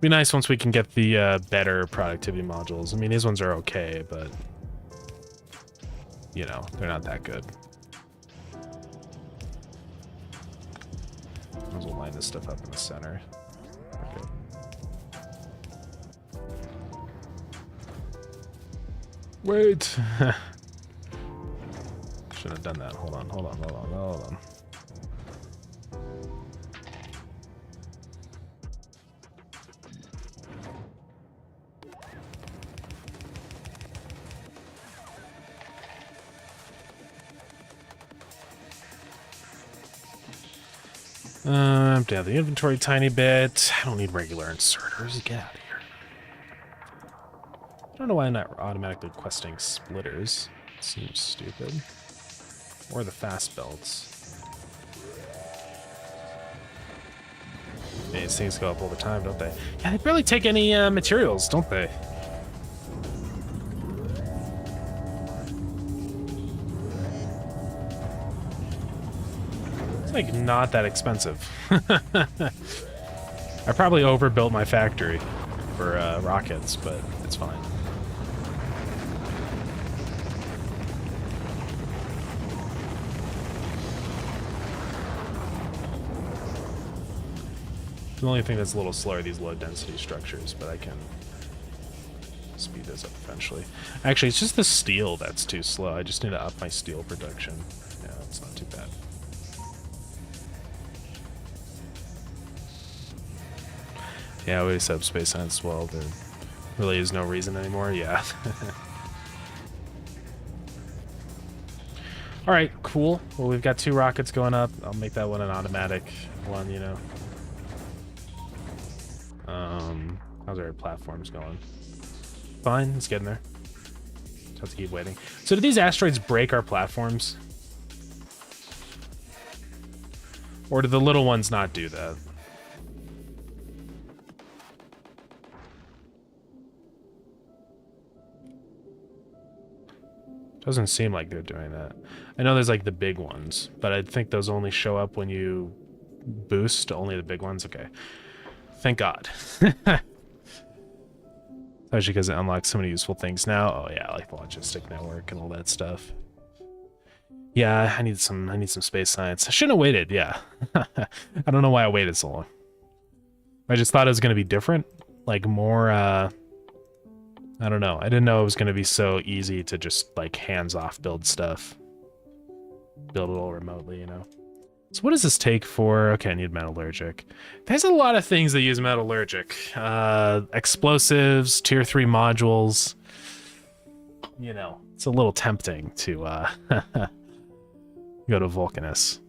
Be nice once we can get the better productivity modules. I mean, these ones are okay, but you know, they're not that good. Might as well line this stuff up in the center. Okay. Wait. Should have done that. Hold on. Empty out the inventory a tiny bit. I don't need regular inserters. Get out of here. I don't know why I'm not automatically questing splitters. Seems stupid. Or the fast belts. Yeah, these things go up all the time, don't they? Yeah, they barely take any materials, don't they? It's like not that expensive. I probably overbuilt my factory for rockets, but it's fine. The only thing that's a little slower are these low density structures, but I can speed this up eventually. Actually, it's just the steel that's too slow. I just need to up my steel production. Yeah, it's not too bad. Yeah, we set up space science. Well, there really is no reason anymore. Yeah. All right, cool. Well, we've got 2 rockets going up. I'll make that one an automatic one, you know. How's our platforms going? Fine, it's getting there. Just have to keep waiting. So do these asteroids break our platforms? Or do the little ones not do that? Doesn't seem like they're doing that. I know there's like the big ones, but I think those only show up when you boost, only the big ones. Okay. Thank God. Especially because it unlocks so many useful things now. Oh yeah, like the logistic network and all that stuff. Yeah, I need some space science. I shouldn't have waited, yeah. I don't know why I waited so long. I just thought it was gonna be different. Like more I don't know. I didn't know it was gonna be so easy to just like hands-off build stuff. Build it all remotely, you know. So what does this take for... Okay, I need metallurgic. There's a lot of things that use metallurgic. Explosives, tier 3 modules. You know, it's a little tempting to go to Vulcanus.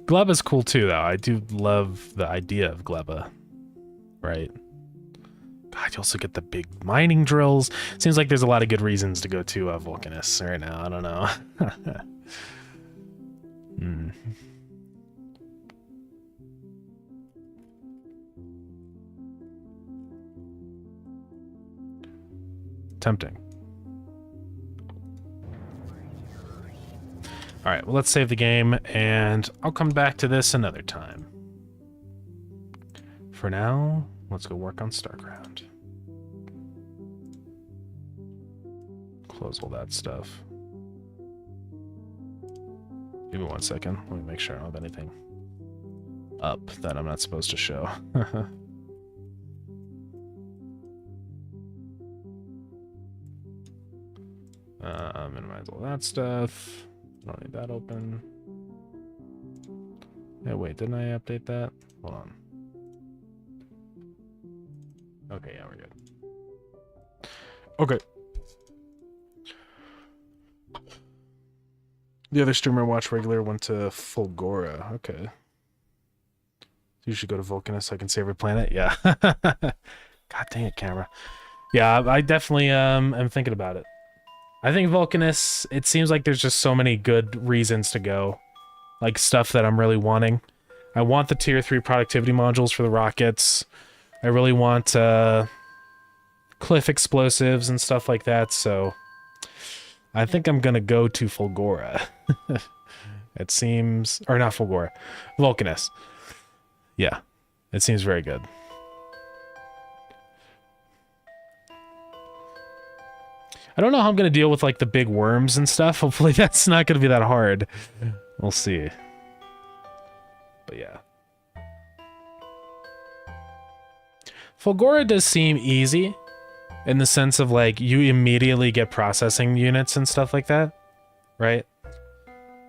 Gleba's cool too, though. I do love the idea of Gleba. Right? God, you also get the big mining drills. Seems like there's a lot of good reasons to go to Vulcanus right now. I don't know. Tempting. All right, well, let's save the game, and I'll come back to this another time. For now, let's go work on Starground. Close all that stuff. Give me 1 second. Let me make sure I don't have anything up that I'm not supposed to show. Minimize all that stuff. Don't need that open. Hey, wait, didn't I update that? Hold on. Okay, yeah, we're good. Okay. The other streamer I watch regular went to Fulgora. Okay. You should go to Vulcanus so I can save your planet. Yeah. God dang it, camera. Yeah, I definitely am thinking about it. I think Vulcanus, it seems like there's just so many good reasons to go. Like, stuff that I'm really wanting. I want the tier 3 productivity modules for the rockets. I really want cliff explosives and stuff like that, so I think I'm gonna go to Fulgora. It seems... Or not Fulgora. Vulcanus. Yeah. It seems very good. I don't know how I'm gonna deal with, like, the big worms and stuff. Hopefully that's not gonna be that hard. We'll see. But yeah. Fulgora does seem easy, in the sense of, like, you immediately get processing units and stuff like that, right?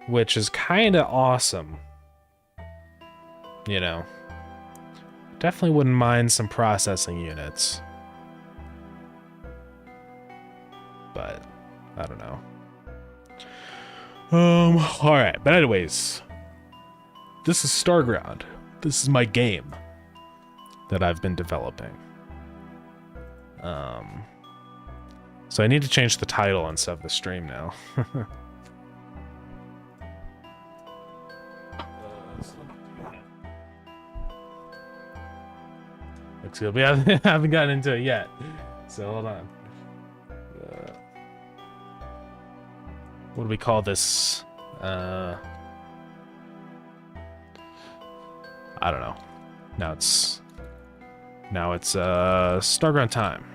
Which is kind of awesome. You know. Definitely wouldn't mind some processing units. But, I don't know. Alright, but anyways. This is Starground. This is my game that I've been developing. So I need to change the title and stuff of the stream now. Looks good. We haven't gotten into it yet. So hold on. What do we call this? I don't know. Now it's Starground time.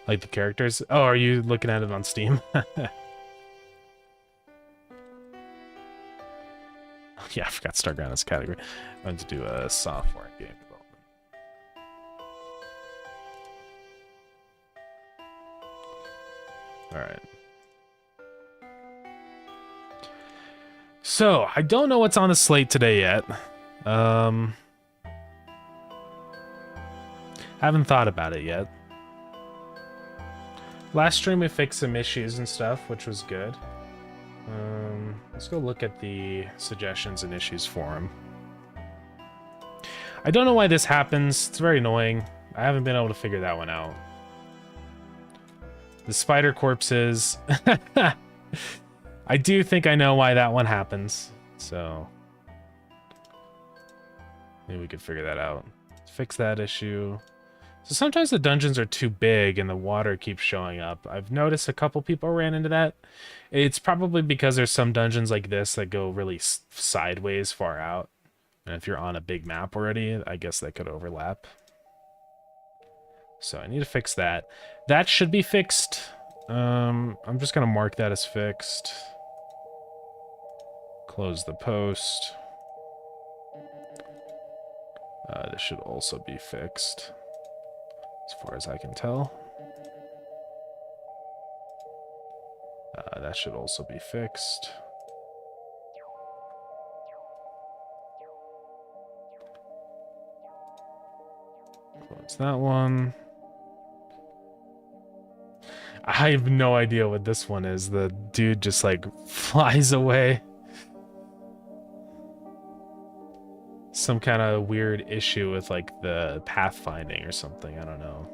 Like the characters? Oh, are you looking at it on Steam? Yeah, I forgot Starground as a category. I want to do a software game development. Alright. So, I don't know what's on the slate today yet. Haven't thought about it yet. Last stream we fixed some issues and stuff, which was good. Let's go look at the suggestions and issues forum. I don't know why this happens. It's very annoying. I haven't been able to figure that one out. The spider corpses. I do think I know why that one happens. So maybe we could figure that out. Fix that issue. So sometimes the dungeons are too big and the water keeps showing up. I've noticed a couple people ran into that. It's probably because there's some dungeons like this that go really sideways far out. And if you're on a big map already, I guess that could overlap. So I need to fix that. That should be fixed. I'm just going to mark that as fixed. Close the post. This should also be fixed, as far as I can tell. That should also be fixed. Close that one. I have no idea what this one is. The dude just like flies away. Some kind of weird issue with like the pathfinding or something. I don't know.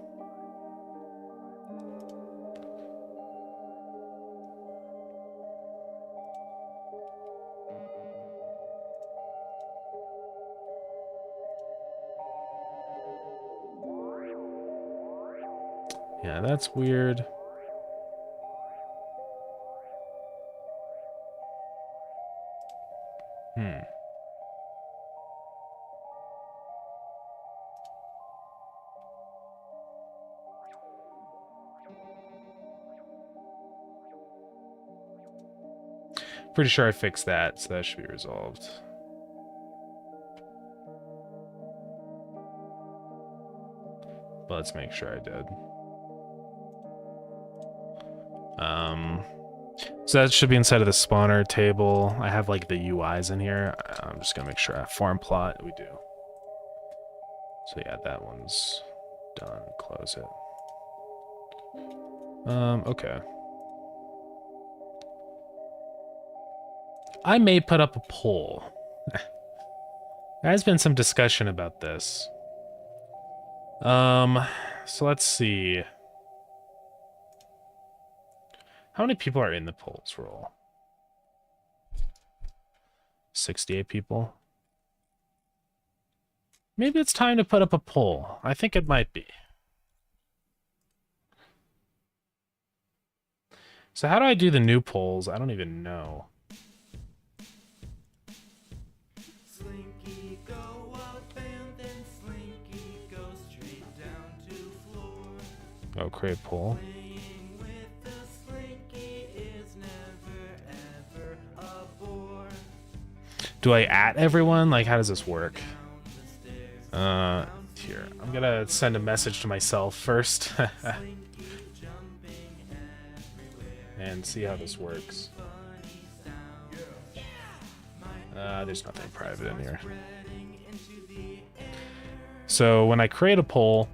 Yeah, that's weird. Pretty sure I fixed that, so that should be resolved. But let's make sure I did. So that should be inside of the spawner table. I have like the UIs in here. I'm just gonna make sure I have farm plot. We do. So yeah, that one's done. Close it. Okay. I may put up a poll. There has been some discussion about this. So let's see. How many people are in the polls roll? 68 people. Maybe it's time to put up a poll. I think it might be. So how do I do the new polls? I don't even know. Slinky go up and then Slinky goes straight down to floor. Oh, create poll. Playing with the Slinky is never ever a bore. Do I at everyone? Like, how does this work? Down the stairs, Here. I'm gonna send a message to myself first. Slinky jumping everywhere. And see how this works. Funny sound. There's nothing private in here. Spreading into the air. So when I create a poll,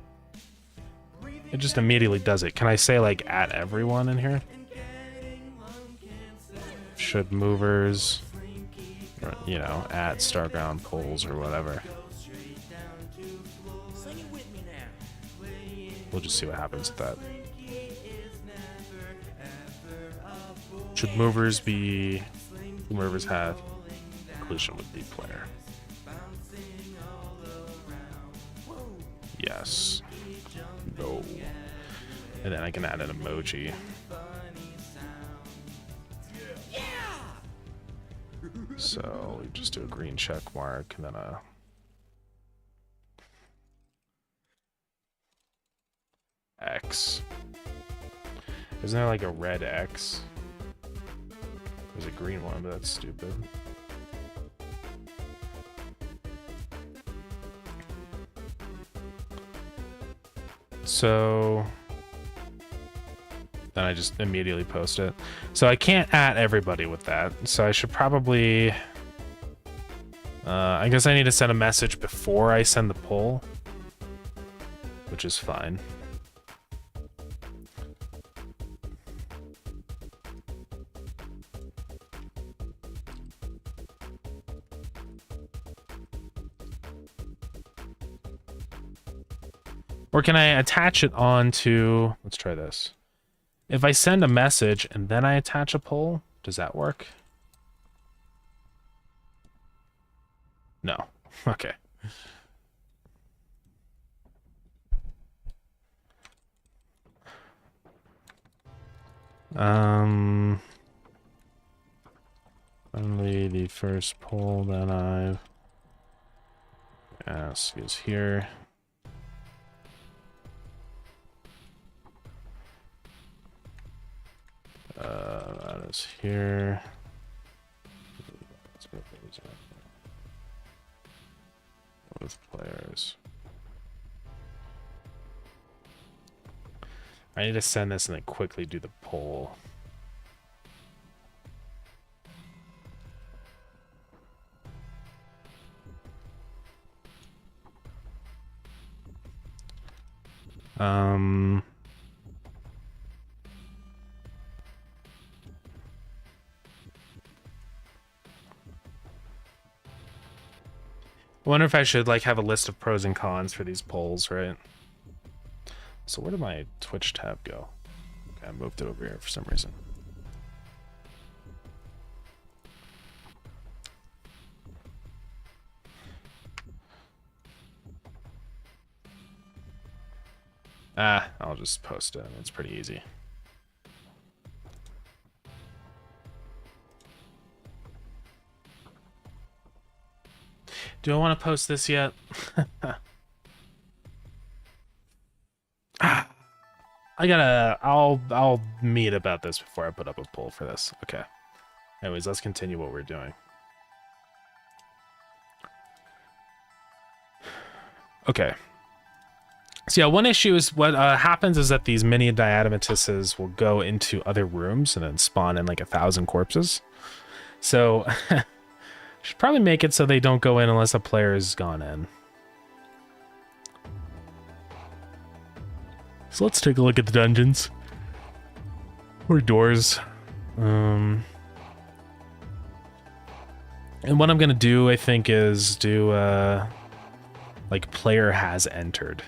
it just immediately does it. Can I say like at everyone in here? Should movers, or, you know, at Starground polls or whatever. We'll just see what happens with that. Should movers be who movers have? Collision would be player. Yes. No. And then I can add an emoji. So we just do a green check mark and then a X. Isn't there like a red X? There's a green one, but that's stupid. So then I just immediately post it. So I can't at everybody with that. So I should probably I guess I need to send a message before I send the poll, which is fine. Or can I attach it onto, let's try this. If I send a message and then I attach a poll, does that work? No. Okay. Only the first poll that I ask is here. That is here. With players. I need to send this and then quickly do the poll. I wonder if I should like have a list of pros and cons for these polls, right? So where did my Twitch tab go? Okay, I moved it over here for some reason. I'll just post it. It's pretty easy. Do I want to post this yet? I'll meet about this before I put up a poll for this. Okay. Anyways, let's continue what we're doing. Okay. So yeah, one issue is what happens is that these mini diadematuses will go into other rooms and then spawn in like 1,000 corpses. So should probably make it so they don't go in unless a player has gone in. So let's take a look at the dungeons. Or doors. And what I'm gonna do, I think, is do like player has entered.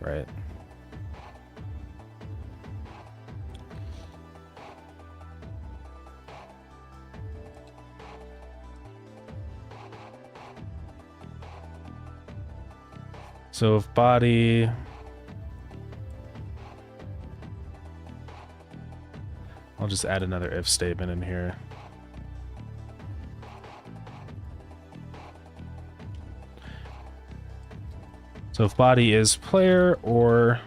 Right. So if body, I'll just add another if statement in here. So if body is player or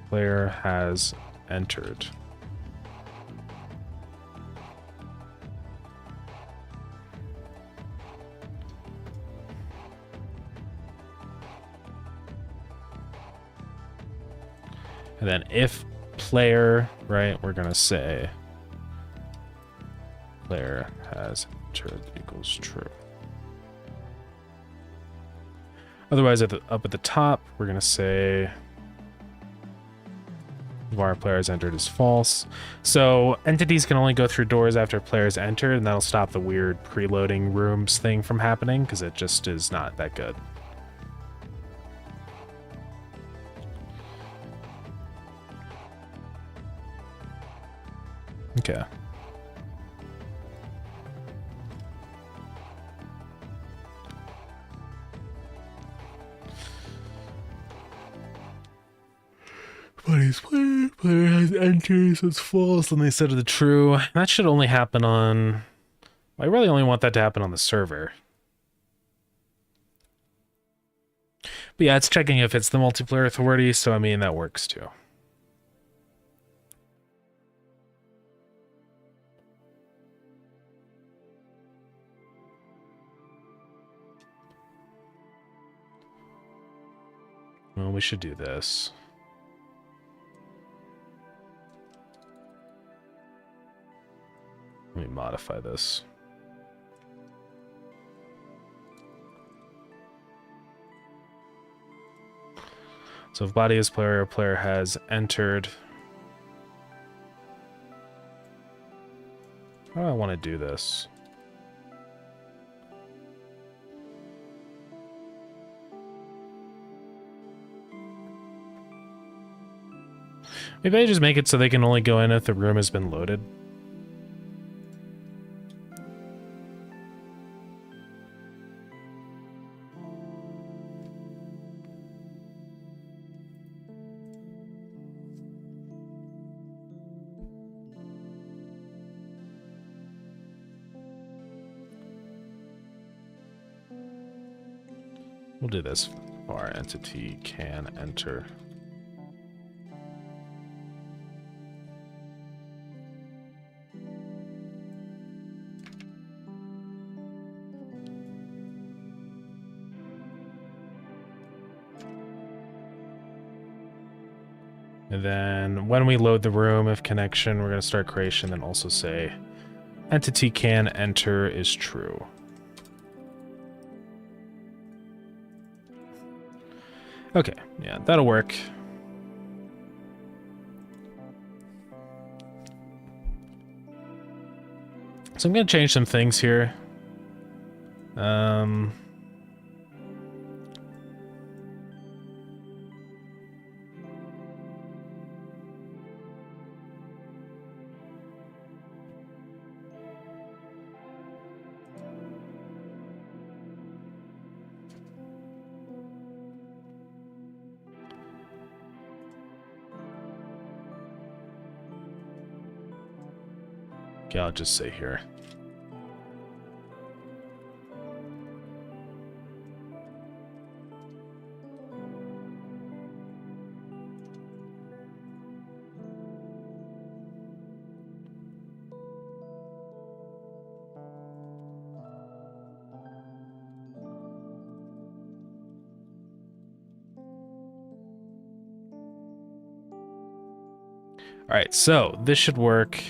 player has entered. And then if player, right, we're gonna say player has entered equals true. Otherwise, up at the top, we're gonna say var player has entered is false. So entities can only go through doors after players enter, and that'll stop the weird preloading rooms thing from happening because it just is not that good. Okay. Buddy's player has entered, so it's false, and they set it to true. That should only happen on... I really only want that to happen on the server. But yeah, it's checking if it's the multiplayer authority, so I mean, that works too. Well, we should do this. Let me modify this. So if body is player, player has entered. How do I want to do this? Maybe I just make it so they can only go in if the room has been loaded. We'll do this. Var entity can enter. And then when we load the room, if connection, we're going to start creation, then also say entity can enter is true. Okay, yeah, that'll work. So I'm going to change some things here. Okay, I'll just say here. Alright, so this should work.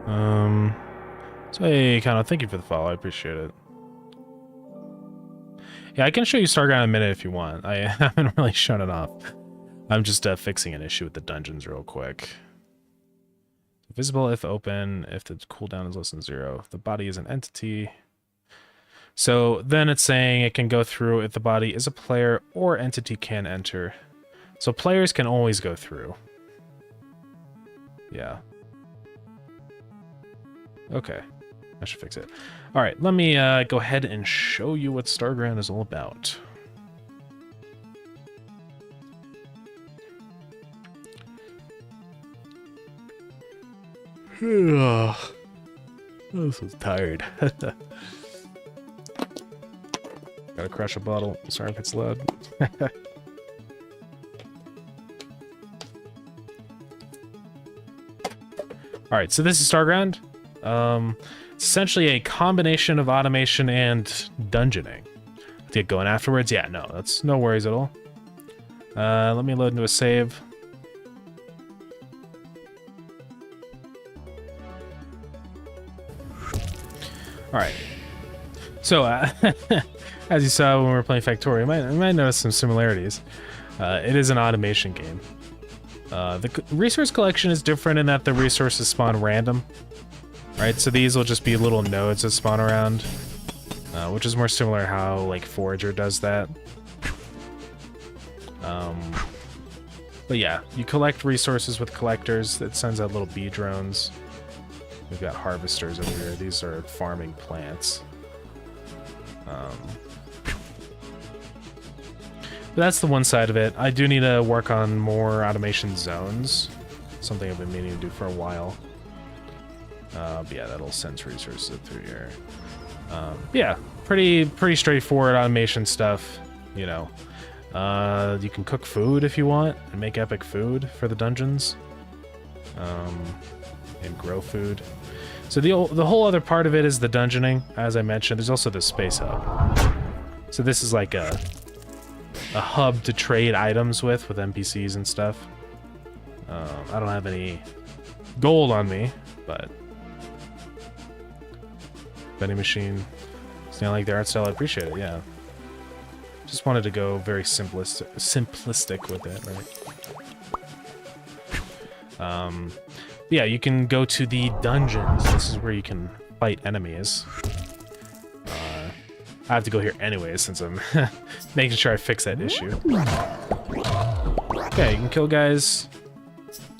So hey, kind of thank you for the follow. I appreciate it. Yeah, I can show you Starground in a minute if you want. I haven't really shown it off. I'm just fixing an issue with the dungeons real quick. Visible if open, if the cooldown is less than 0. If the body is an entity. So then it's saying it can go through if the body is a player or entity can enter. So players can always go through. Yeah. Okay. I should fix it. Alright, let me go ahead and show you what Starground is all about. I'm so tired. Gotta crush a bottle. Sorry if it's loud. Alright, so this is Starground. It's essentially a combination of automation and dungeoning. To get going afterwards? Yeah, no, that's no worries at all. Let me load into a save. Alright. So, as you saw when we were playing Factorio, you might notice some similarities. It is an automation game. The resource collection is different in that the resources spawn random. Right, so these will just be little nodes that spawn around, which is more similar to how, like, Forager does that. But yeah, you collect resources with collectors. It sends out little bee drones. We've got harvesters over here. These are farming plants. But that's the one side of it. I do need to work on more automation zones. Something I've been meaning to do for a while. But yeah, that'll send resources through here. Yeah, pretty straightforward automation stuff, you know. You can cook food if you want and make epic food for the dungeons. And grow food. So the whole other part of it is the dungeoning, as I mentioned. There's also the space hub. So this is like a hub to trade items with NPCs and stuff. I don't have any gold on me, but vending machine. Sound like the art style. I appreciate it. Yeah. Just wanted to go very simplistic with it, right? Yeah, you can go to the dungeons. This is where you can fight enemies. I have to go here anyways since I'm making sure I fix that issue. Okay, you can kill guys.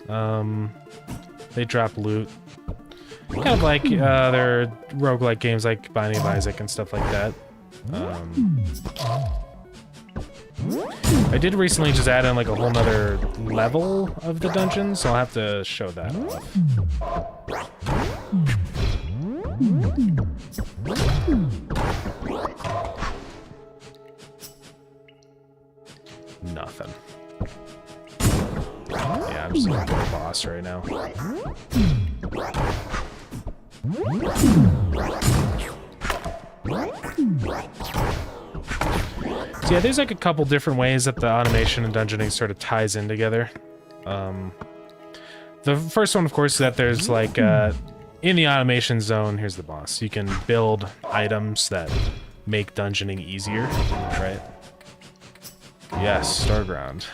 They drop loot. Kind of like their roguelike games like Binding of Isaac and stuff like that. I did recently just add in like a whole nother level of the dungeon, so I'll have to show that off. Nothing. Yeah, I'm just gonna go to the boss right now. So yeah, there's like a couple different ways that the automation and dungeoning sort of ties in together. The first one, of course, is that there's like, in the automation zone, here's the boss. You can build items that make dungeoning easier, right? Yes, Starground.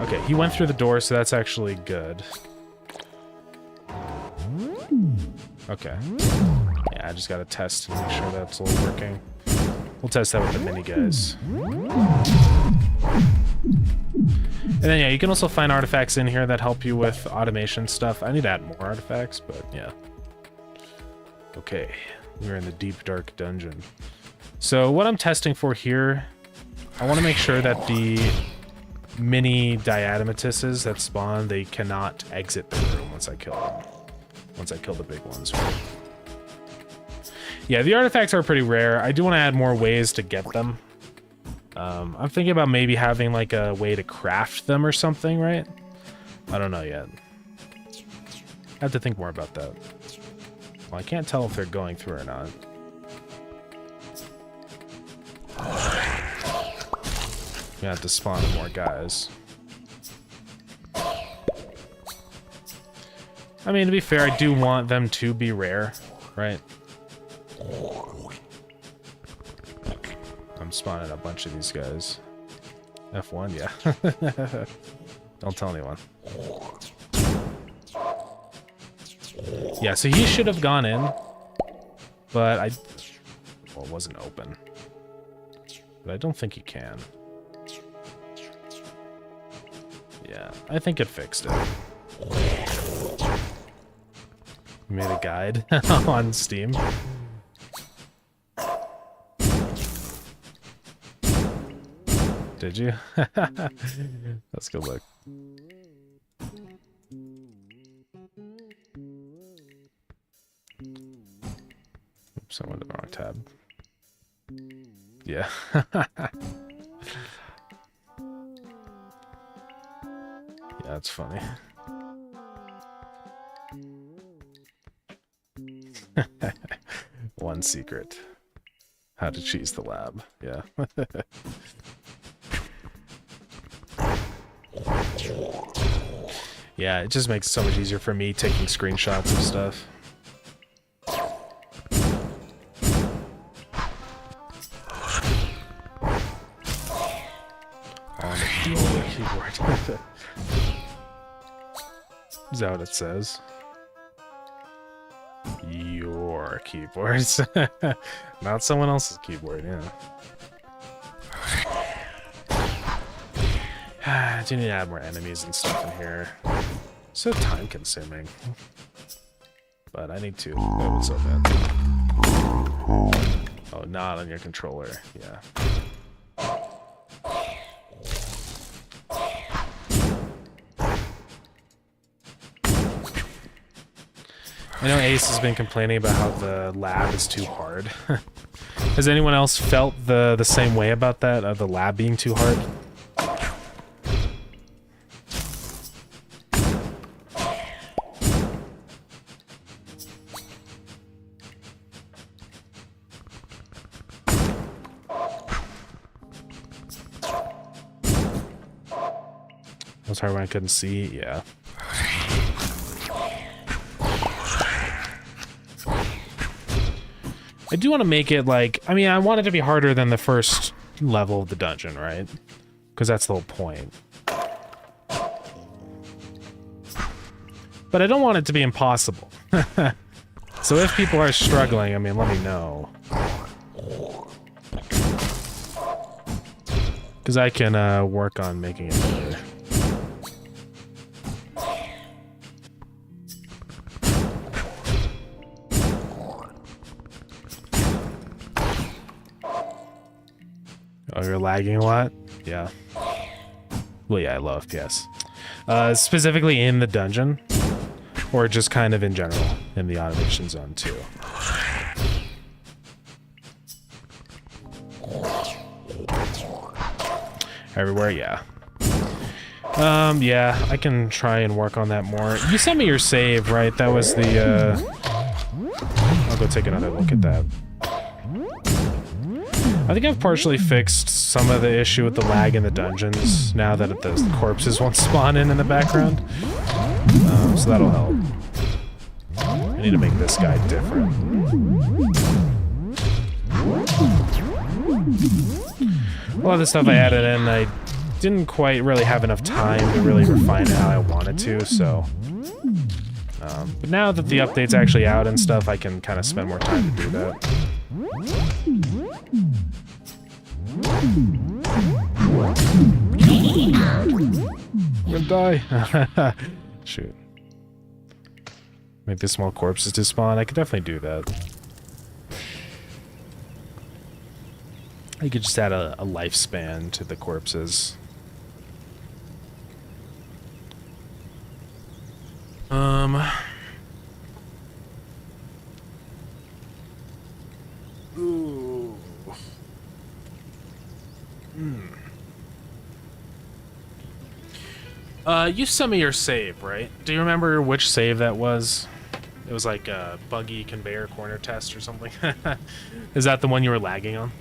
Okay, he went through the door, so that's actually good. Okay. Yeah, I just gotta test and make sure that's all working. We'll test that with the mini guys. And then yeah, you can also find artifacts in here that help you with automation stuff. I need to add more artifacts, but yeah. Okay, we're in the deep dark dungeon. So what I'm testing for here, I want to make sure that the mini diatomatuses that spawn, they cannot exit the room once I kill them. Once I kill the big ones. Yeah, the artifacts are pretty rare. I do want to add more ways to get them. I'm thinking about maybe having like a way to craft them or something, right? I don't know yet. I have to think more about that. Well, I can't tell if they're going through or not. We have to spawn more guys. I mean, to be fair, I do want them to be rare, right? I'm spawning a bunch of these guys. F1, yeah. Don't tell anyone. Yeah, so he should have gone in, but well, it wasn't open. But I don't think he can. Yeah, I think it fixed it. We made a guide on Steam. Did you? Let's go look. Oops, I went to the wrong tab. Yeah. Yeah, that's funny. One secret. How to cheese the lab. Yeah. Yeah, it just makes it so much easier for me taking screenshots of stuff. On the dual keyboard. Is that what it says? Your keyboards. Not someone else's keyboard, yeah. I do need to add more enemies and stuff in here. So time consuming. But I need to. Oh, what's up, man? Oh, not on your controller. Yeah. I know Ace has been complaining about how the lab is too hard. Has anyone else felt the same way about that, of the lab being too hard? It was hard when I couldn't see, yeah. I do want to make it like, I mean, I want it to be harder than the first level of the dungeon, right? Because that's the whole point. But I don't want it to be impossible. So if people are struggling, I mean, let me know. Because I can work on making it better. Oh, you're lagging a lot? Yeah. Well, yeah, I low FPS. Specifically in the dungeon, or just kind of in general, in the automation zone too. Everywhere, yeah. Yeah, I can try and work on that more. You sent me your save, right? That was the, I'll go take another look at that. I think I've partially fixed some of the issue with the lag in the dungeons, now that the corpses won't spawn in the background. So that'll help. I need to make this guy different. A lot of the stuff I added in, I didn't quite really have enough time to really refine it how I wanted to, so... but now that the update's actually out and stuff, I can kind of spend more time to do that. I'm gonna die. Shoot. Make the small corpses to spawn. I could definitely do that. You could just add a lifespan to the corpses. Ooh. You sent me your save, right? Do you remember which save that was? It was like a buggy conveyor corner test or something. Is that the one you were lagging on?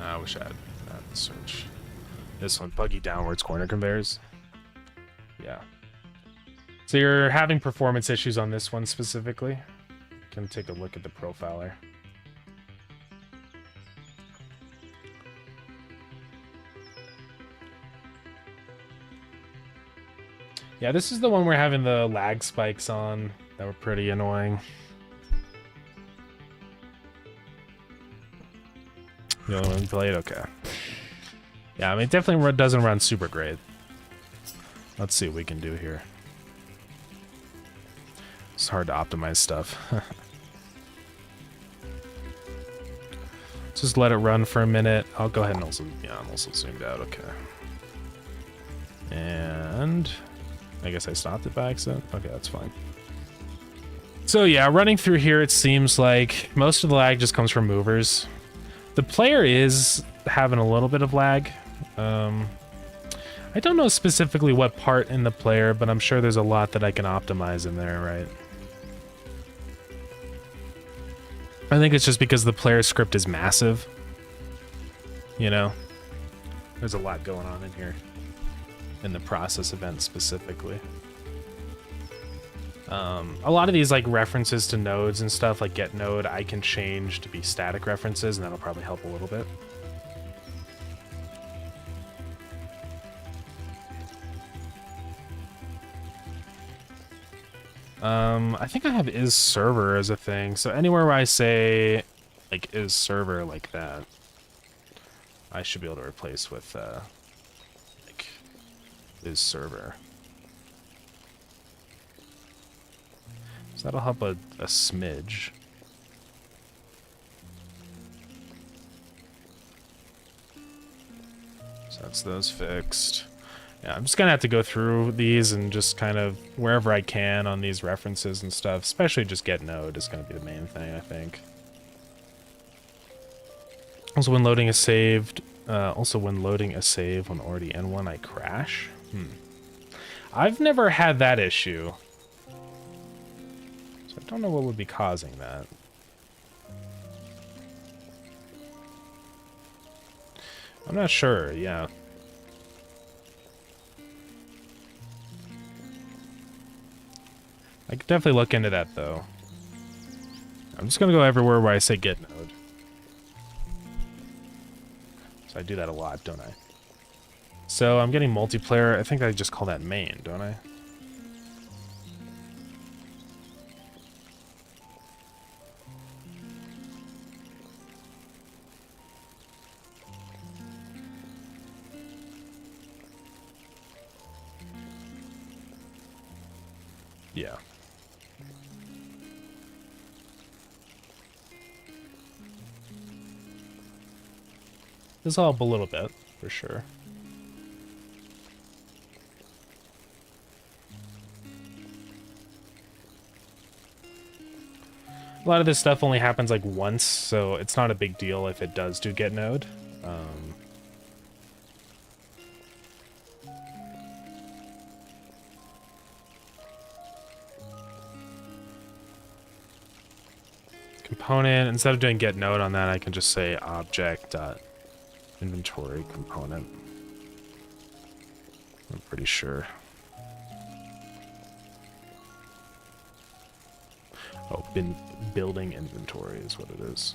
I wish I had search this one, buggy downwards corner conveyors. Yeah. So you're having performance issues on this one specifically. Can take a look at the profiler. Yeah, this is the one we're having the lag spikes on that were pretty annoying. The only one we played? Okay. Yeah, I mean, it definitely doesn't run super great. Let's see what we can do here. It's hard to optimize stuff. Just let it run for a minute. I'll go ahead and also, yeah, I'm also zoomed out. Okay. And I guess I stopped it by accident. Okay, that's fine. So yeah, running through here, it seems like most of the lag just comes from movers. The player is having a little bit of lag. I don't know specifically what part in the player, but I'm sure there's a lot that I can optimize in there, right? I think it's just because the player script is massive. You know? There's a lot going on in here. In the process event specifically. A lot of these like references to nodes and stuff, like get node, I can change to be static references, and that'll probably help a little bit. I think I have is server as a thing, so anywhere where I say like is server like that, I should be able to replace with like is server. So that'll help a smidge. So that's those fixed. Yeah, I'm just gonna have to go through these and just kind of wherever I can on these references and stuff, especially just get node is gonna be the main thing, I think. Also when loading a save when already in one, I crash. I've never had that issue. So I don't know what would be causing that. I'm not sure, yeah. I could definitely look into that, though. I'm just gonna go everywhere where I say get node. So I do that a lot, don't I? So I'm getting multiplayer. I think I just call that main, don't I? Yeah. This will help a little bit, for sure. A lot of this stuff only happens like once, so it's not a big deal if it does do get node. Component, instead of doing get node on that, I can just say object inventory component. I'm pretty sure. Oh, building inventory is what it is.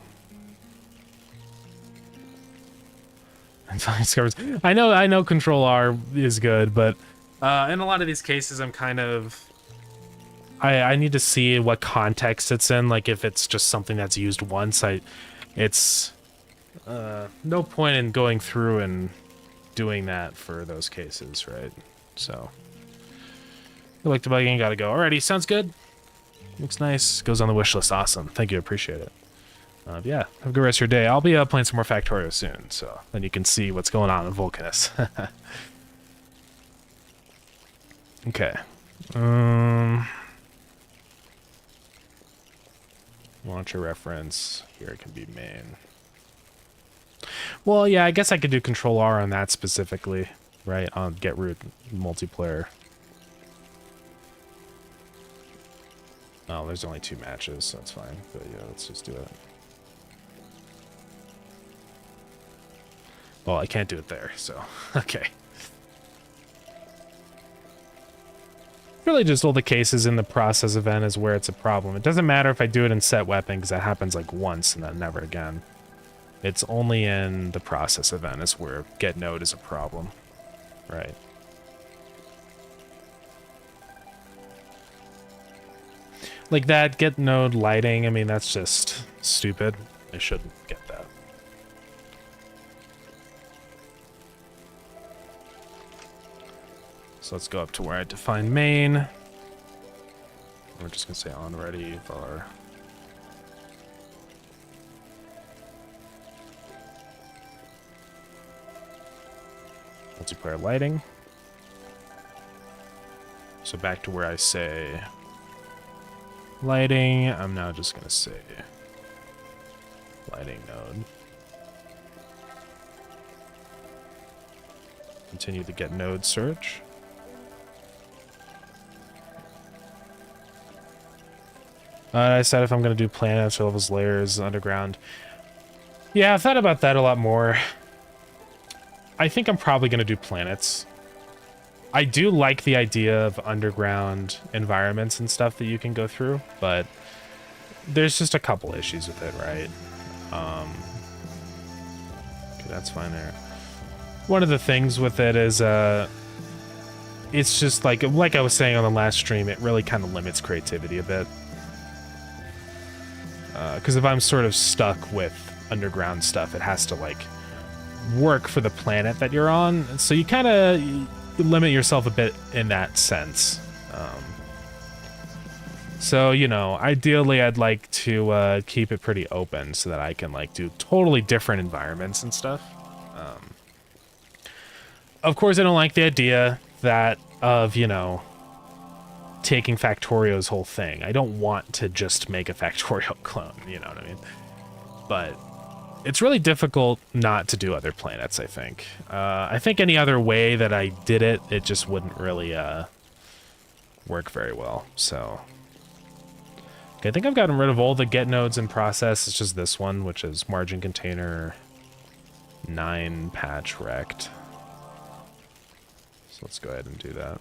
I know Control R is good, but in a lot of these cases, I'm kind of I need to see what context it's in. Like if it's just something that's used once, it's no point in going through and doing that for those cases, right? So, you like the bugging, gotta go. Alrighty, sounds good. Looks nice. Goes on the wish list. Awesome. Thank you. Appreciate it. Yeah, have a good rest of your day. I'll be playing some more Factorio soon, so then you can see what's going on in Vulcanus. Okay. Launcher reference. Here it can be main. Well, yeah, I guess I could do Control R on that specifically, right? On get root multiplayer. Oh, there's only 2 matches, so that's fine. But yeah, let's just do it. Well, I can't do it there, so okay. Really just all the cases in the process event is where it's a problem. It doesn't matter if I do it in set weapon, because that happens like once and then never again. It's only in the process event is where get node is a problem. Right. Like that get node lighting, I mean, that's just stupid. I shouldn't get that. So let's go up to where I define main. We're just gonna say on ready var. Multiplayer lighting. So back to where I say lighting, I'm now just gonna say lighting node. Continue the get node search. I decided if I'm going to do planets, levels, layers, underground. Yeah, I've thought about that a lot more. I think I'm probably going to do planets. I do like the idea of underground environments and stuff that you can go through, but there's just a couple issues with it, right? Okay, that's fine there. One of the things with it is, it's just like I was saying on the last stream, it really kind of limits creativity a bit. Because if I'm sort of stuck with underground stuff, it has to like work for the planet that you're on. So you kind of limit yourself a bit in that sense. So, you know, ideally I'd like to keep it pretty open so that I can like do totally different environments and stuff. Of course, I don't like the idea that of, you know, taking Factorio's whole thing. I don't want to just make a Factorio clone, you know what I mean? But it's really difficult not to do other planets, I think. I think any other way that I did it, it just wouldn't really work very well, so... Okay, I think I've gotten rid of all the get nodes in process. It's just this one, which is margin container 9 patch rect. So let's go ahead and do that.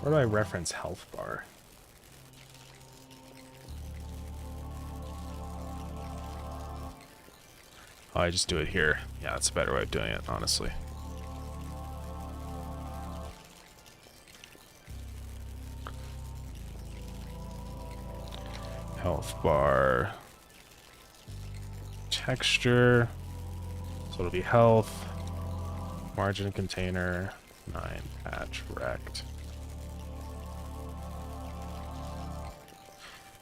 Where do I reference health bar? Oh, I just do it here. Yeah, that's a better way of doing it, honestly. Health bar. Texture. So it'll be health. Margin container. 9 patch rect.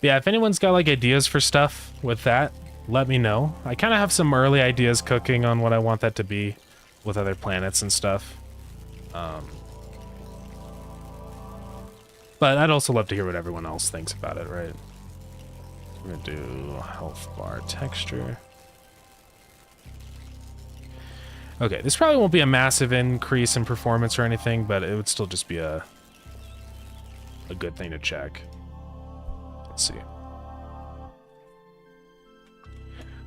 Yeah, if anyone's got like ideas for stuff with that, let me know. I kind of have some early ideas cooking on what I want that to be with other planets and stuff. But I'd also love to hear what everyone else thinks about it, right? We're gonna do health bar texture. Okay, this probably won't be a massive increase in performance or anything, but it would still just be a good thing to check. Let's see.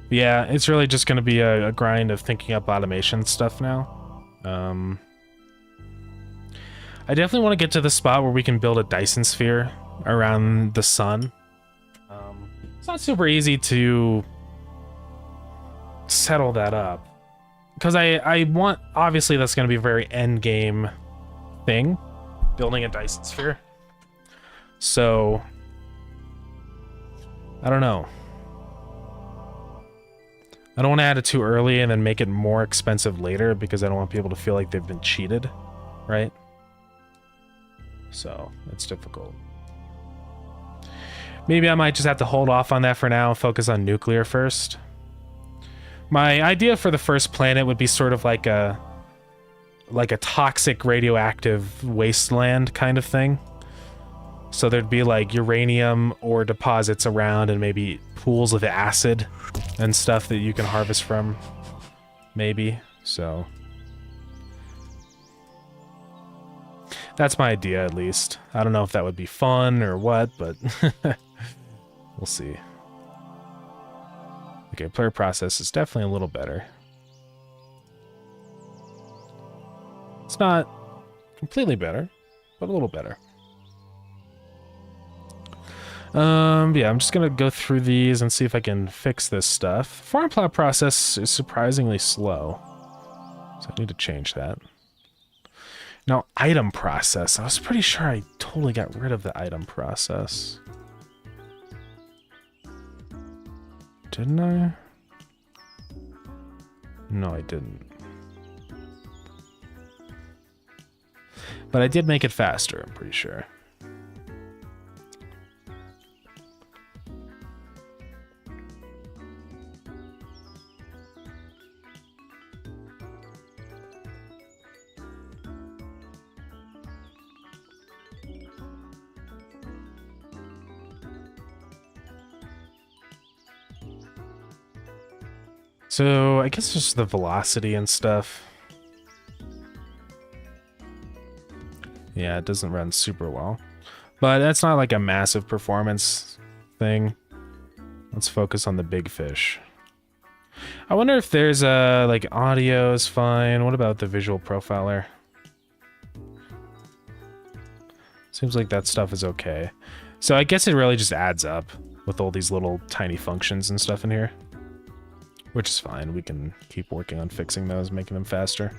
Yeah, it's really just going to be a grind of thinking up automation stuff now. I definitely want to get to the spot where we can build a Dyson sphere around the sun. It's not super easy to settle that up. Because I want, obviously that's going to be a very end game thing, building a Dyson sphere. So, I don't know. I don't want to add it too early and then make it more expensive later because I don't want people to feel like they've been cheated, right? So, it's difficult. Maybe I might just have to hold off on that for now and focus on nuclear first. My idea for the first planet would be sort of like a toxic radioactive wasteland kind of thing. So there'd be like uranium ore deposits around and maybe pools of acid and stuff that you can harvest from, maybe. So That's my idea, at least. I don't know if that would be fun or what, but we'll see. Okay, player process is definitely a little better. It's not completely better, but a little better. Yeah, I'm just gonna go through these and see if I can fix this stuff. Farm plot process is surprisingly slow, so I need to change that. Now, item process. I was pretty sure I totally got rid of the item process. Didn't I? No, I didn't. But I did make it faster, I'm pretty sure. So, I guess just the velocity and stuff. Yeah, it doesn't run super well. But that's not like a massive performance thing. Let's focus on the big fish. I wonder if there's like audio is fine. What about the visual profiler? Seems like that stuff is okay. So I guess it really just adds up with all these little tiny functions and stuff in here. Which is fine. We can keep working on fixing those, making them faster.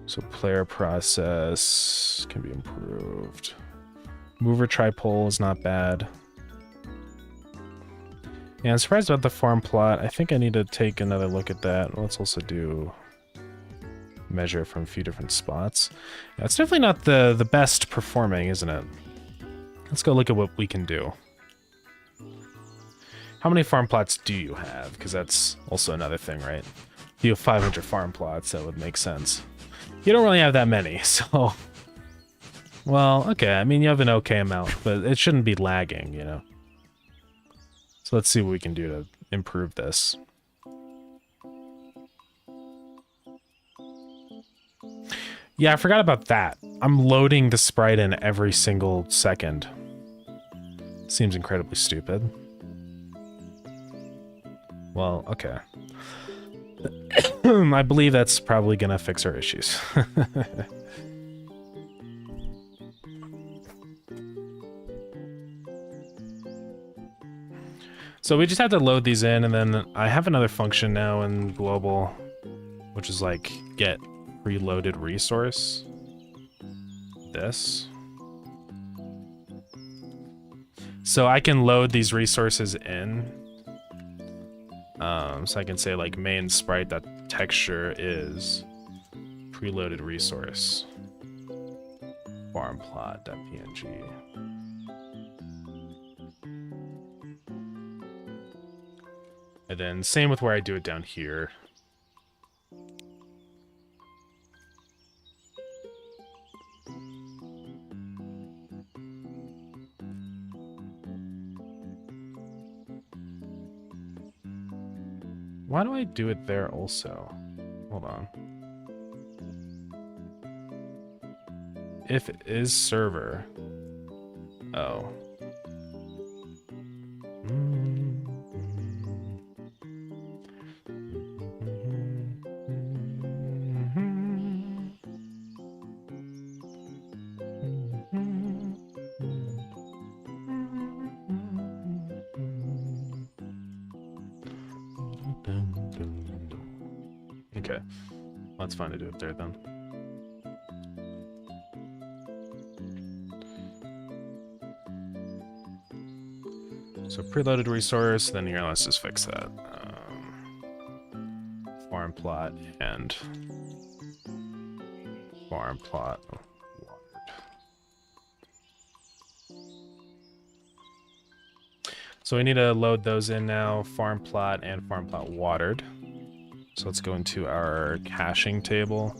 So player process can be improved. Mover tripole is not bad. Yeah, I'm surprised about the farm plot. I think I need to take another look at that. Let's also do measure from a few different spots. Yeah, it's definitely not the best performing, isn't it? Let's go look at what we can do. How many farm plots do you have? Because that's also another thing, right? If you have 500 farm plots, that would make sense. You don't really have that many, so... Well, okay, I mean, you have an okay amount, but it shouldn't be lagging, you know? So let's see what we can do to improve this. Yeah, I forgot about that. I'm loading the sprite in every single second. Seems incredibly stupid. Well, okay. I believe that's probably gonna fix our issues. So we just have to load these in, and then I have another function now in global, which is like get preloaded resource. This. So I can load these resources in. So I can say like main sprite that texture is preloaded resource farm plot.png. And then same with where I do it down here. Why do I do it there also? Hold on. If it is server. Oh. Okay, that's fine to do it there then. So preloaded resource, then here, let's just fix that. Farm plot and farm plot watered. So we need to load those in now, farm plot and farm plot watered. So let's go into our caching table.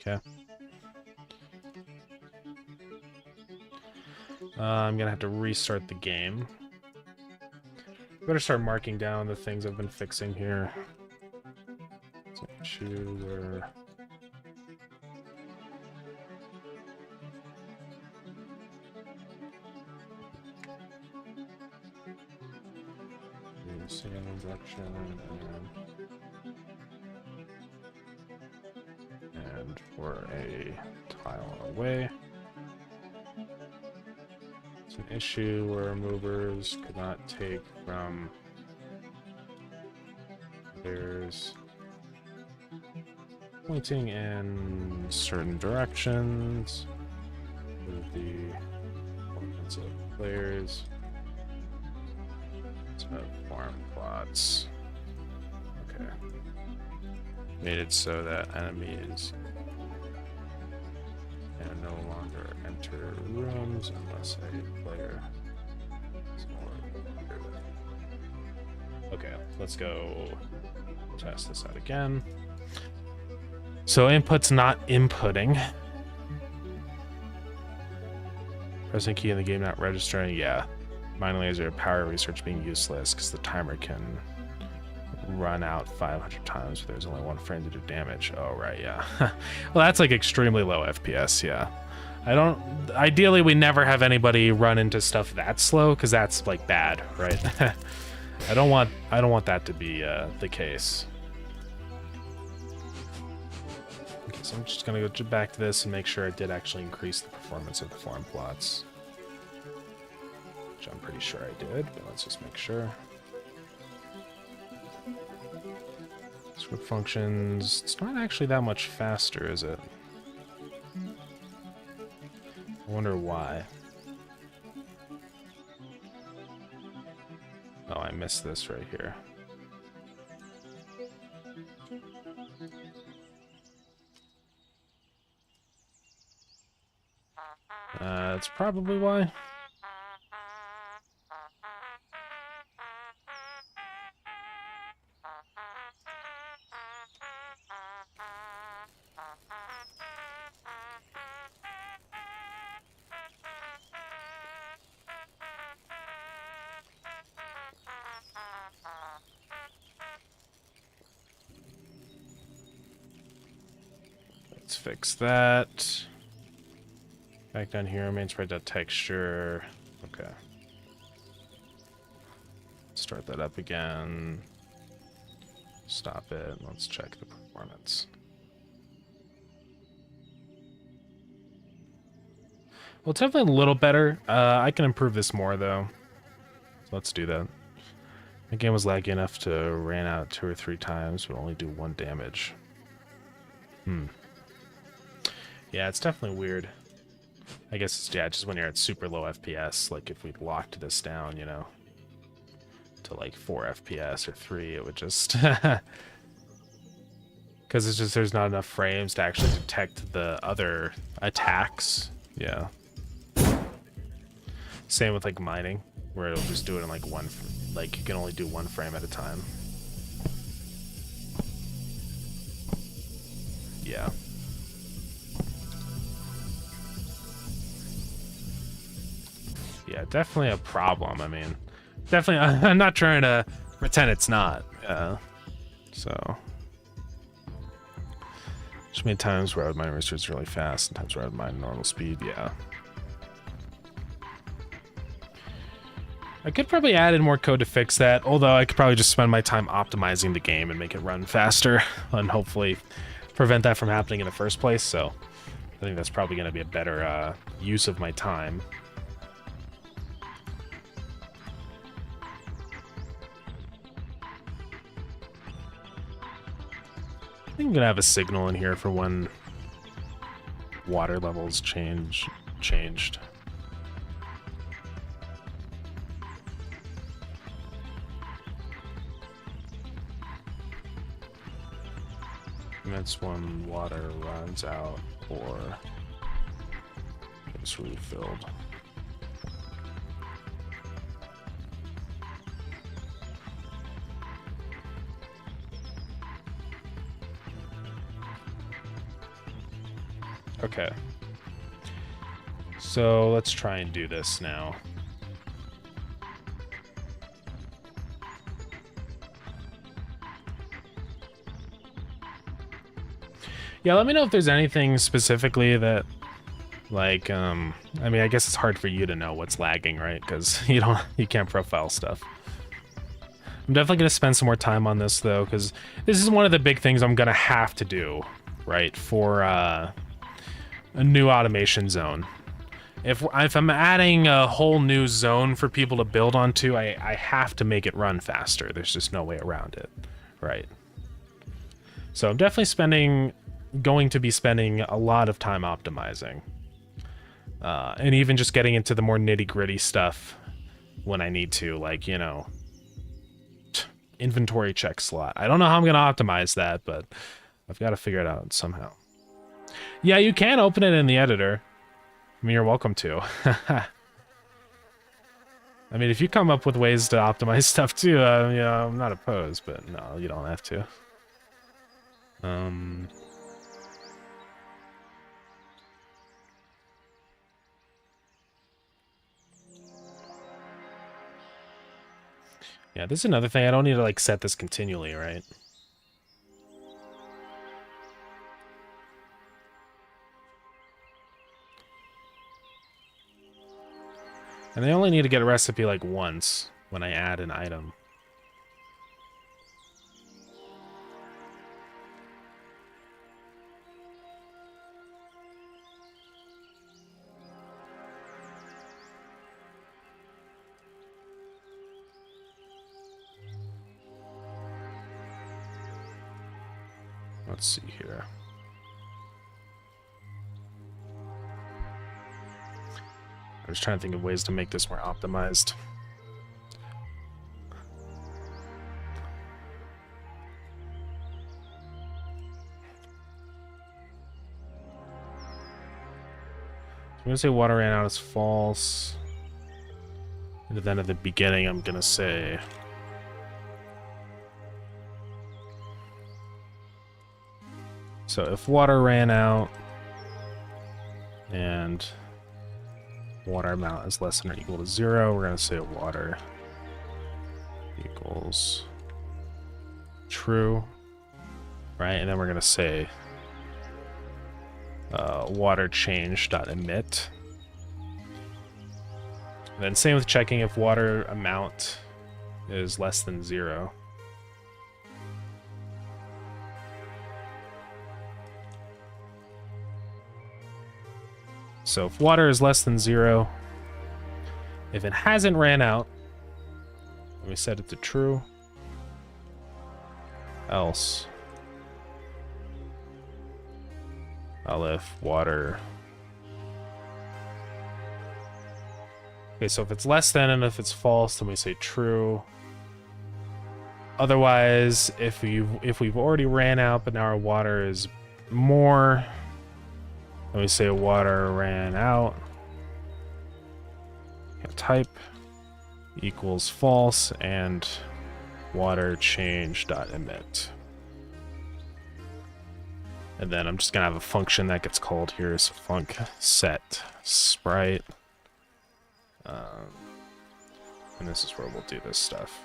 Okay. I'm gonna have to restart the game. Better start marking down the things I've been fixing here. So issue where sand reduction and for a tile away. It's an issue where movers could not take from players pointing in certain directions with the offensive players. So farm plots. Okay. Made it so that enemies can no longer enter rooms unless a player is more clear. Okay, let's go test this out again. So input's not inputting. Pressing key in the game not registering. Yeah. Mind laser power research being useless because the timer can run out 500 times but there's only one frame to do damage. Oh, right, yeah. Well, that's like extremely low FPS, yeah. Ideally, we never have anybody run into stuff that slow because that's like bad, right? I don't want that to be the case. Okay, so I'm just gonna go back to this and make sure it did actually increase the performance of the farm plots. Which I'm pretty sure I did, but let's just make sure. Script functions, it's not actually that much faster, is it? I wonder why. Oh, I missed this right here. That's probably why. Let's fix that. Back down here, main sprite.texture. Okay. Start that up again. Stop it. Let's check the performance. Well, it's definitely a little better. I can improve this more, though. So let's do that. The game was laggy enough to ran out 2 or 3 times, but only do 1 damage. Yeah, it's definitely weird. I guess it's, yeah, just when you're at super low FPS, like if we locked this down, you know, to like 4 FPS or 3, it would just... Because it's just, there's not enough frames to actually detect the other attacks. Yeah. Same with like mining, where it'll just do it in like one, like you can only do 1 frame at a time. Yeah. Yeah, definitely a problem. I mean, definitely, I'm not trying to pretend it's not. So, just many times where I would mine research really fast, and times where I would mine normal speed. Yeah. I could probably add in more code to fix that, although I could probably just spend my time optimizing the game and make it run faster, and hopefully prevent that from happening in the first place. So, I think that's probably going to be a better use of my time. I think I'm gonna have a signal in here for when water levels changed. And that's when water runs out or gets refilled. Okay. So let's try and do this now. Yeah, let me know if there's anything specifically that, like, I mean, I guess it's hard for you to know what's lagging, right? Because you can't profile stuff. I'm definitely going to spend some more time on this, though, because this is one of the big things I'm going to have to do, right, for a new automation zone. If I'm adding a whole new zone for people to build onto, I have to make it run faster. There's just no way around it, right? So I'm definitely going to be spending a lot of time optimizing. And even just getting into the more nitty-gritty stuff when I need to, like, you know, inventory check slot. I don't know how I'm going to optimize that, but I've got to figure it out somehow. Yeah, you can open it in the editor. I mean, you're welcome to. I mean, if you come up with ways to optimize stuff too, you know, I'm not opposed, but no, you don't have to. Yeah, this is another thing. I don't need to, like, set this continually, right? And I only need to get a recipe, like, once when I add an item. Let's see here. I was trying to think of ways to make this more optimized. I'm gonna say water ran out is false. And then at the beginning, I'm gonna say so if water ran out and water amount is less than or equal to 0, we're gonna say water equals true, right? And then we're gonna say water change dot emit. And then same with checking if water amount is less than 0. So if water is less than 0, if it hasn't ran out, and we set it to true, else if water. Okay, so if it's less than and if it's false, then we say true. Otherwise, if we've already ran out but now our water is more, then we say water ran out. Type equals false and water change dot emit. And then I'm just gonna have a function that gets called here. So func set sprite. And this is where we'll do this stuff.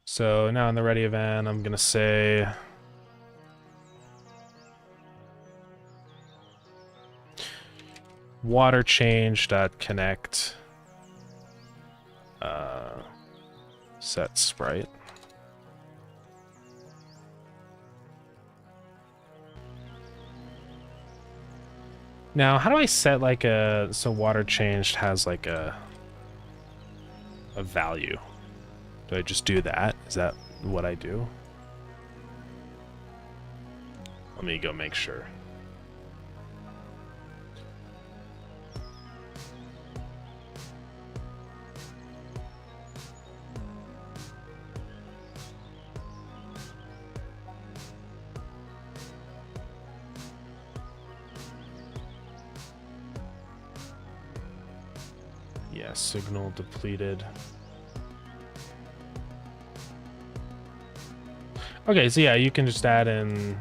So now in the ready event, I'm gonna say water change dot connect set sprite. Now, how do I set like so water changed has like a value? Do I just do that? Is that what I do? Let me go make sure. Yeah, signal depleted. Okay, so yeah, you can just add in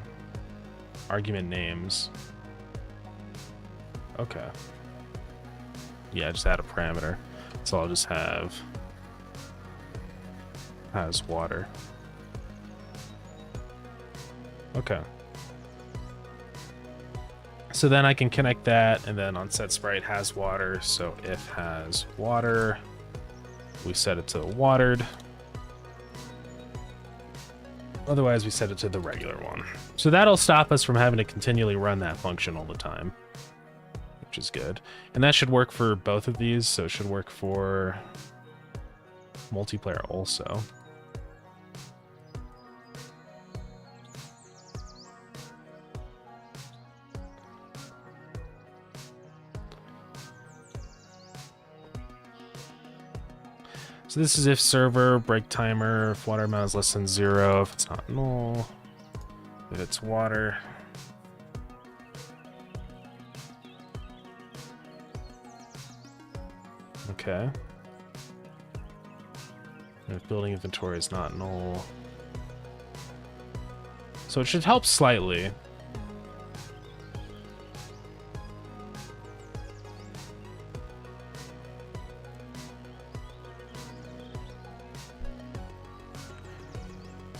argument names. Okay. Yeah, just add a parameter. So I'll just have has water. Okay. So then I can connect that, and then on set sprite has water. So if has water, we set it to watered. Otherwise, we set it to the regular one. So that'll stop us from having to continually run that function all the time, which is good. And that should work for both of these, so it should work for multiplayer also. So this is if server, break timer, if water amount is less than 0, if it's not null, if it's water. Okay. And if building inventory is not null. So it should help slightly.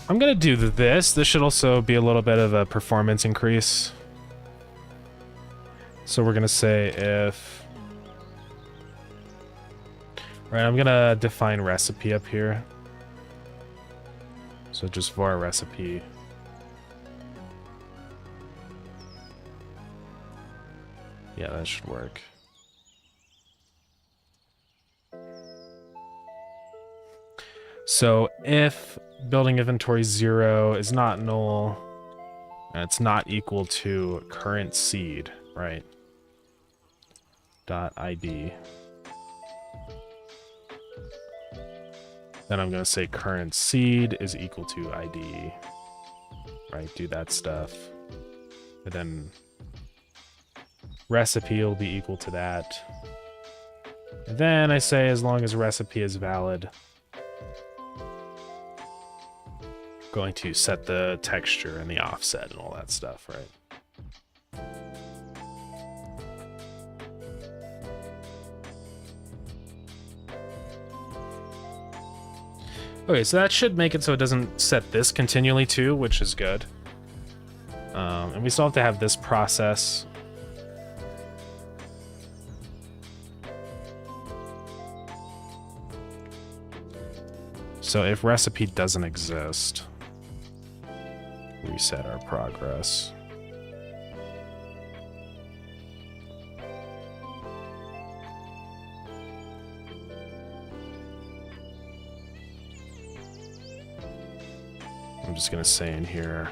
I'm gonna do this. This should also be a little bit of a performance increase. So we're gonna say if... Right, I'm gonna define recipe up here. So just var recipe. Yeah, that should work. So if building inventory 0 is not null, and it's not equal to current seed, right? .id. Then I'm going to say current seed is equal to ID, right? Do that stuff. And then recipe will be equal to that. And then I say as long as recipe is valid, going to set the texture and the offset and all that stuff, right? Okay, so that should make it so it doesn't set this continually too, which is good. And we still have to have this process. So if recipe doesn't exist, reset our progress. I'm just gonna say in here,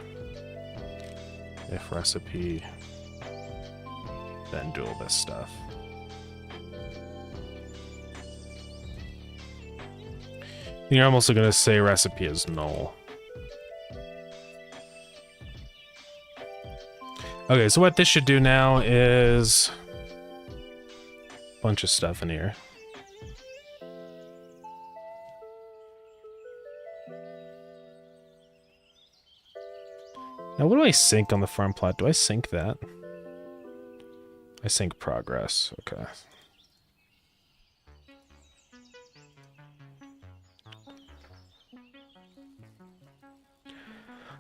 if recipe, then do all this stuff. You're almost gonna say recipe is null. Okay, so what this should do now is a bunch of stuff in here. Now, what do I sync on the farm plot? Do I sync that? I sync progress. Okay.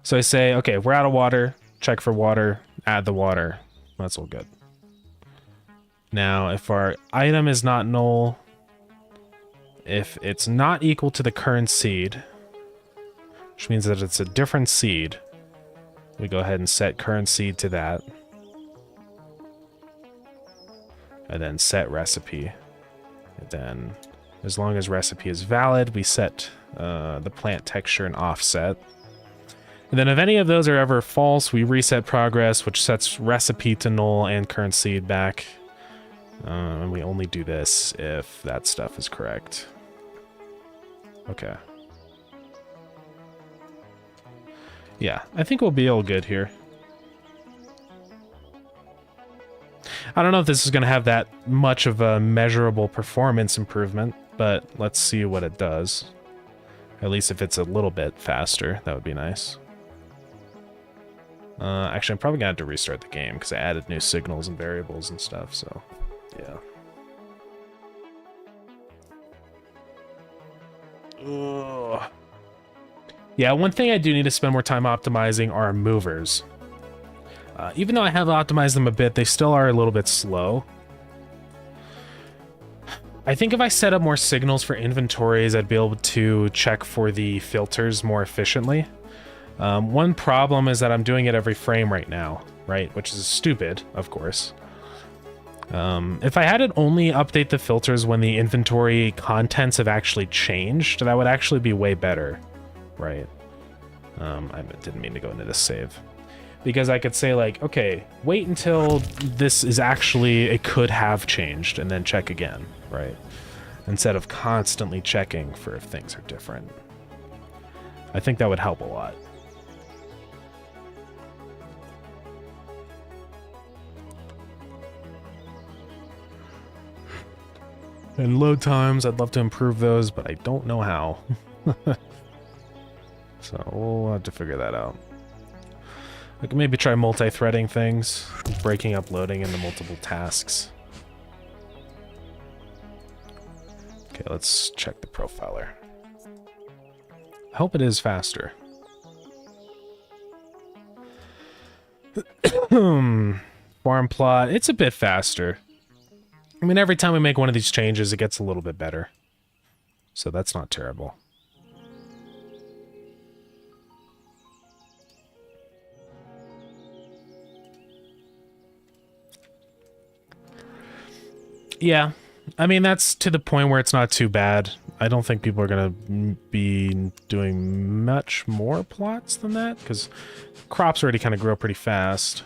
So I say, okay, if we're out of water, check for water, add the water. That's all good. Now, if our item is not null, if it's not equal to the current seed, which means that it's a different seed, we go ahead and set current seed to that. And then set recipe. And then, as long as recipe is valid, we set the plant texture and offset. And then if any of those are ever false, we reset progress, which sets recipe to null and current seed back. And we only do this if that stuff is correct. Okay. Yeah, I think we'll be all good here. I don't know if this is going to have that much of a measurable performance improvement, but let's see what it does. At least if it's a little bit faster, that would be nice. Actually, I'm probably going to have to restart the game because I added new signals and variables and stuff, so yeah. Ugh. Yeah, one thing I do need to spend more time optimizing are movers. Even though I have optimized them a bit, they still are a little bit slow. I think if I set up more signals for inventories, I'd be able to check for the filters more efficiently. One problem is that I'm doing it every frame right now, right? Which is stupid, of course. If I had it only update the filters when the inventory contents have actually changed, that would actually be way better, right? I didn't mean to go into this save. Because I could say like, okay, wait until this is actually, it could have changed, and then check again, right? Instead of constantly checking for if things are different. I think that would help a lot. And load times, I'd love to improve those, but I don't know how. So we'll have to figure that out. I can maybe try multi-threading things, breaking up loading into multiple tasks. Okay, let's check the profiler. I hope it is faster. Farm plot, it's a bit faster. I mean, every time we make one of these changes, it gets a little bit better. So that's not terrible. Yeah, I mean, that's to the point where it's not too bad. I don't think people are going to be doing much more plots than that, because crops already kind of grow pretty fast.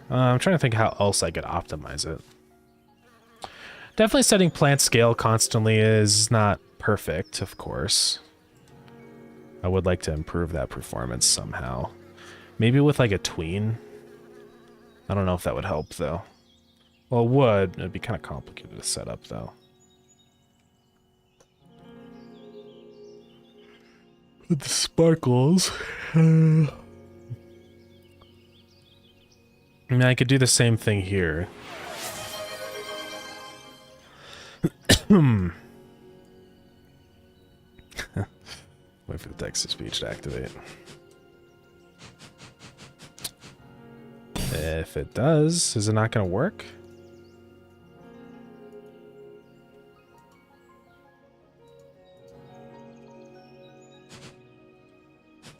I'm trying to think how else I could optimize it. Definitely setting plant scale constantly is not perfect, of course. I would like to improve that performance somehow. Maybe with like a tween. I don't know if that would help, though. Well, it would. It'd be kind of complicated to set up, though. With the sparkles. I mean, I could do the same thing here. Wait for the text-to-speech to activate. If it does, is it not going to work?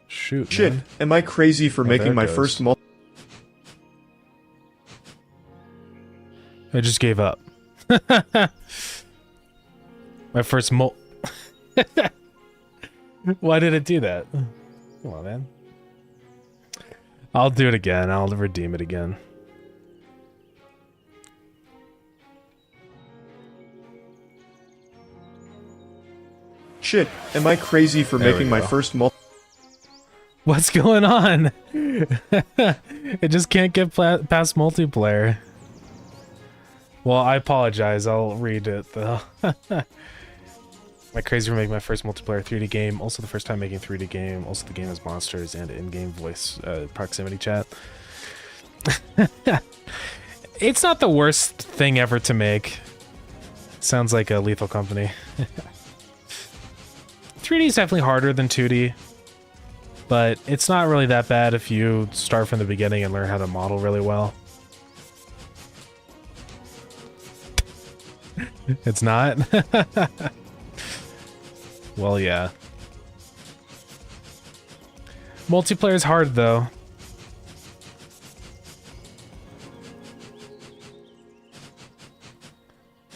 Shoot, Shit, man. am I crazy for Oh, making there my it goes. first multi? I just gave up. My first Why did it do that? Come on, man. I'll do it again. I'll redeem it again. Shit, am I crazy for There we making my go. first multi? What's going on? It just can't get past multiplayer. Well, I apologize. I'll read it, though. Am I crazy for making my first multiplayer 3D game? Also the first time making 3D game. Also the game has monsters and in-game voice proximity chat. It's not the worst thing ever to make. Sounds like a Lethal Company. 3D is definitely harder than 2D. But it's not really that bad if you start from the beginning and learn how to model really well. It's not? Well, yeah. Multiplayer's hard, though.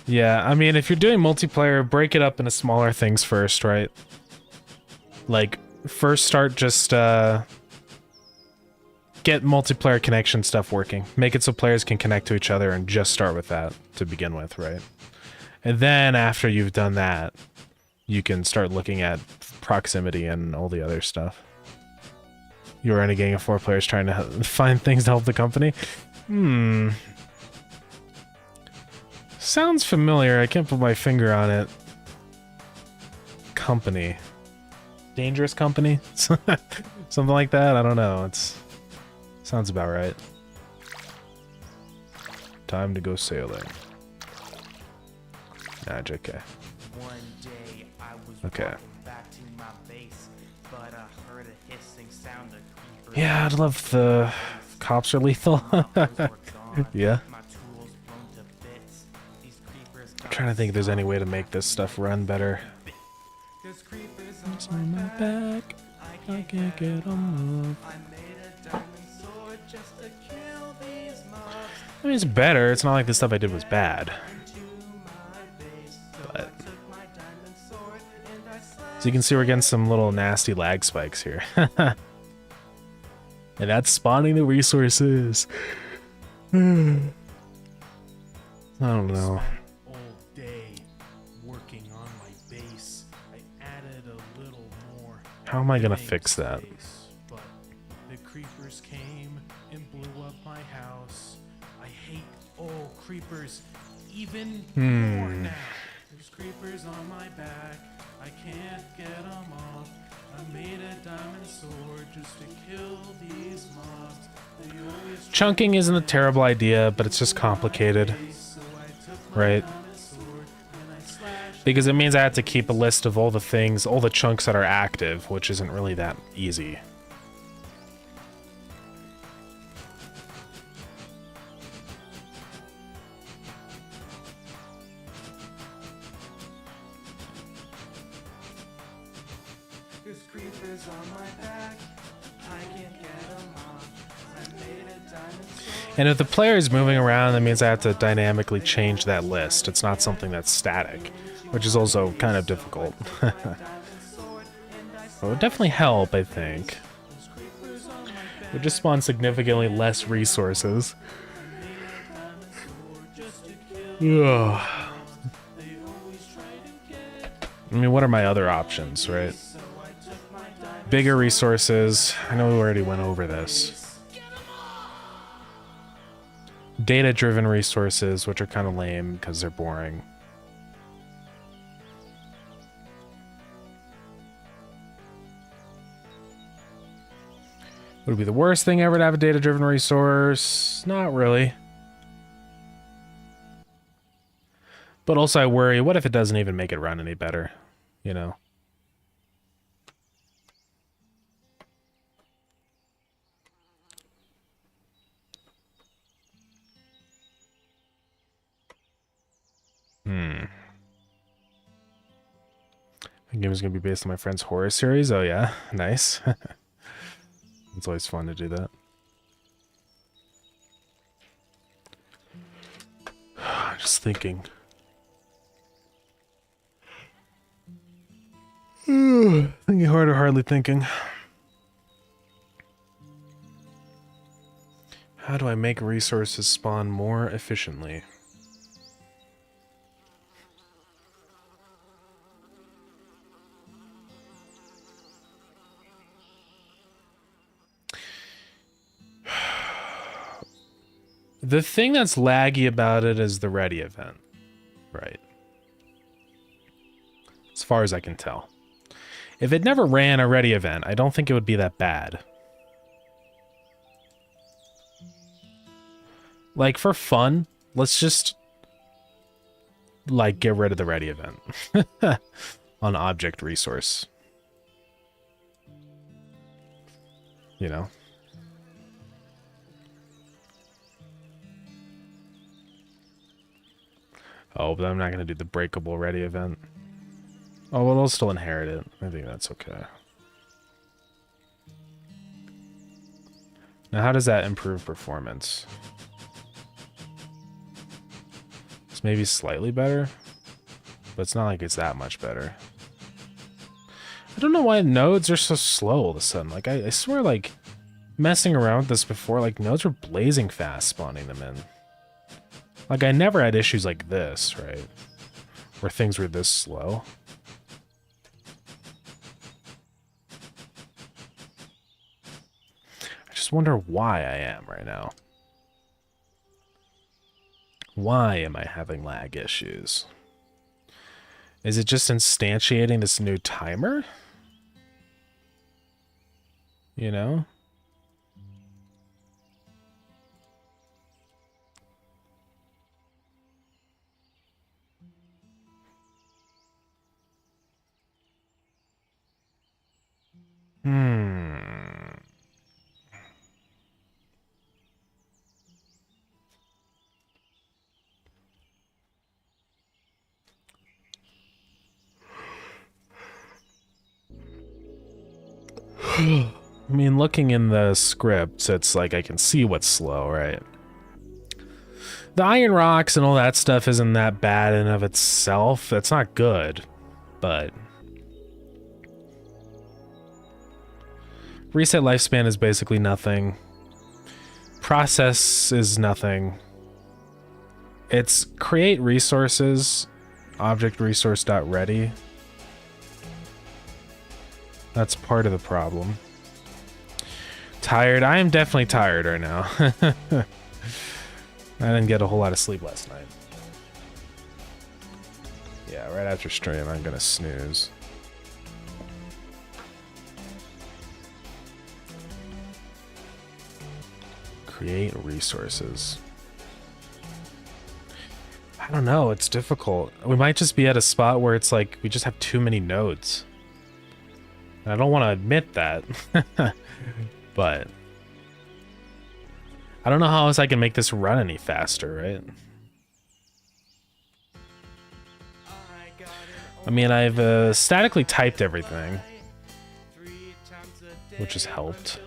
Yeah, I mean, if you're doing multiplayer, break it up into smaller things first, right? Like, first start just, get multiplayer connection stuff working. Make it so players can connect to each other and just start with that to begin with, right? And then after you've done that, you can start looking at proximity and all the other stuff. You're in a gang of 4 players trying to find things to help the company? Sounds familiar. I can't put my finger on it. Company. Dangerous company? Something like that? I don't know. It's sounds about right. Time to go sailing. Magic, okay. One day I was Okay. walking back to my base, but I heard a hissing sound of creepers. Yeah, I'd love the cops are lethal. My clothes were gone, Yeah. my tools blown to bits. These creepers I'm trying to think if there's any way to make this stuff run better. There's creepers on my back. I can't get them I made a diamond sword just to kill these mobs. I mean, it's better. It's not like the stuff I did was bad. Into my base, so But- I took my diamond sword and I slashed. So you can see we're getting some little nasty lag spikes here. And that's spawning the resources. I don't know. All day working on my base. I added a little more. How am I gonna bank fix that? space, but the creepers came and blew up my house. I hate all creepers even more now. There's creepers on my back. I can't get them off. I made a diamond sword just to kill these mobs. They always try Chunking isn't a terrible idea, but it's just complicated, So I took right? my sword and I slashed. Because it means I have to keep a list of all the things, all the chunks that are active, which isn't really that easy. There's creepers on my back. I can't get them off. I made a diamond sword. And if the player is moving around, that means I have to dynamically change that list. It's not something that's static, which is also kind of difficult. Diamond sword and I It would definitely help, I think. slashed creepers on my back. Would just spawn significantly less resources. Just to kill. Ugh. They always try to get. I mean, what are my other options, right? So I took my diamond Bigger resources. I know we already went over this. Data-driven resources, which are kind of lame because they're boring. Would it be the worst thing ever to have a data-driven resource? Not really. But also I worry, what if it doesn't even make it run any better? You know? The game is going to be based on my friend's horror series. Oh yeah, nice. It's always fun to do that. Just thinking. Thinking hard or hardly thinking. How do I make resources spawn more efficiently? The thing that's laggy about it is the ready event, right? As far as I can tell. If it never ran a ready event, I don't think it would be that bad. Like, for fun, let's just, like, get rid of the ready event on object resource. You know? Oh, but I'm not going to do the breakable ready event. Oh, well, I'll still inherit it. I think that's okay. Now, how does that improve performance? It's maybe slightly better, but it's not like it's that much better. I don't know why nodes are so slow all of a sudden. Like, I swear, like, messing around with this before, like, nodes were blazing fast spawning them in. Like, I never had issues like this, right? Where things were this slow. I just wonder why I am right now. Why am I having lag issues? Is it just instantiating this new timer? You know? I mean, looking in the script, it's like I can see what's slow, right? The iron rocks and all that stuff isn't that bad in of itself. That's not good, but reset lifespan is basically nothing. Process is nothing. It's create resources, object resource dot ready. That's part of the problem. Tired? I am definitely tired right now. I didn't get a whole lot of sleep last night. Yeah, right after stream, I'm gonna snooze. Create resources. I don't know, it's difficult. We might just be at a spot where it's like we just have too many nodes. And I don't want to admit that. But I don't know how else I can make this run any faster, right? I mean, I've statically typed everything, which has helped.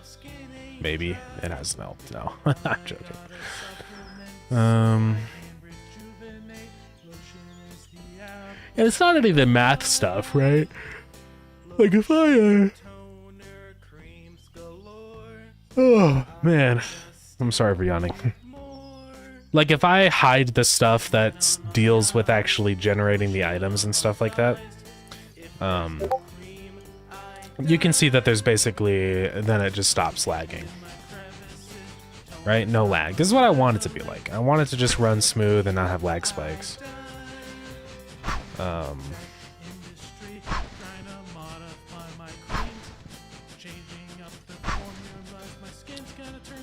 Maybe it hasn't helped. No, I'm joking. And it's not any of the math stuff, right? Like if I oh man, I'm sorry for yawning. Like if I hide the stuff that deals with actually generating the items and stuff like that, you can see that there's basically, then it just stops lagging. Right? No lag. This is what I want it to be like. I want it to just run smooth and not have lag spikes.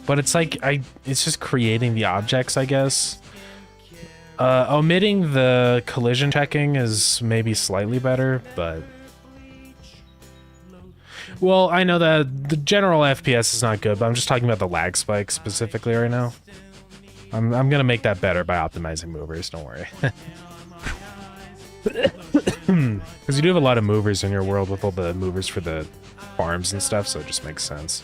But it's like, it's just creating the objects, I guess. Omitting the collision checking is maybe slightly better, but... Well, I know that the general FPS is not good, but I'm just talking about the lag spike specifically right now. I'm gonna make that better by optimizing movers, don't worry. Because you do have a lot of movers in your world with all the movers for the farms and stuff, so it just makes sense.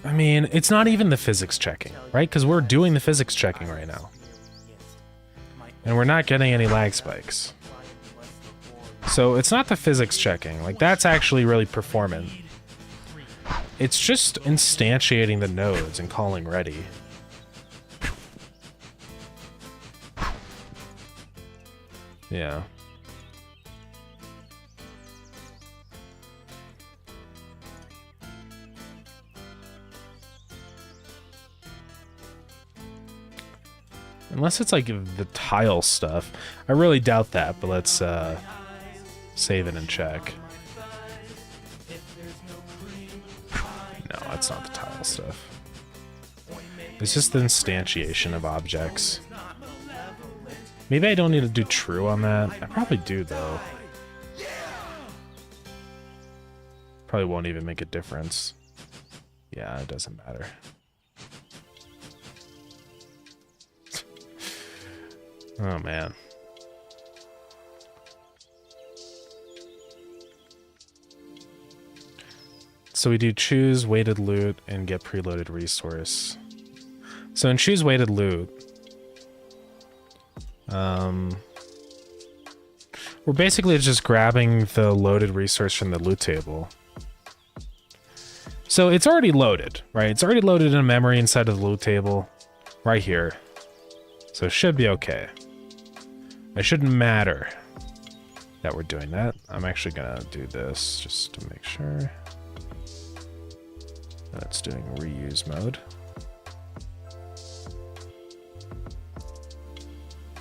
I mean, it's not even the physics checking, right? Because we're doing the physics checking right now. And we're not getting any lag spikes. So it's not the physics checking. Like, that's actually really performant. It's just instantiating the nodes and calling ready. Yeah. Unless it's like the tile stuff. I really doubt that, but let's save it and check. No, that's not the tile stuff. It's just the instantiation of objects. Maybe I don't need to do true on that. I probably do, though. Probably won't even make a difference. Yeah, it doesn't matter. Oh, man. So we do choose weighted loot and get preloaded resource. So in choose weighted loot, we're basically just grabbing the loaded resource from the loot table. So it's already loaded, right? It's already loaded in memory inside of the loot table right here. So it should be okay. It shouldn't matter that we're doing that. I'm actually gonna do this just to make sure that it's doing reuse mode.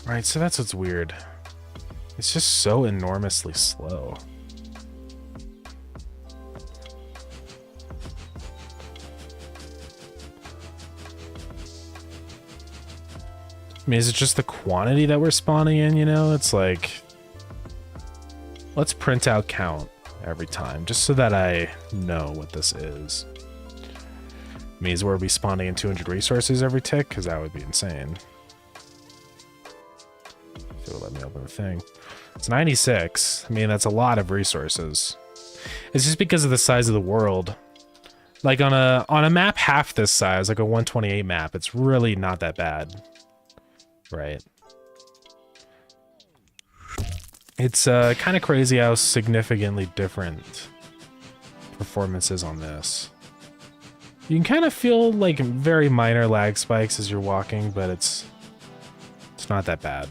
Right, so that's what's weird. It's just so enormously slow. I mean, is it just the quantity that we're spawning in, you know? It's like, let's print out count every time, just so that I know what this is. Means we'll be spawning in 200 resources every tick, because that would be insane. If it'll let me open the thing. It's 96. I mean, that's a lot of resources. It's just because of the size of the world. Like on a map half this size, like a 128 map, it's really not that bad. Right. It's kind of crazy how significantly different performance is on this. You can kind of feel like very minor lag spikes as you're walking, but it's not that bad.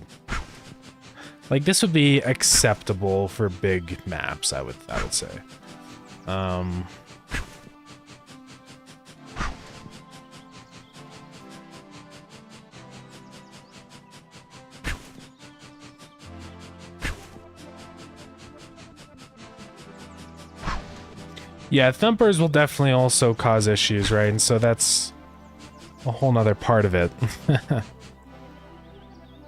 Like this would be acceptable for big maps, I would say. Yeah, thumpers will definitely also cause issues, right? And so that's a whole nother part of it.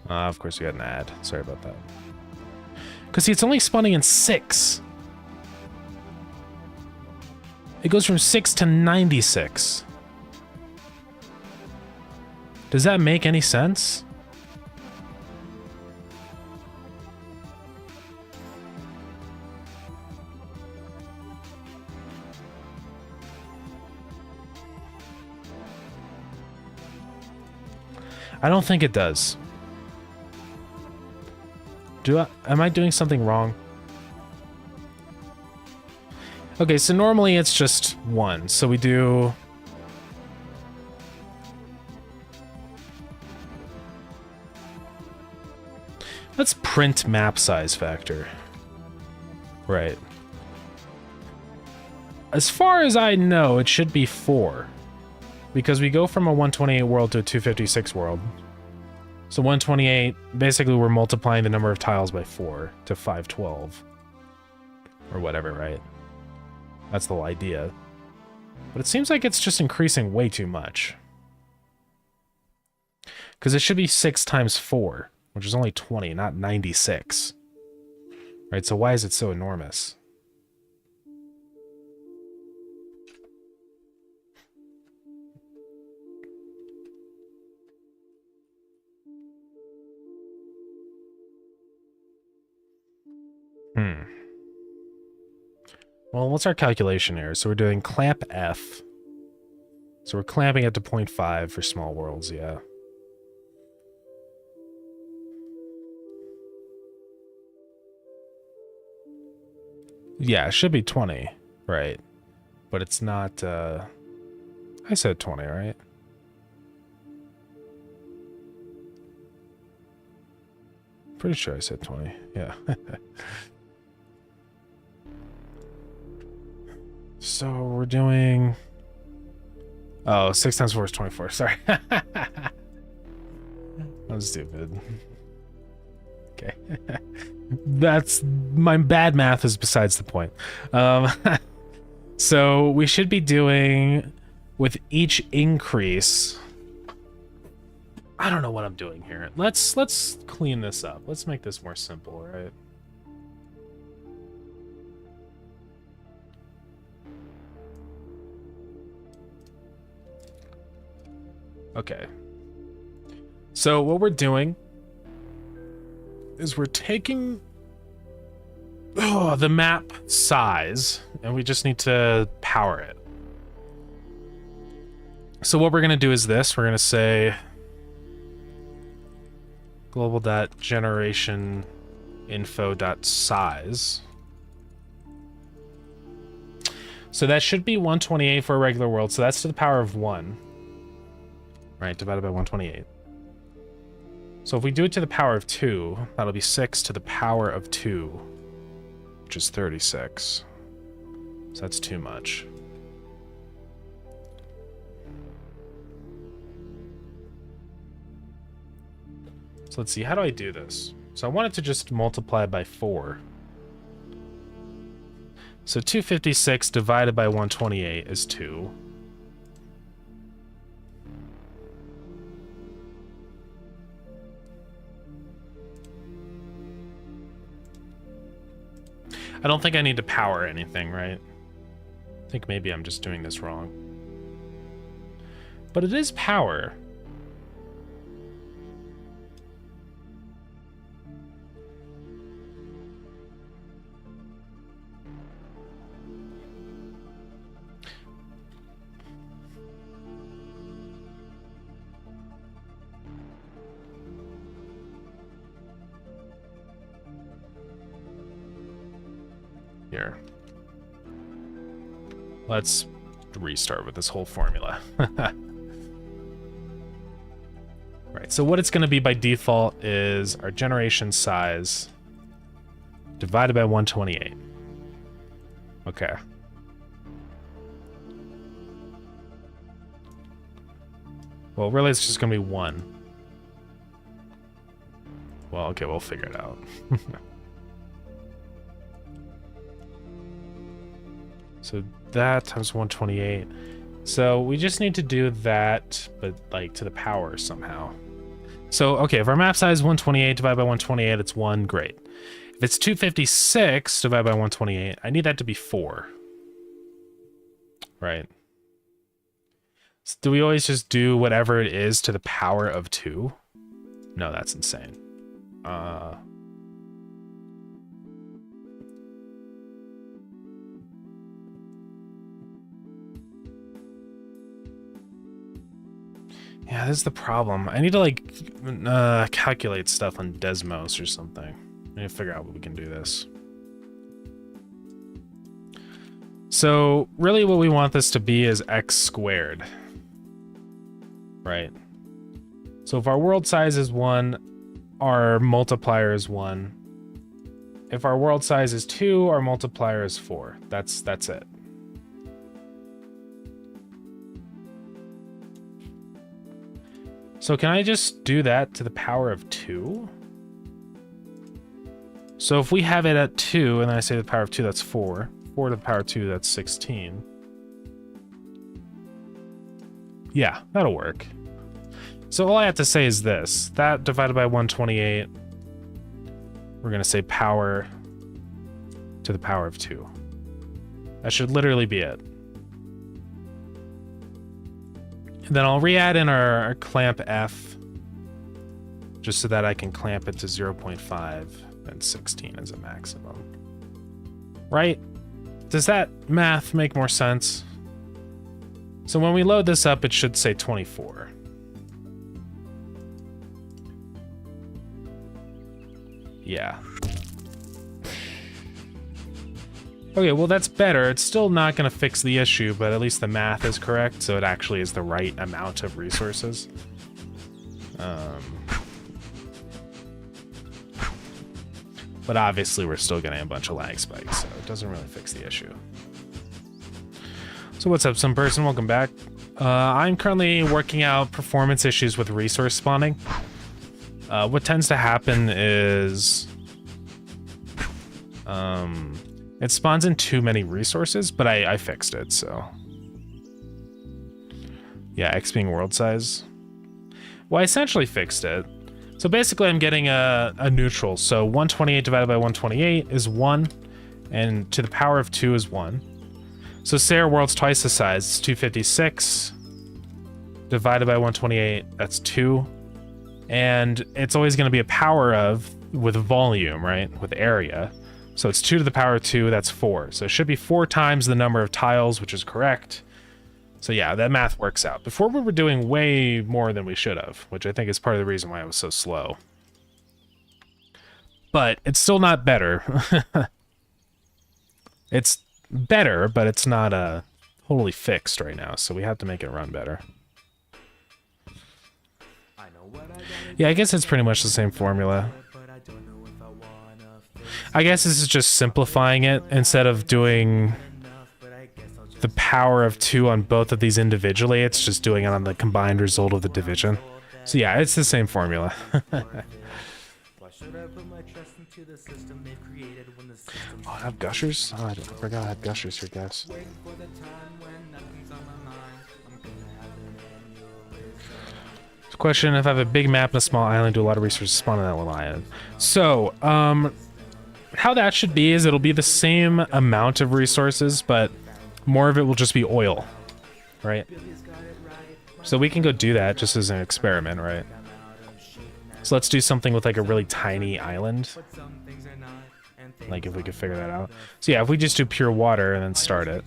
Of course, we got an ad. Sorry about that. Because see, it's only spawning in 6. It goes from 6 to 96. Does that make any sense? I don't think it does. Am I doing something wrong? Okay, so normally it's just 1. So we do... Let's print map size factor. Right. As far as I know, it should be 4. Because we go from a 128 world to a 256 world. So 128, basically we're multiplying the number of tiles by 4 to 512. Or whatever, right? That's the whole idea. But it seems like it's just increasing way too much. Because it should be 6 times 4, which is only 20, not 96. Right, so why is it so enormous? Well, what's our calculation here? So we're doing clamp F. So we're clamping it to 0.5 for small worlds, yeah. Yeah, it should be 20, right? But it's not, I said 20, right? Pretty sure I said 20, yeah. So we're doing... Oh, 6 times 4 is 24, sorry. I'm stupid. Okay. That's... My bad math is besides the point. So we should be doing... With each increase... I don't know what I'm doing here. Let's clean this up. Let's make this more simple, right? Okay. So what we're doing is we're taking the map size and we just need to power it. So what we're going to do is this. We're going to say global.generation info.size. So that should be 128 for a regular world. So that's to the power of 1. Right, divided by 128. So if we do it to the power of 2, that'll be 6 to the power of 2. which is 36. So that's too much. So let's see, how do I do this? So I want it to just multiply by 4. So 256 divided by 128 is 2. I don't think I need to power anything, right? I think maybe I'm just doing this wrong. But it is power. Here. Let's restart with this whole formula. Right, so what it's going to be by default is our generation size divided by 128. Okay. Well, really it's just going to be 1. Well, okay, we'll figure it out. So that times 128. So we just need to do that, but like to the power somehow. So, okay, if our map size is 128 divided by 128, it's 1, great. If it's 256 divided by 128, I need that to be 4. Right. So do we always just do whatever it is to the power of 2? No, that's insane. Yeah, this is the problem. I need to, like, calculate stuff on Desmos or something. I need to figure out what we can do this. So, really what we want this to be is x squared. Right? So if our world size is 1, our multiplier is 1. If our world size is 2, our multiplier is 4. That's it. So can I just do that to the power of 2? So if we have it at 2, and then I say the power of 2, that's 4. 4 to the power of 2, that's 16. Yeah, that'll work. So all I have to say is this. That divided by 128, we're going to say power to the power of 2. That should literally be it. And then I'll re-add in our clamp F, just so that I can clamp it to 0.5 and 16 as a maximum. Right? Does that math make more sense? So when we load this up, it should say 24. Yeah. Okay, well that's better. It's still not going to fix the issue, but at least the math is correct, so it actually is the right amount of resources. But obviously we're still getting a bunch of lag spikes, so it doesn't really fix the issue. So what's up, some person? Welcome back. I'm currently working out performance issues with resource spawning. What tends to happen is... it spawns in too many resources, but I fixed it, so... Yeah, X being world size. Well, I essentially fixed it. So basically I'm getting a neutral. So 128 divided by 128 is 1, and to the power of 2 is 1. So say our world's twice the size, it's 256 divided by 128, that's 2. And it's always going to be a power of, with volume, right, with area. So it's 2 to the power of 2, that's 4. So it should be 4 times the number of tiles, which is correct. So yeah, that math works out. Before we were doing way more than we should have, which I think is part of the reason why I was so slow. But it's still not better. It's better, but it's not totally fixed right now, so we have to make it run better. Yeah, I guess it's pretty much the same formula. I guess this is just simplifying it instead of doing the power of 2 on both of these individually. It's just doing it on the combined result of the division. So yeah, it's the same formula. Oh, I have gushers? Oh, I forgot I had gushers here, guys. Question: if I have a big map and a small island, do a lot of resources spawn on that little island? So, how that should be is it'll be the same amount of resources, but more of it will just be oil, right? So we can go do that just as an experiment, right? So let's do something with like a really tiny island. Like if we could figure that out. So yeah, if we just do pure water and then start it.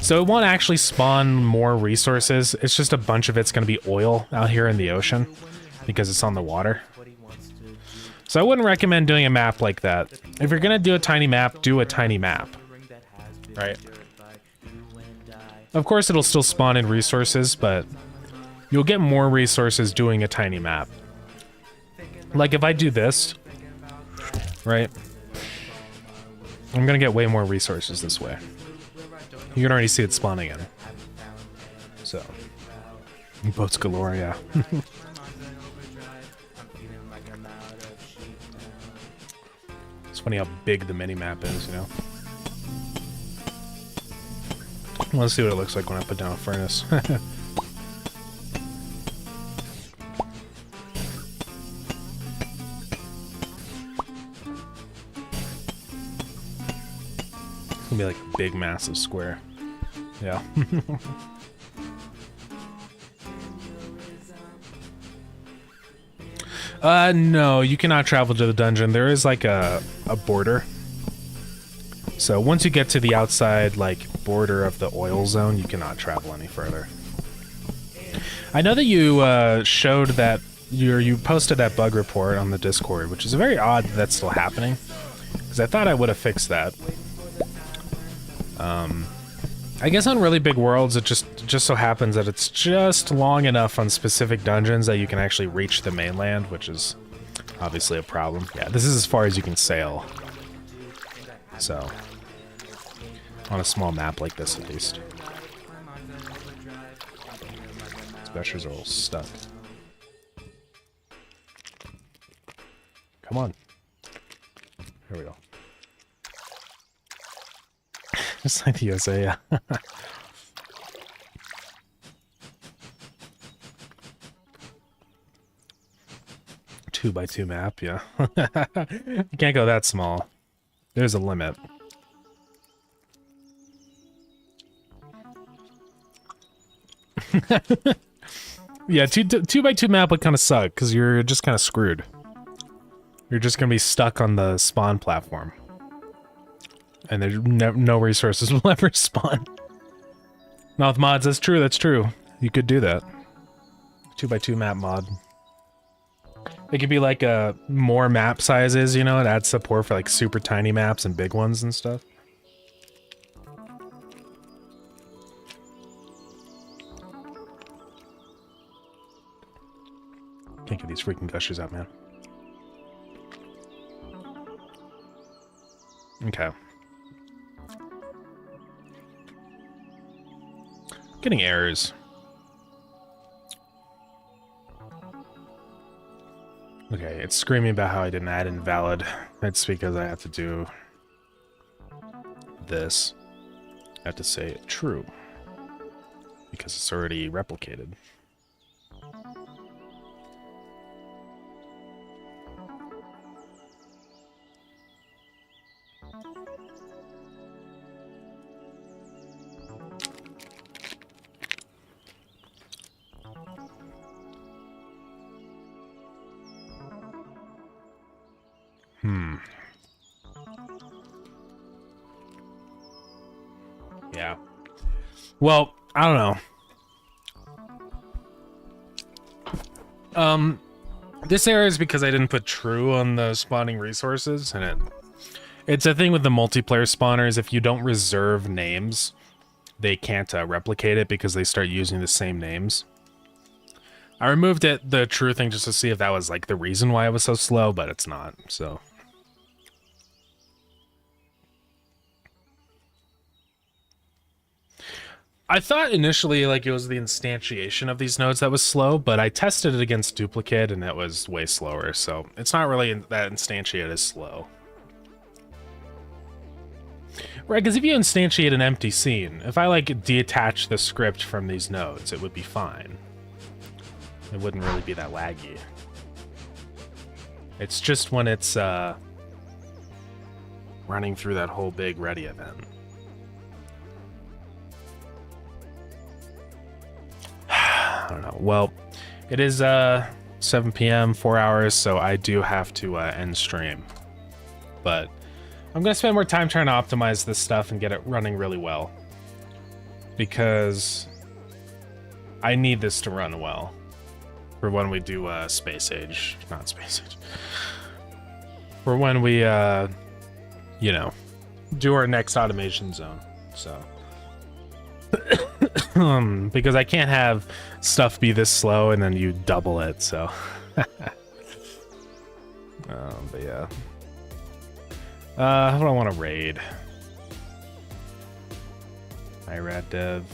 So it won't actually spawn more resources. It's just a bunch of it's going to be oil out here in the ocean because it's on the water. So I wouldn't recommend doing a map like that. If you're going to do a tiny map, do a tiny map. Right? Of course, it'll still spawn in resources, but you'll get more resources doing a tiny map. Like if I do this, right? I'm going to get way more resources this way. You can already see it spawning in. So, boats galore, yeah. It's funny how big the mini-map is, you know? Let's see what it looks like when I put down a furnace. It's gonna be like a big, massive square. Yeah. No, you cannot travel to the dungeon. There is like a border. So once you get to the outside, like, border of the oil zone, you cannot travel any further. I know that you showed that you posted that bug report on the Discord, which is very odd that that's still happening. Because I thought I would have fixed that. I guess on really big worlds, it just so happens that it's just long enough on specific dungeons that you can actually reach the mainland, which is obviously a problem. Yeah, this is as far as you can sail. So, on a small map like this, at least. These gushers are all stuck. Come on. Here we go. Just like the USA, yeah. 2x2 map, yeah. You can't go that small. There's a limit. Yeah, 2x2 map would kind of suck, because you're just kind of screwed. You're just going to be stuck on the spawn platform. And there's no resources will ever spawn. Not with mods, that's true. You could do that. 2x2 map mod. It could be like more map sizes, you know, it adds support for like super tiny maps and big ones and stuff. Can't get these freaking gushers out, man. Okay. Getting errors. Okay, it's screaming about how I didn't add invalid. It's because I have to do this. I have to say true. Because it's already replicated. Yeah. Well, I don't know. This error is because I didn't put true on the spawning resources, and it's a thing with the multiplayer spawners. If you don't reserve names, they can't replicate it because they start using the same names. I removed the true thing just to see if that was like the reason why it was so slow, but it's not, so. I thought initially like it was the instantiation of these nodes that was slow, but I tested it against duplicate and it was way slower. So it's not really that instantiate is slow. Right, because if you instantiate an empty scene, if I like detach the script from these nodes, it would be fine. It wouldn't really be that laggy. It's just when it's running through that whole big ready event. I don't know. Well, it is 7 p.m., 4 hours, so I do have to end stream. But I'm going to spend more time trying to optimize this stuff and get it running really well. Because I need this to run well for when we do Space Age. Not Space Age. For when we, you know, do our next automation zone. So... because I can't have stuff be this slow and then you double it, so... but yeah. Who do I want to raid? IRAD dev.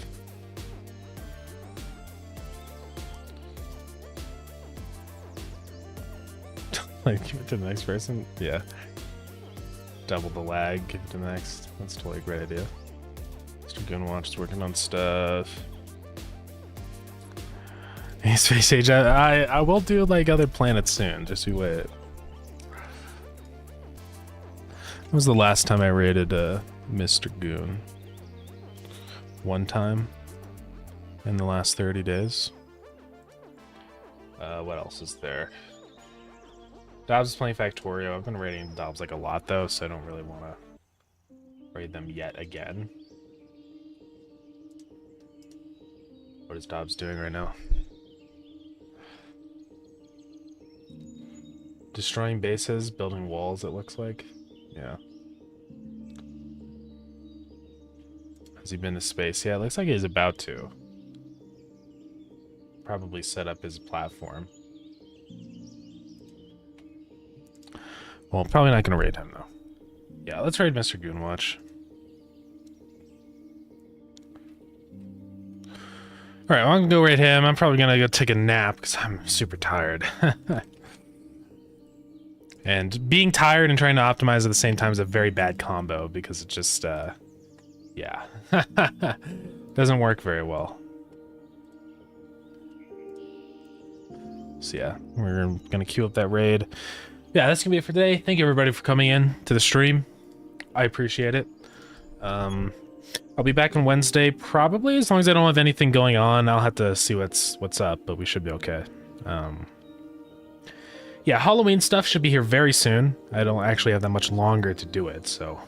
Like, give it to the next person? Yeah. Double the lag, give it to the next. That's totally a great idea. Mr. Gunwatch is working on stuff. Hey, Space Age, I will do like other planets soon, just you wait. When was the last time I raided Mr. Goon? One time in the last 30 days. What else is there? Dobbs is playing Factorio. I've been raiding Dobbs like a lot though, so I don't really want to raid them yet again. What is Dobbs doing right now? Destroying bases, building walls, it looks like. Yeah. Has he been to space? Yeah, it looks like he's about to. Probably set up his platform. Well, probably not going to raid him, though. Yeah, let's raid Mr. Goonwatch. Alright, well, I'm going to go raid him. I'm probably going to go take a nap because I'm super tired. And being tired and trying to optimize at the same time is a very bad combo because it just, yeah. Doesn't work very well. So yeah, we're going to queue up that raid. Yeah, that's going to be it for today. Thank you everybody for coming in to the stream. I appreciate it. I'll be back on Wednesday, probably, as long as I don't have anything going on. I'll have to see what's up, but we should be okay. Yeah, Halloween stuff should be here very soon. I don't actually have that much longer to do it, so...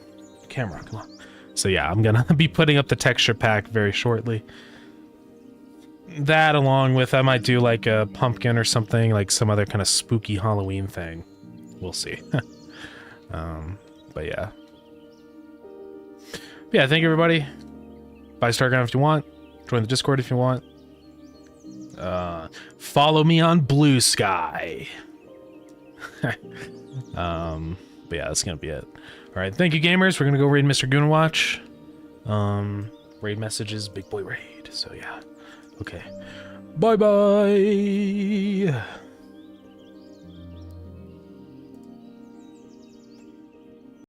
Camera, come on. So yeah, I'm gonna be putting up the texture pack very shortly. That, along with, I might do like a pumpkin or something, like some other kind of spooky Halloween thing. We'll see. But yeah. Yeah, thank you everybody. Buy Starground if you want. Join the Discord if you want. Follow me on Blue Sky. But yeah, that's gonna be it. Alright, thank you gamers. We're gonna go raid Mr. Goonwatch. Raid messages, big boy raid. So yeah. Okay. Bye bye.